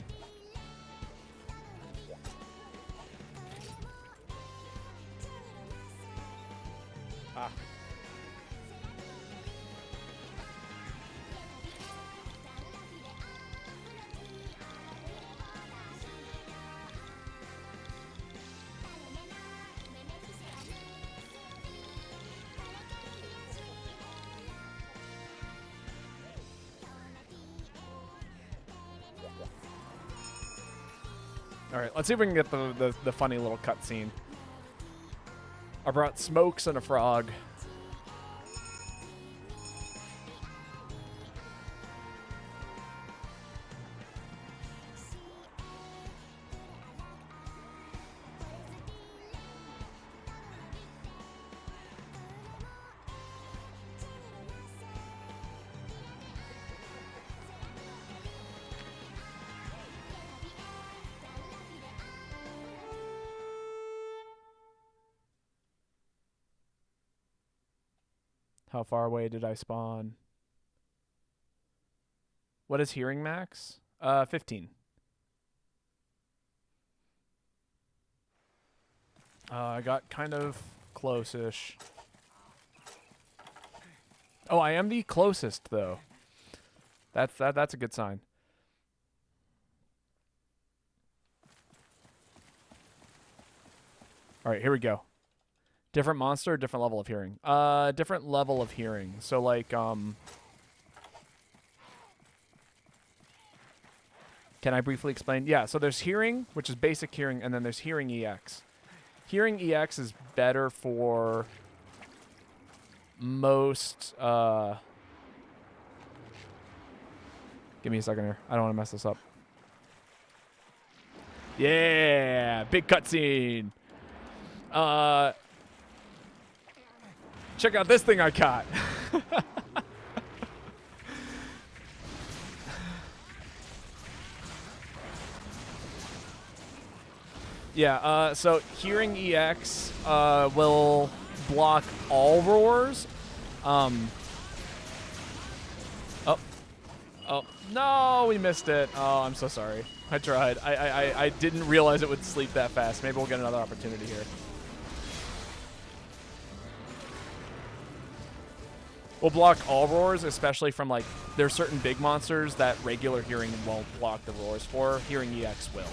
Ah. All right, let's see if we can get the funny little cutscene. I brought smokes and a frog. How far away did I spawn? What is hearing max? 15. I got kind of close-ish. Oh, I am the closest though. That's a good sign. All right, here we go. Different monster, different level of hearing. Different level of hearing. So like, can I briefly explain? Yeah, so there's hearing, which is basic hearing, and then there's hearing EX. Hearing EX is better for most, give me a second here. I don't want to mess this up. Yeah, big cutscene. Check out this thing I caught. Yeah, so hearing EX will block all roars. Oh, no, we missed it. Oh, I'm so sorry. I tried. I didn't realize it would sleep that fast. Maybe we'll get another opportunity here. We'll block all roars, especially from, like, there's certain big monsters that regular hearing won't block the roars for. Hearing EX will,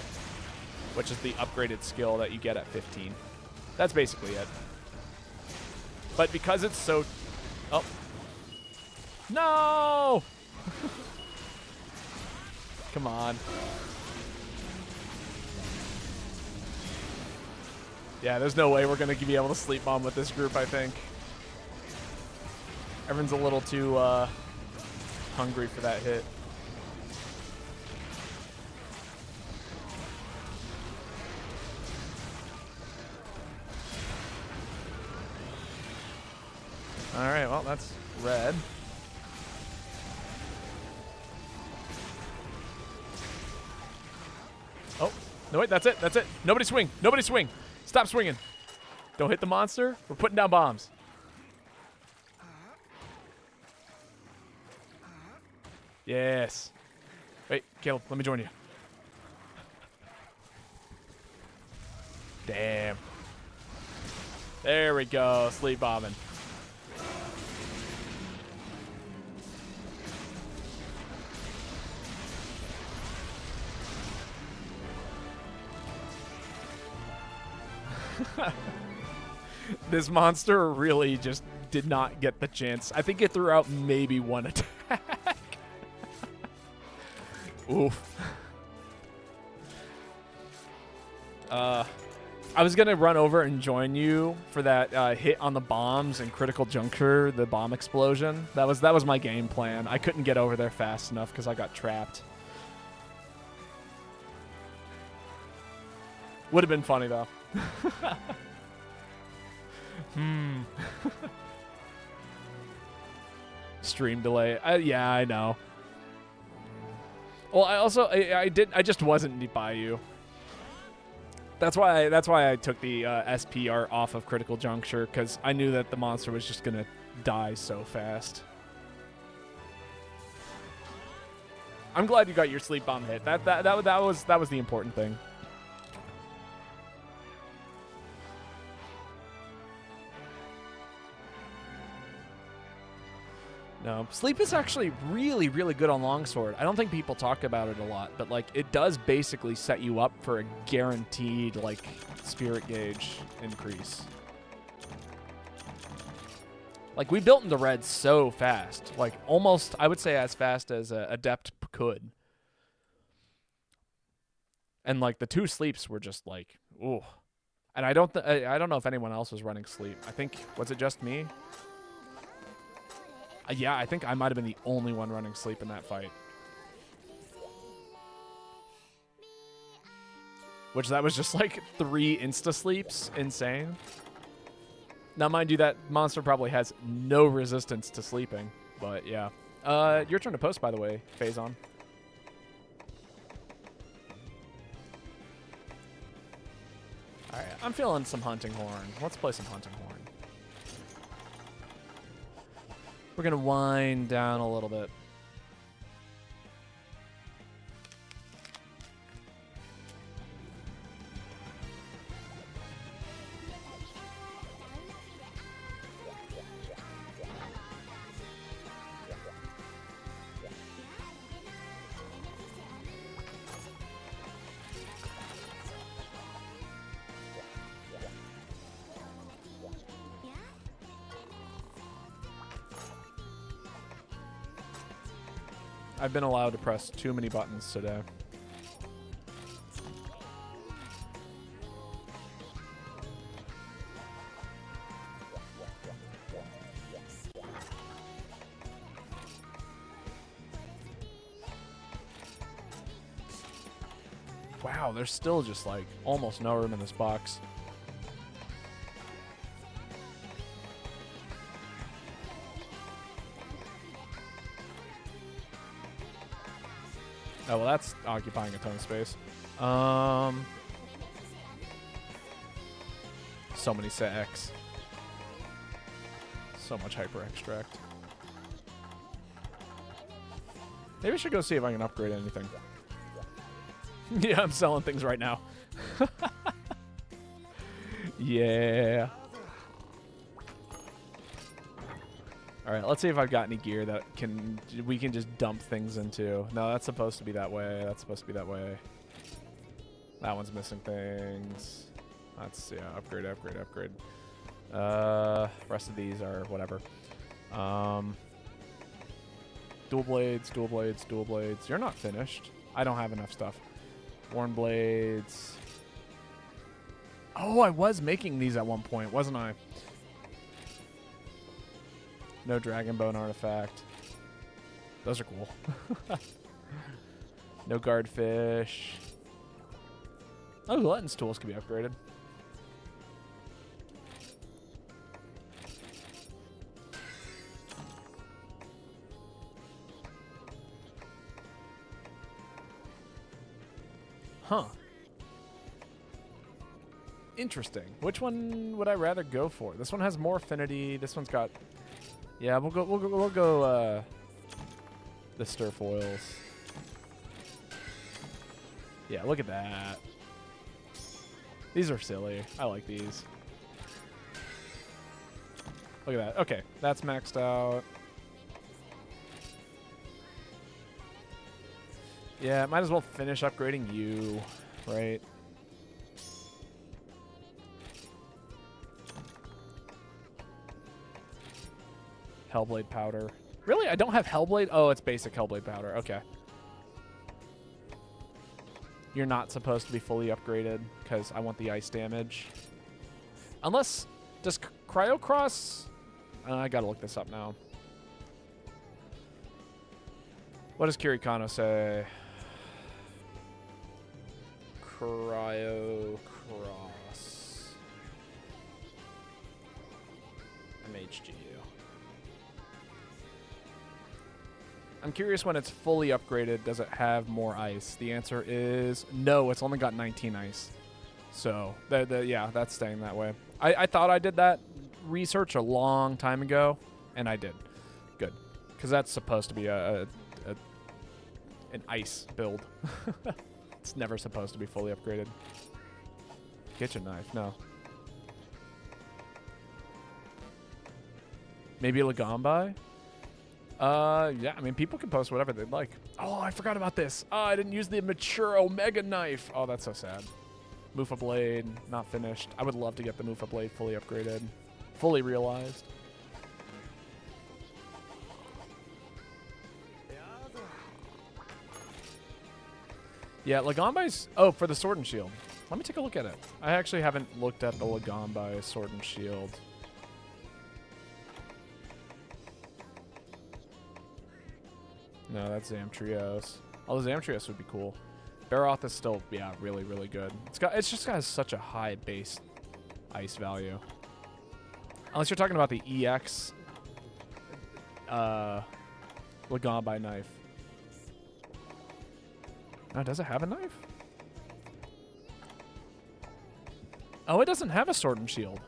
which is the upgraded skill that you get at 15. That's basically it. But because it's so... Oh. No! Come on. Yeah, there's no way we're going to be able to sleep bomb with this group, I think. Everyone's a little too hungry for that hit. All right, well, that's red. Oh, no, wait, that's it. That's it. Nobody swing. Nobody swing. Stop swinging. Don't hit the monster. We're putting down bombs. Yes. Wait, Caleb, let me join you. Damn. There we go. Sleep bombing. This monster really just did not get the chance. I think it threw out maybe one attack. Oof. I was gonna run over and join you for that hit on the bombs and critical juncture, the bomb explosion. That was my game plan. I couldn't get over there fast enough because I got trapped. Would have been funny though. Stream delay. Yeah, I know. Well, I just wasn't by you. That's why I took the SPR off of critical juncture, because I knew that the monster was just gonna die so fast. I'm glad you got your sleep bomb hit. That was the important thing. No, sleep is actually really, really good on longsword. I don't think people talk about it a lot, but like it does basically set you up for a guaranteed like spirit gauge increase. Like we built into red so fast, like almost I would say as fast as Adept could. And like the 2 sleeps were just like, ooh. And I don't know if anyone else was running sleep. I think, was it just me? Yeah, I think I might have been the only one running sleep in that fight. Which that was just like 3 insta sleeps. Insane. Now, mind you, that monster probably has no resistance to sleeping. But yeah. Your turn to post, by the way, Phazon. Alright, I'm feeling some Hunting Horn. Let's play some Hunting Horn. We're gonna wind down a little bit. I've been allowed to press too many buttons today. Wow, there's still just like almost no room in this box. Oh, well, that's occupying a ton of space. So many sacks. So much hyper extract. Maybe I should go see if I can upgrade anything. Yeah, I'm selling things right now. Yeah. Alright, let's see if I've got any gear that we can just dump things into. No, that's supposed to be that way. That's supposed to be that way. That one's missing things. That's, yeah, upgrade. Rest of these are whatever. Dual blades. You're not finished. I don't have enough stuff. Worn blades. Oh, I was making these at one point, wasn't I? No dragon bone artifact. Those are cool. No guardfish. Oh, Glutton's tools can be upgraded. Huh. Interesting. Which one would I rather go for? This one has more affinity. This one's got. Yeah, we'll go. The stir foils. Yeah, look at that. These are silly. I like these. Look at that. Okay, that's maxed out. Yeah, might as well finish upgrading you, right? Hellblade powder. Really? I don't have Hellblade? Oh, it's basic Hellblade powder. Okay. You're not supposed to be fully upgraded because I want the ice damage. Unless, does Cryocross? I gotta look this up now. What does Kirikano say? Cryocross. MHGU. I'm curious when it's fully upgraded, does it have more ice? The answer is no, it's only got 19 ice. So, yeah, that's staying that way. I thought I did that research a long time ago, and I did. Good. Because that's supposed to be an ice build. It's never supposed to be fully upgraded. Kitchen knife, no. Maybe Lagombai? Yeah, I mean, people can post whatever they'd like. Oh, I forgot about this. Oh, I didn't use the mature Omega knife. Oh, that's so sad. Mufa blade, not finished. I would love to get the Mufa blade fully upgraded. Fully realized. Yeah, Lagombi's... Oh, for the Sword and Shield. Let me take a look at it. I actually haven't looked at the Lagombi Sword and Shield. No, that's Zamtrios. Although Zamtrios would be cool. Baroth is still, yeah, really, really good. It's just got such a high base ice value. Unless you're talking about the EX Lagombi knife. Oh, does it have a knife? Oh, it doesn't have a sword and shield.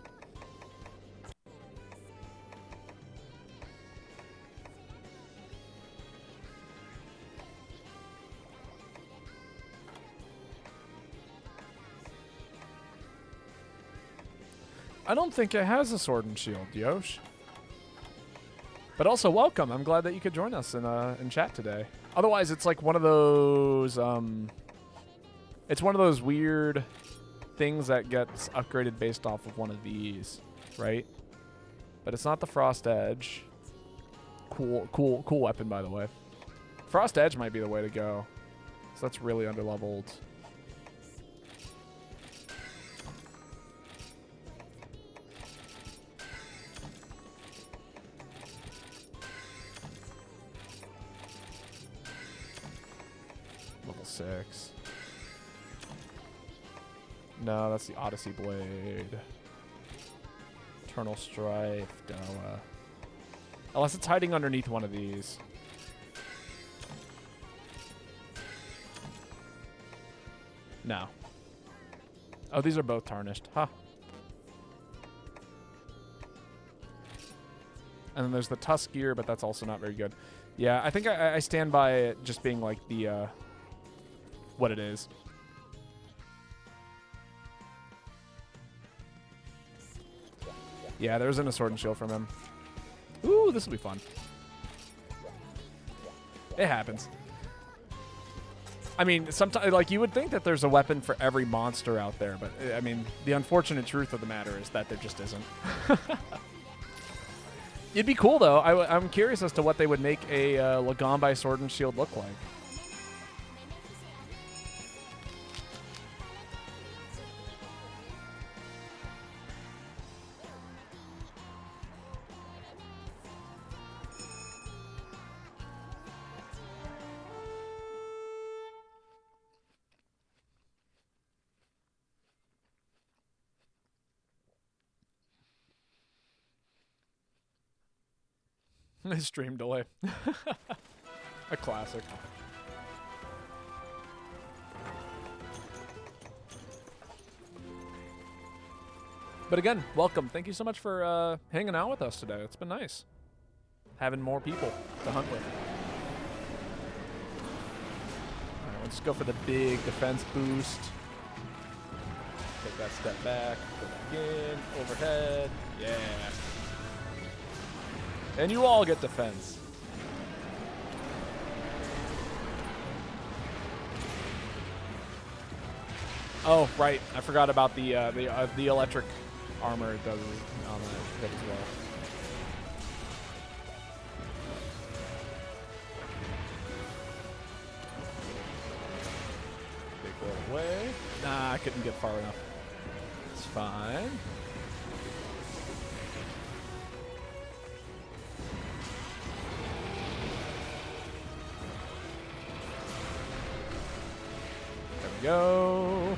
I don't think it has a sword and shield, Yosh. But also, welcome. I'm glad that you could join us in chat today. Otherwise, it's like one of those... it's one of those weird things that gets upgraded based off of one of these, right? But it's not the Frost Edge. Cool weapon, by the way. Frost Edge might be the way to go. So that's really underleveled. Level 6. No, that's the Odyssey Blade. Eternal Strife, Doa. Unless it's hiding underneath one of these. No. Oh, these are both tarnished. Huh. And then there's the Tusk Gear, but that's also not very good. Yeah, I think I stand by it just being like the, what it is. Yeah, there isn't a sword and shield from him. Ooh, this will be fun. It happens. I mean, sometimes, like, you would think that there's a weapon for every monster out there, but, I mean, the unfortunate truth of the matter is that there just isn't. It'd be cool, though. I'm curious as to what they would make a Lagombi sword and shield look like. Stream delay. A classic. But again, welcome. Thank you so much for hanging out with us today. It's been nice having more people to hunt with. All right, let's go for the big defense boost. Take that step back. Go back in. Overhead. Yeah. And you all get defense. Oh, right. I forgot about the electric armor it does on that as well. Big roll away. Nah, I couldn't get far enough. It's fine. Go.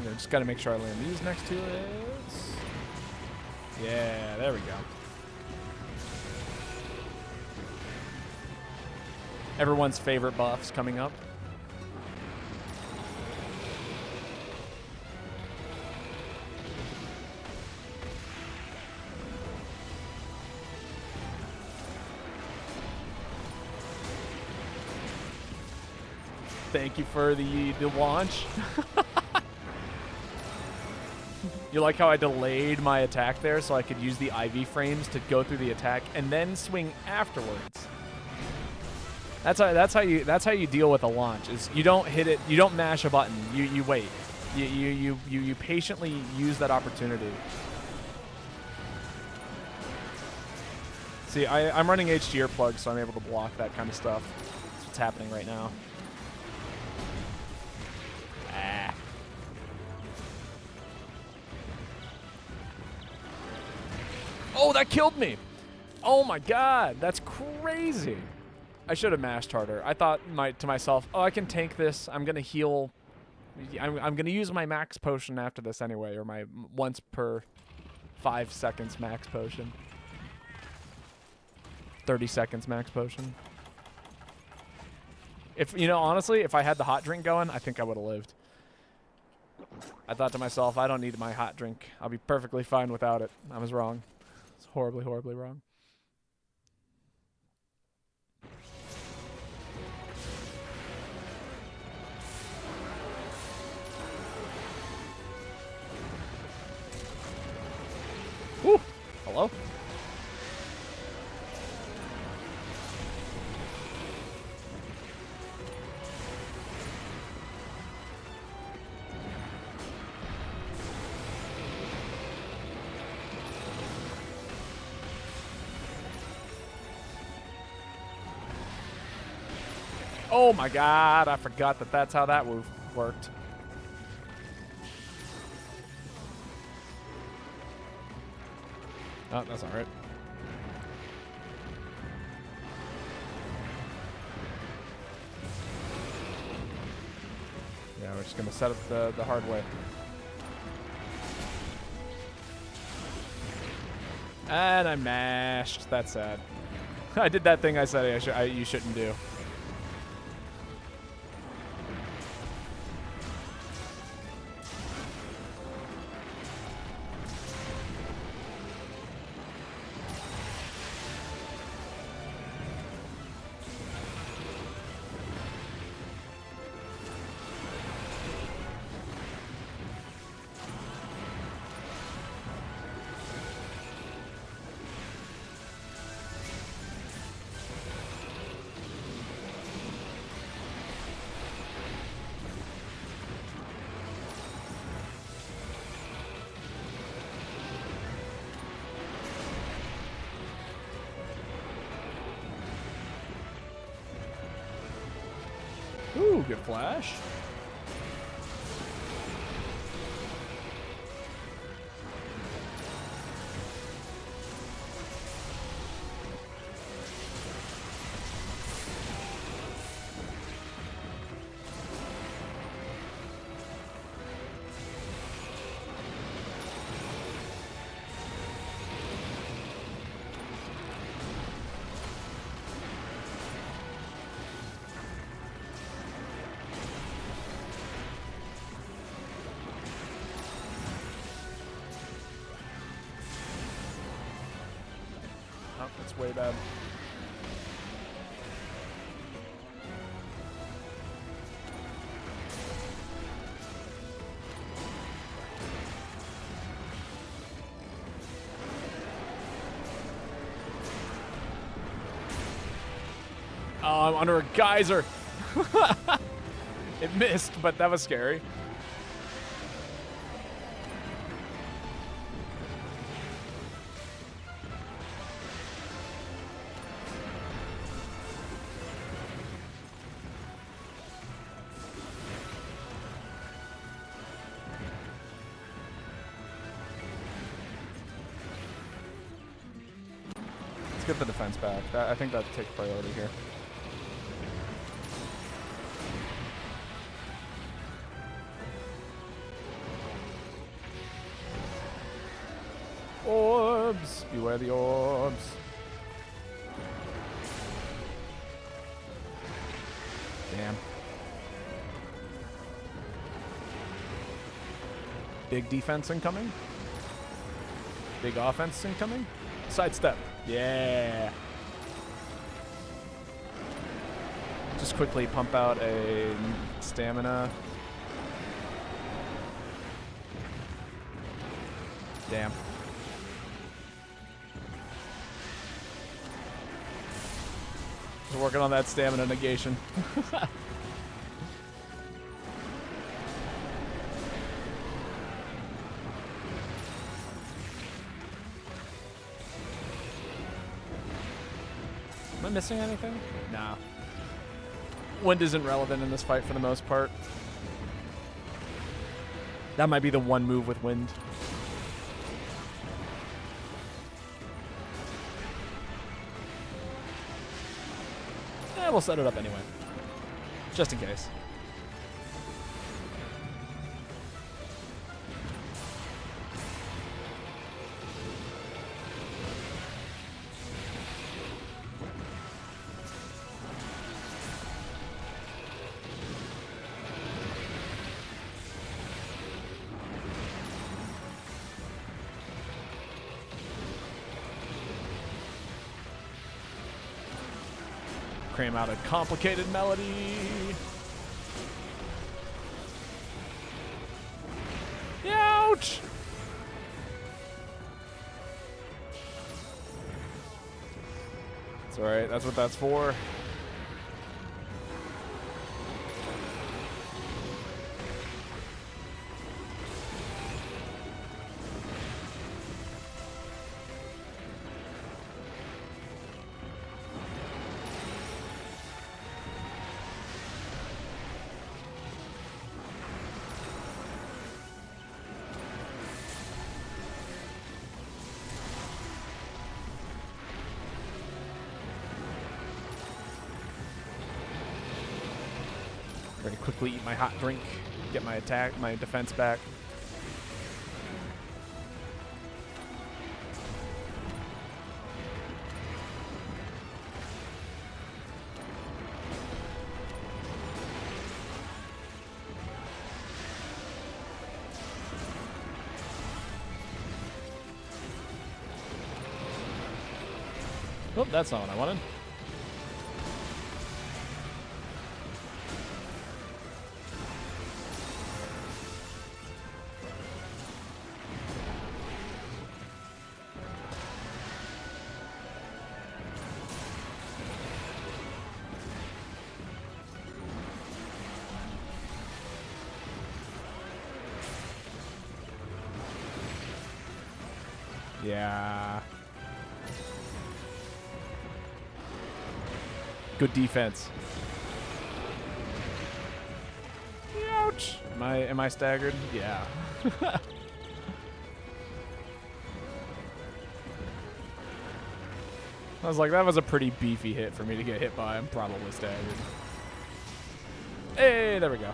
I just got to make sure I land these next to it. Yeah, there we go. Everyone's favorite buffs coming up. Thank you for the launch. You like how I delayed my attack there so I could use the IV frames to go through the attack and then swing afterwards. That's how you deal with a launch. Is you don't hit it, you don't mash a button. You wait. You patiently use that opportunity. See, I'm running HD earplugs, so I'm able to block that kind of stuff. That's what's happening right now. Ah. Oh, that killed me! Oh my god, that's crazy! I should have mashed harder. I thought to myself, oh, I can tank this. I'm gonna heal. I'm gonna use my max potion after this anyway, or my once per 5 seconds max potion. 30 seconds max potion. If, you know, honestly, if I had the hot drink going, I think I would have lived. I thought to myself, I don't need my hot drink. I'll be perfectly fine without it. I was wrong. It's horribly, horribly wrong. Woo! Hello? Oh my god, I forgot that that's how that move worked. Oh, that's alright. Yeah, we're just gonna set up the hard way. And I mashed. That's sad. I did that thing I said you shouldn't do. Ooh, good flash. Oh, that's way bad. Oh, I'm under a geyser. It missed, but that was scary. Let's get the defense back. I think that takes priority here. Orbs! Beware the orbs. Damn. Big defense incoming. Big offense incoming. Sidestep. Yeah. Just quickly pump out a stamina. Damn. Just working on that stamina negation. I missing anything? Nah. Wind isn't relevant in this fight for the most part. That might be the one move with wind. Yeah, we'll set it up anyway. Just in case. Cram out a complicated melody. Ouch! It's alright, that's what that's for. Very quickly eat my hot drink, get my attack, my defense back. Oh, that's not what I wanted. Yeah. Good defense. Ouch. Am I staggered? Yeah. I was like, that was a pretty beefy hit for me to get hit by. I'm probably staggered. Hey, there we go.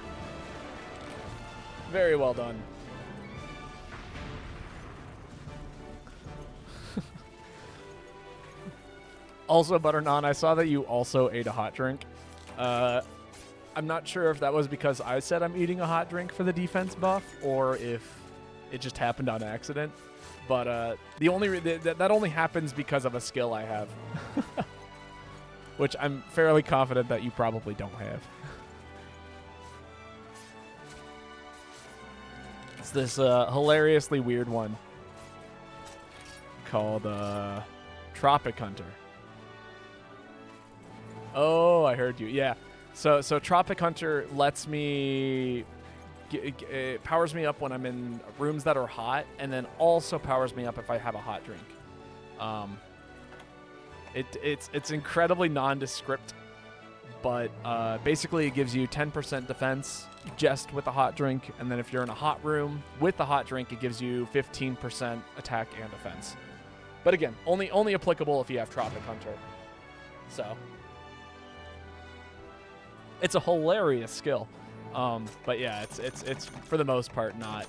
Very well done. Also, Butter Naan, I saw that you also ate a hot drink. I'm not sure if that was because I said I'm eating a hot drink for the defense buff, or if it just happened on accident. But the only that only happens because of a skill I have, which I'm fairly confident that you probably don't have. It's this hilariously weird one called Tropic Hunter. Oh, I heard you. Yeah. So Tropic Hunter lets me it powers me up when I'm in rooms that are hot, and then also powers me up if I have a hot drink. It's incredibly nondescript, but basically it gives you 10% defense just with a hot drink, and then if you're in a hot room with the hot drink, it gives you 15% attack and defense. But again, only applicable if you have Tropic Hunter. So it's a hilarious skill. But yeah, it's for the most part not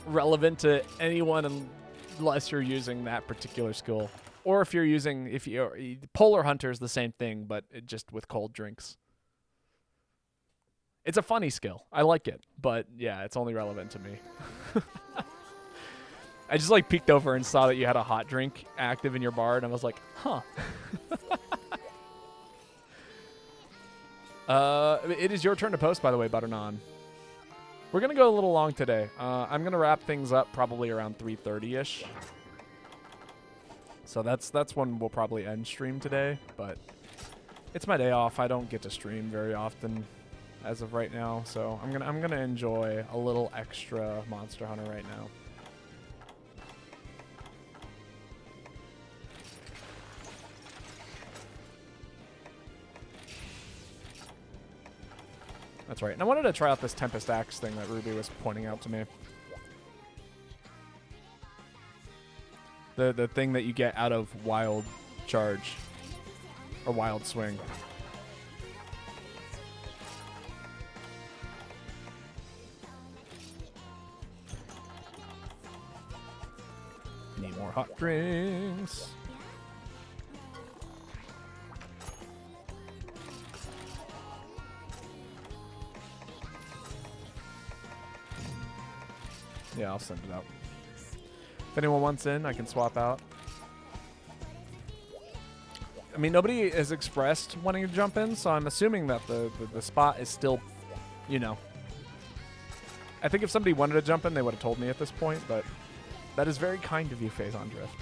relevant to anyone unless you're using that particular skill, or if you're Polar Hunter is the same thing, but just with cold drinks. It's a funny skill. I like it, but yeah, it's only relevant to me. I just like peeked over and saw that you had a hot drink active in your bar, and I was like, huh. It is your turn to post, by the way, Butter Naan. We're going to go a little long today. I'm going to wrap things up probably around 3:30-ish. So that's when we'll probably end stream today, but it's my day off. I don't get to stream very often as of right now, so I'm going to enjoy a little extra Monster Hunter right now. That's right. And I wanted to try out this Tempest Axe thing that Ruby was pointing out to me. The thing that you get out of Wild Charge. Or Wild Swing. Need more hot drinks. Yeah, I'll send it out. If anyone wants in, I can swap out. I mean, nobody has expressed wanting to jump in, so I'm assuming that the spot is still, you know. I think if somebody wanted to jump in, they would have told me at this point, but that is very kind of you, Phazon Drift.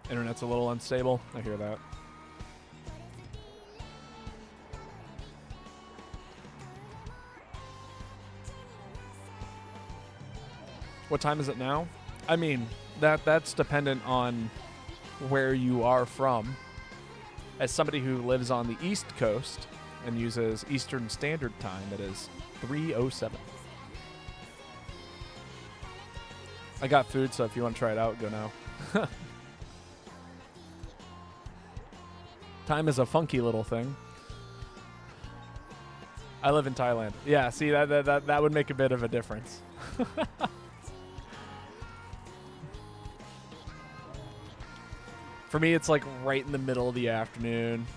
Internet's a little unstable. I hear that. What time is it now? I mean, that's dependent on where you are from. As somebody who lives on the East Coast and uses Eastern Standard Time, it is 3:07. I got food, so if you want to try it out, go now. Time is a funky little thing. I live in Thailand. Yeah, see, that would make a bit of a difference. For me, it's like right in the middle of the afternoon.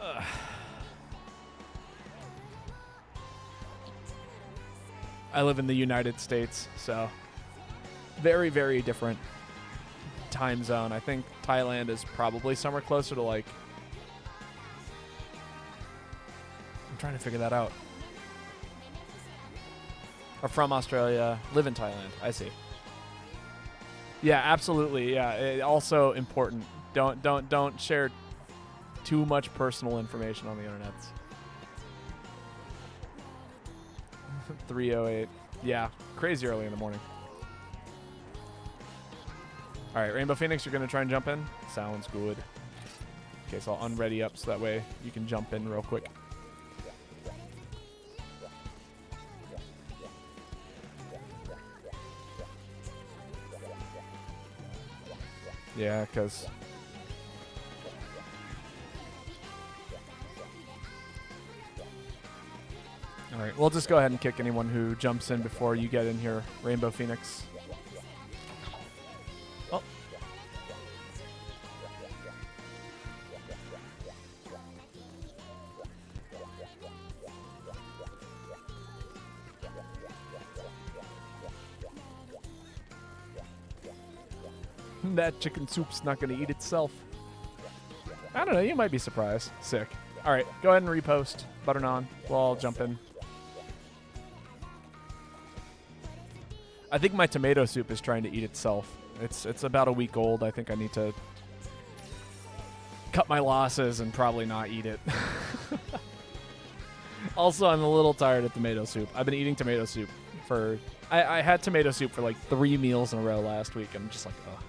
Ugh. I live in the United States, so very, very different time zone. I think Thailand is probably somewhere closer to like... I'm trying to figure that out. Or from Australia, live in Thailand. I see. Yeah, absolutely. Yeah, also important. Don't share too much personal information on the internet. 3:08. Yeah, crazy early in the morning. All right, Rainbow Phoenix, you're gonna try and jump in? Sounds good. Okay, so I'll unready up so that way you can jump in real quick. Yeah, because... All right, we'll just go ahead and kick anyone who jumps in before you get in here, Rainbow Phoenix. Oh. That chicken soup's not going to eat itself. I don't know. You might be surprised. Sick. All right. Go ahead and repost. Butternon. We'll all jump in. I think my tomato soup is trying to eat itself. It's about a week old. I think I need to cut my losses and probably not eat it. Also, I'm a little tired of tomato soup. I've been eating tomato soup for... I had tomato soup for like 3 meals in a row last week. I'm just like, ugh.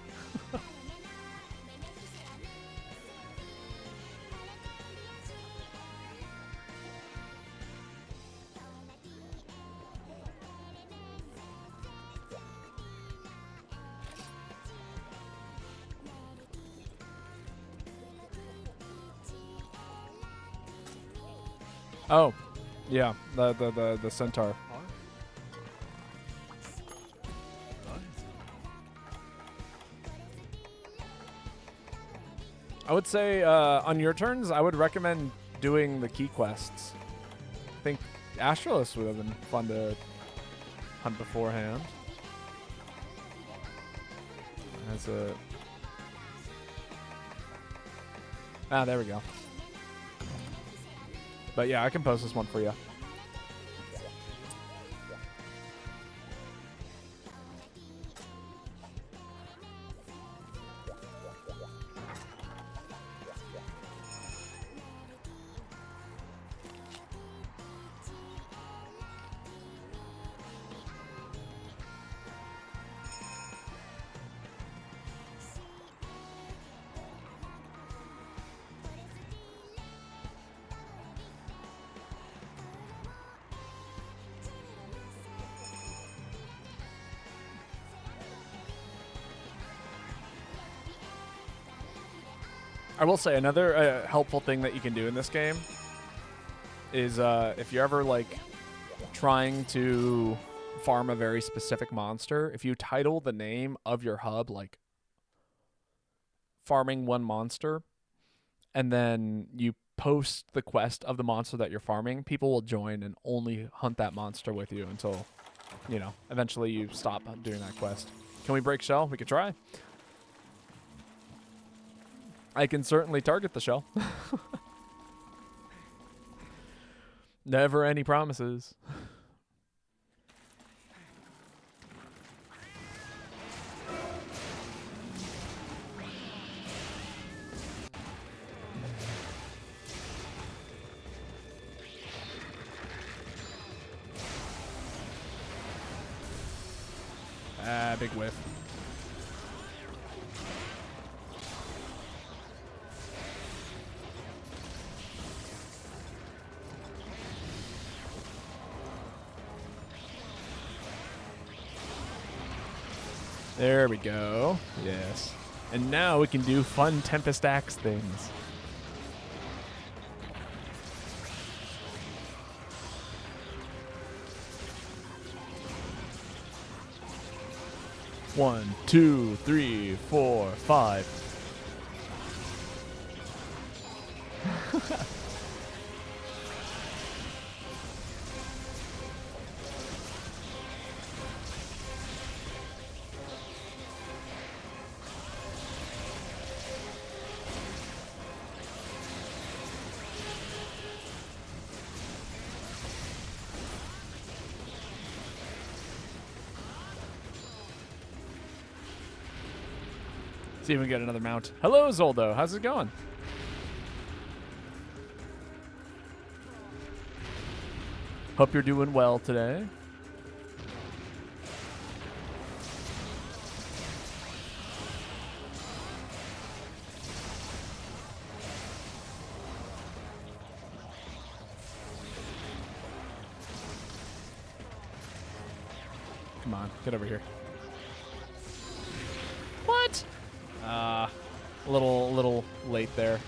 Oh, yeah, the centaur. I would say on your turns, I would recommend doing the key quests. I think Astralos would have been fun to hunt beforehand. As a Ah, there we go. But yeah, I can post this one for you. I will say another helpful thing that you can do in this game is if you're ever like trying to farm a very specific monster, if you title the name of your hub like farming one monster and then you post the quest of the monster that you're farming, people will join and only hunt that monster with you until, you know, eventually you stop doing that quest. Can we break shell? We could try. I can certainly target the shell. Never any promises. Ah, big whiff. There we go. Yes. And now we can do fun Tempest Axe things. One, two, three, four, five. See if we can get another mount. Hello, Zoldo. How's it going? Hope you're doing well today. Come on, get over here. What? A little late there.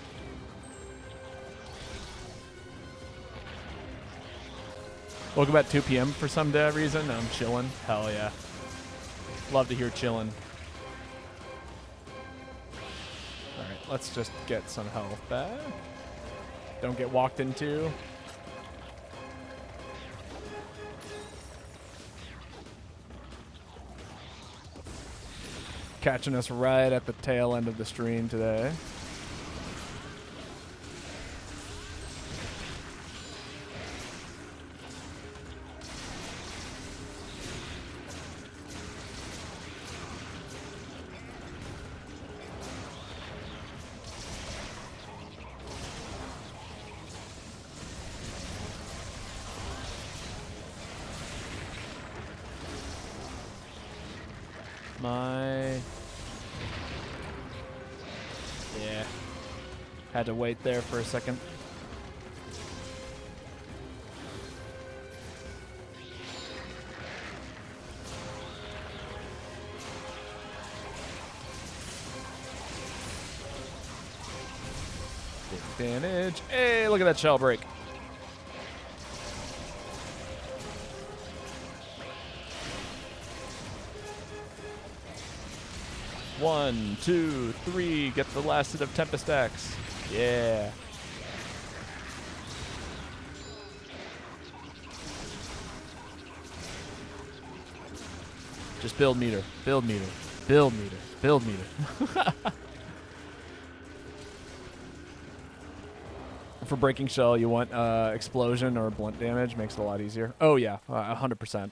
Woke up at 2 p.m. for some reason. I'm chilling. Hell yeah. Love to hear chilling. Alright, let's just get some health back. Don't get walked into. Catching us right at the tail end of the stream today. Had to wait there for a second. Advantage. Hey, look at that shell break. One, two, three. Get the last hit of Tempest Axe. Yeah. Just build meter. Build meter. Build meter. Build meter. For breaking shell, you want explosion or blunt damage. Makes it a lot easier. Oh, yeah. 100%.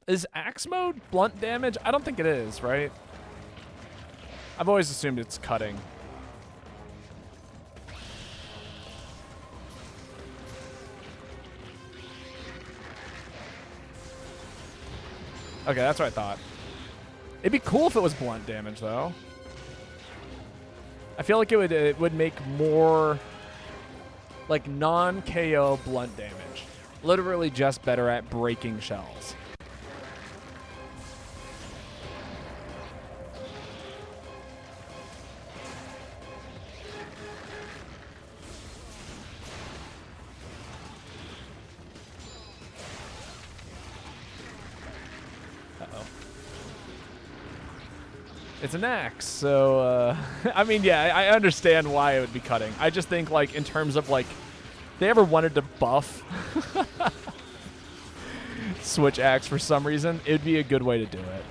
Is axe mode blunt damage? I don't think it is, right? I've always assumed it's cutting. Okay, that's what I thought. It'd be cool if it was blunt damage, though. I feel like it would make more like non-KO blunt damage. Literally just better at breaking shells. It's an axe, so, I mean, yeah, I understand why it would be cutting. I just think, like, in terms of, like, if they ever wanted to buff Switch Axe for some reason, it'd be a good way to do it.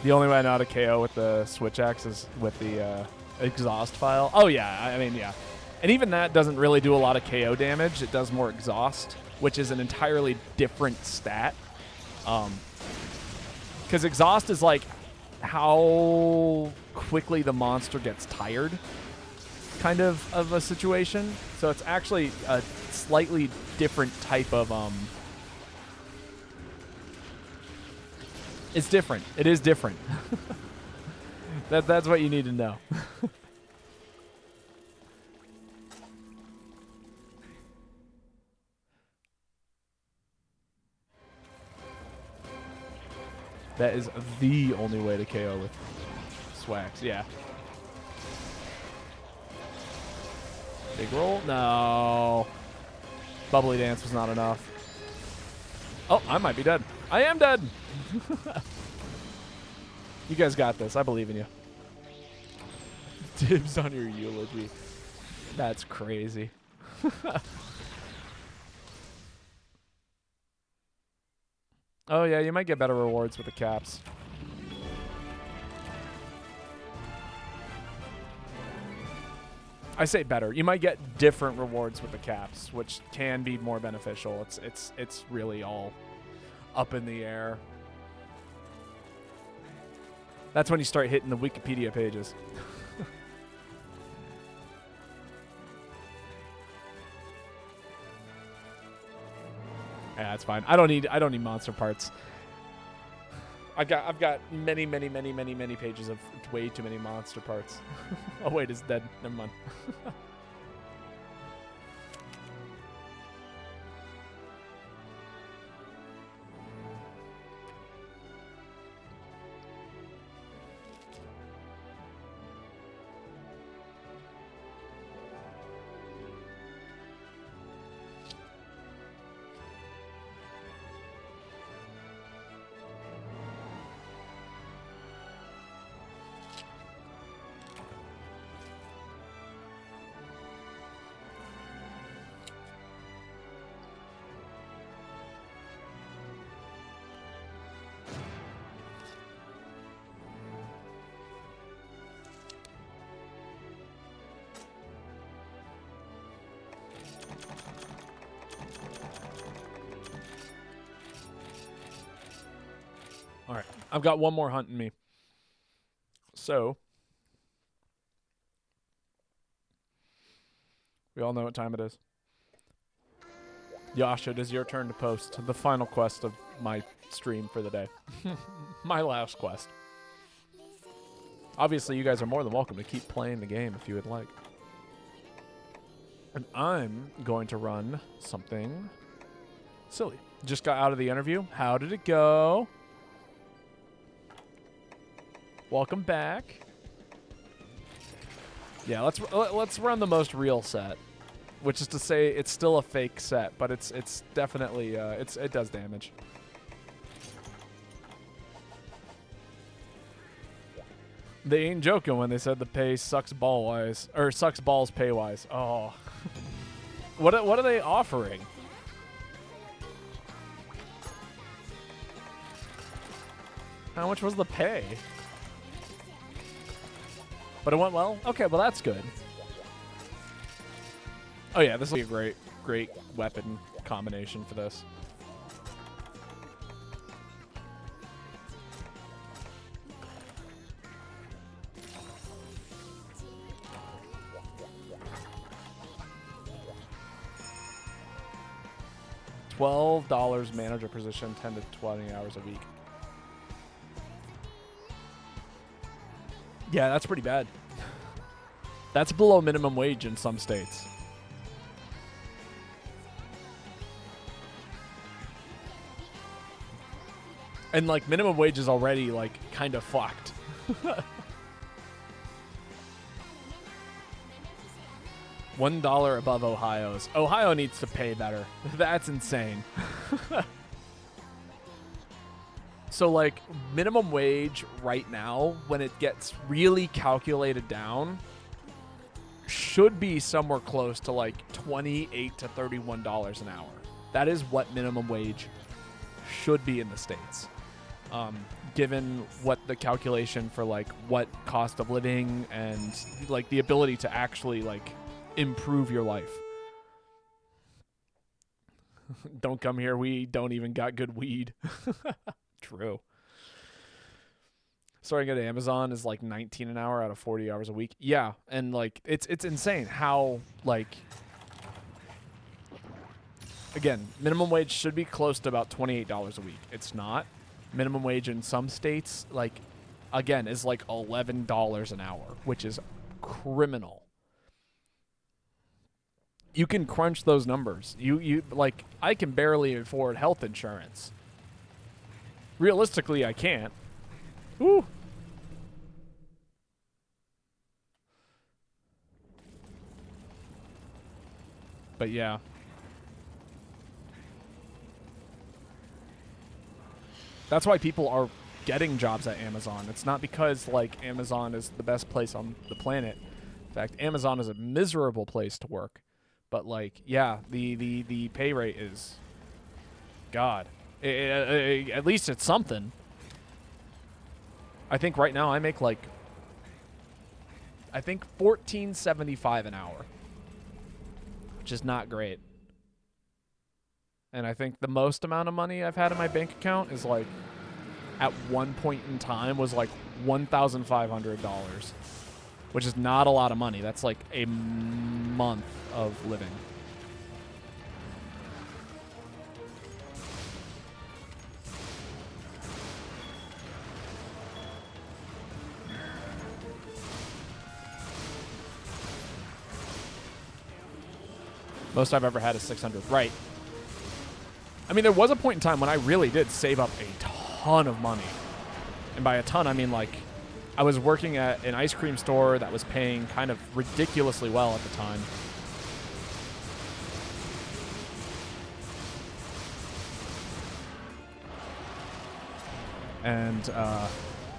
The only way I know how to KO with the Switch Axe is with the exhaust file. Oh, yeah. I mean, yeah. And even that doesn't really do a lot of KO damage. It does more exhaust, which is an entirely different stat. Because exhaust is like how quickly the monster gets tired kind of a situation. So it's actually a slightly different type of... It's different. It is different. That's what you need to know. That is the only way to KO with Swax, yeah. Big roll? No. Bubbly dance was not enough. Oh, I might be dead. I am dead. You guys got this. I believe in you. Dibs on your eulogy. That's crazy. Oh, yeah, you might get better rewards with the caps. I say better. You might get different rewards with the caps, which can be more beneficial. It's really all up in the air. That's when you start hitting the Wikipedia pages. Yeah, that's fine. I don't need monster parts. I've got many pages of way too many monster parts. Oh wait, it's dead. Never mind. All right, I've got one more hunt in me. So, we all know what time it is. Yasha, it is your turn to post the final quest of my stream for the day. My last quest. Obviously, you guys are more than welcome to keep playing the game if you would like. And I'm going to run something silly. Just got out of the interview. How did it go? Welcome back. Yeah, let's run the most real set, which is to say it's still a fake set, but it's definitely it does damage. They ain't joking when they said the pay sucks ball wise or sucks balls pay wise. Oh, what are they offering? How much was the pay? But it went well? Okay, well that's good. Oh yeah, this will be a great weapon combination for this. $12 manager position, 10 to 20 hours a week. Yeah, that's pretty bad. That's below minimum wage in some states. And like minimum wage is already like kind of fucked. $1 above Ohio's. Ohio needs to pay better. That's insane. So like minimum wage right now, when it gets really calculated down, should be somewhere close to like $28 to $31 an hour. That is what minimum wage should be in the States. Given what the calculation for like what cost of living and like the ability to actually like improve your life. Don't come here. We don't even got good weed. True. Starting at Amazon is like 19 an hour out of 40 hours a week. Yeah, and like it's insane how like again, minimum wage should be close to about $28 a week. It's not. Minimum wage in some states like again is like $11 an hour, which is criminal. You can crunch those numbers. You like I can barely afford health insurance. Realistically, I can't. Woo. But yeah. That's why people are getting jobs at Amazon. It's not because like Amazon is the best place on the planet. In fact, Amazon is a miserable place to work. But like, yeah, the pay rate is God. At least it's something. I think right now I make like $14.75 an hour, which is not great. And I think the most amount of money I've had in my bank account is like at one point in time was like $1,500, which is not a lot of money. That's like a month of living. Most I've ever had is 600. Right. I mean, there was a point in time when I really did save up a ton of money. And by a ton, I mean like I was working at an ice cream store that was paying kind of ridiculously well at the time. And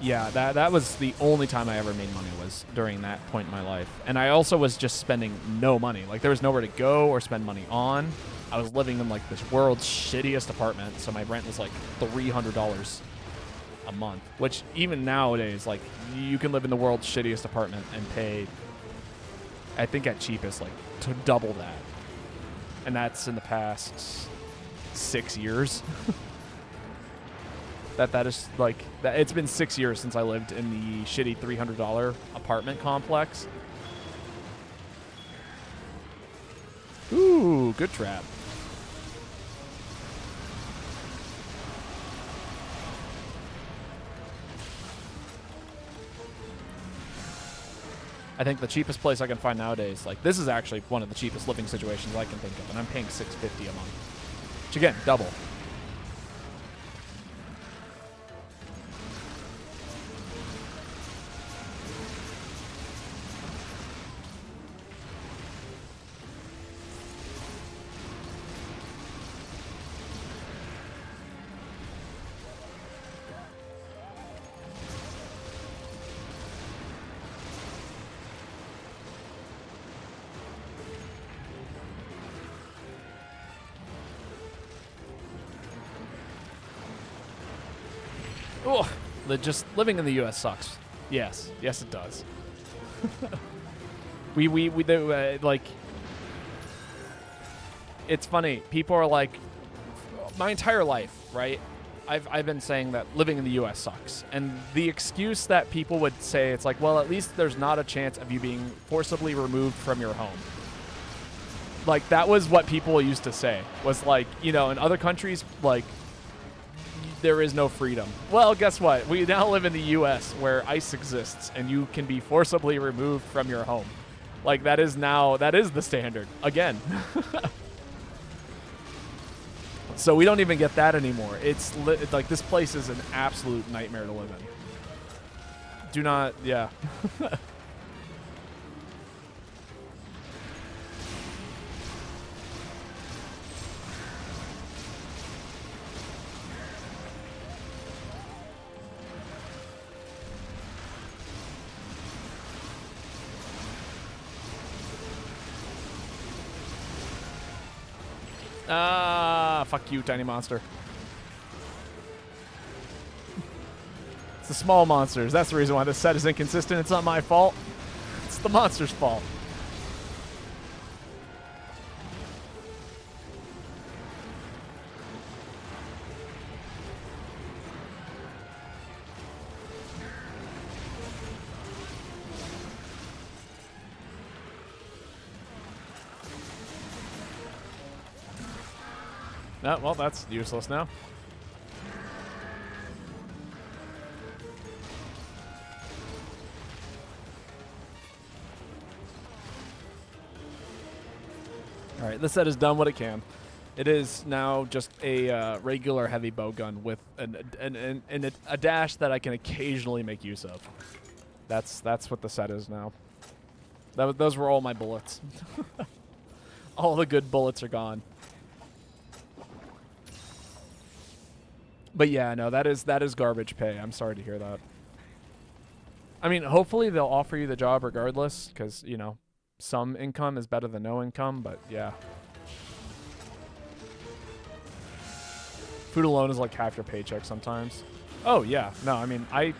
yeah, that was the only time I ever made money was during that point in my life. And I also was just spending no money. Like there was nowhere to go or spend money on. I was living in like this world's shittiest apartment, so my rent was like $300 a month, which even nowadays, like you can live in the world's shittiest apartment and pay, I think at cheapest, like to double that. And that's in the past 6 years. That is like that. It's been 6 years since I lived in the shitty $300 apartment complex. Ooh, good trap. I think the cheapest place I can find nowadays, like this is actually one of the cheapest living situations I can think of, and I'm paying $650 a month, which again, double. Oh, just living in the U.S. sucks. Yes, it does. Like, it's funny. People are like, my entire life, right? I've been saying that living in the U.S. sucks, and the excuse that people would say, it's like, well, at least there's not a chance of you being forcibly removed from your home. Like, that was what people used to say, was like, you know, in other countries, like, there is no freedom. Well, guess what? We now live in the U.S. where ICE exists, and you can be forcibly removed from your home. Like, that is the standard again. So we don't even get that anymore. It's like, this place is an absolute nightmare to live in. Do not, yeah. Ah, fuck you, tiny monster. It's the small monsters. That's the reason why this set is inconsistent. It's not my fault. It's the monster's fault. Oh, well, that's useless now. All right, this set has done what it can. It is now just a regular heavy bow gun with a dash that I can occasionally make use of. That's what the set is now. Those were all my bullets. All the good bullets are gone. But yeah, no, that is garbage pay. I'm sorry to hear that. I mean, hopefully they'll offer you the job regardless, because, you know, some income is better than no income, but yeah. Food alone is like half your paycheck sometimes. Oh, yeah. No, I mean, I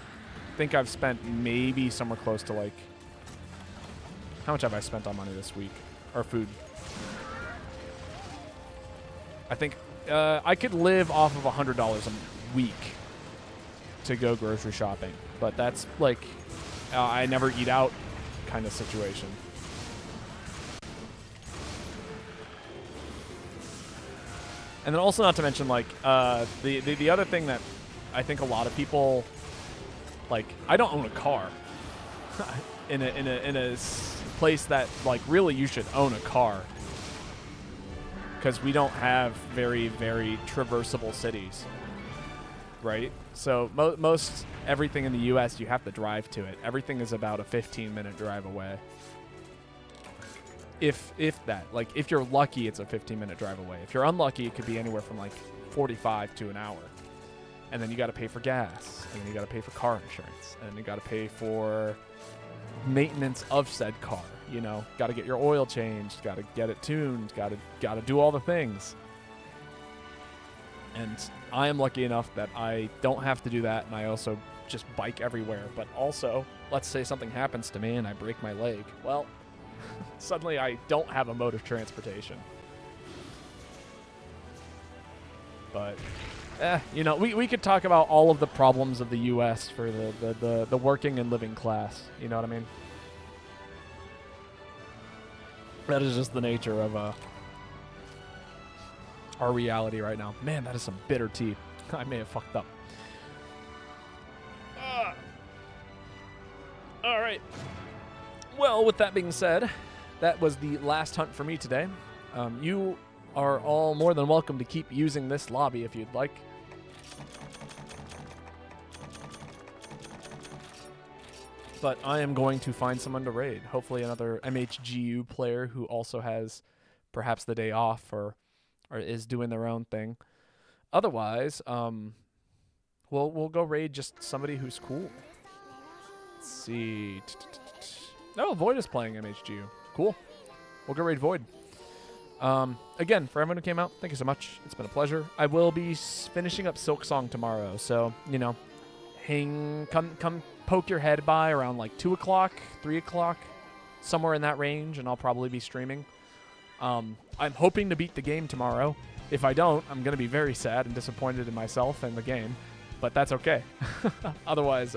think I've spent maybe somewhere close to, like, how much have I spent on money this week? Or food? I think I could live off of $100 a week to go grocery shopping, but that's like I never eat out kind of situation. And then also, not to mention, like, the other thing that I think a lot of people, like, I don't own a car. in a place that, like, really you should own a car, because we don't have very, very traversable cities, right? So most everything in the U.S. you have to drive to it. Everything is about a 15-minute drive away. If that, like, if you're lucky, it's a 15-minute drive away. If you're unlucky, it could be anywhere from like 45 to an hour. And then you got to pay for gas, and then you got to pay for car insurance, and then you got to pay for maintenance of said car. You know, got to get your oil changed, got to get it tuned, got to do all the things. And I am lucky enough that I don't have to do that, and I also just bike everywhere. But also, let's say something happens to me and I break my leg. Well, suddenly I don't have a mode of transportation. But, you know, we could talk about all of the problems of the U.S. for the working and living class. You know what I mean? That is just the nature of our reality right now. Man, that is some bitter tea. I may have fucked up. All right. Well, with that being said, that was the last hunt for me today. You are all more than welcome to keep using this lobby if you'd like. But I am going to find someone to raid. Hopefully another MHGU player who also has perhaps the day off or is doing their own thing. Otherwise, we'll go raid just somebody who's cool. Let's see. Oh, Void is playing MHGU. Cool. We'll go raid Void. Again, for everyone who came out, thank you so much. It's been a pleasure. I will be finishing up Silk Song tomorrow, so, you know, come poke your head by around like 2 o'clock, 3 o'clock, somewhere in that range, and I'll probably be streaming. I'm hoping to beat the game tomorrow. If I don't, I'm going to be very sad and disappointed in myself and the game, but that's okay. Otherwise,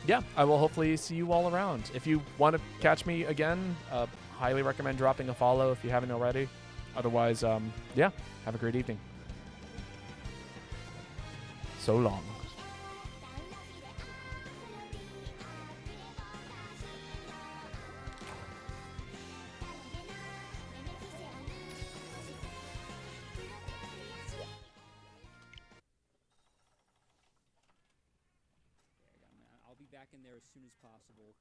yeah, I will hopefully see you all around. If you want to catch me again, highly recommend dropping a follow if you haven't already. Otherwise, yeah, have a great evening. So long. I'll be back in there as soon as possible.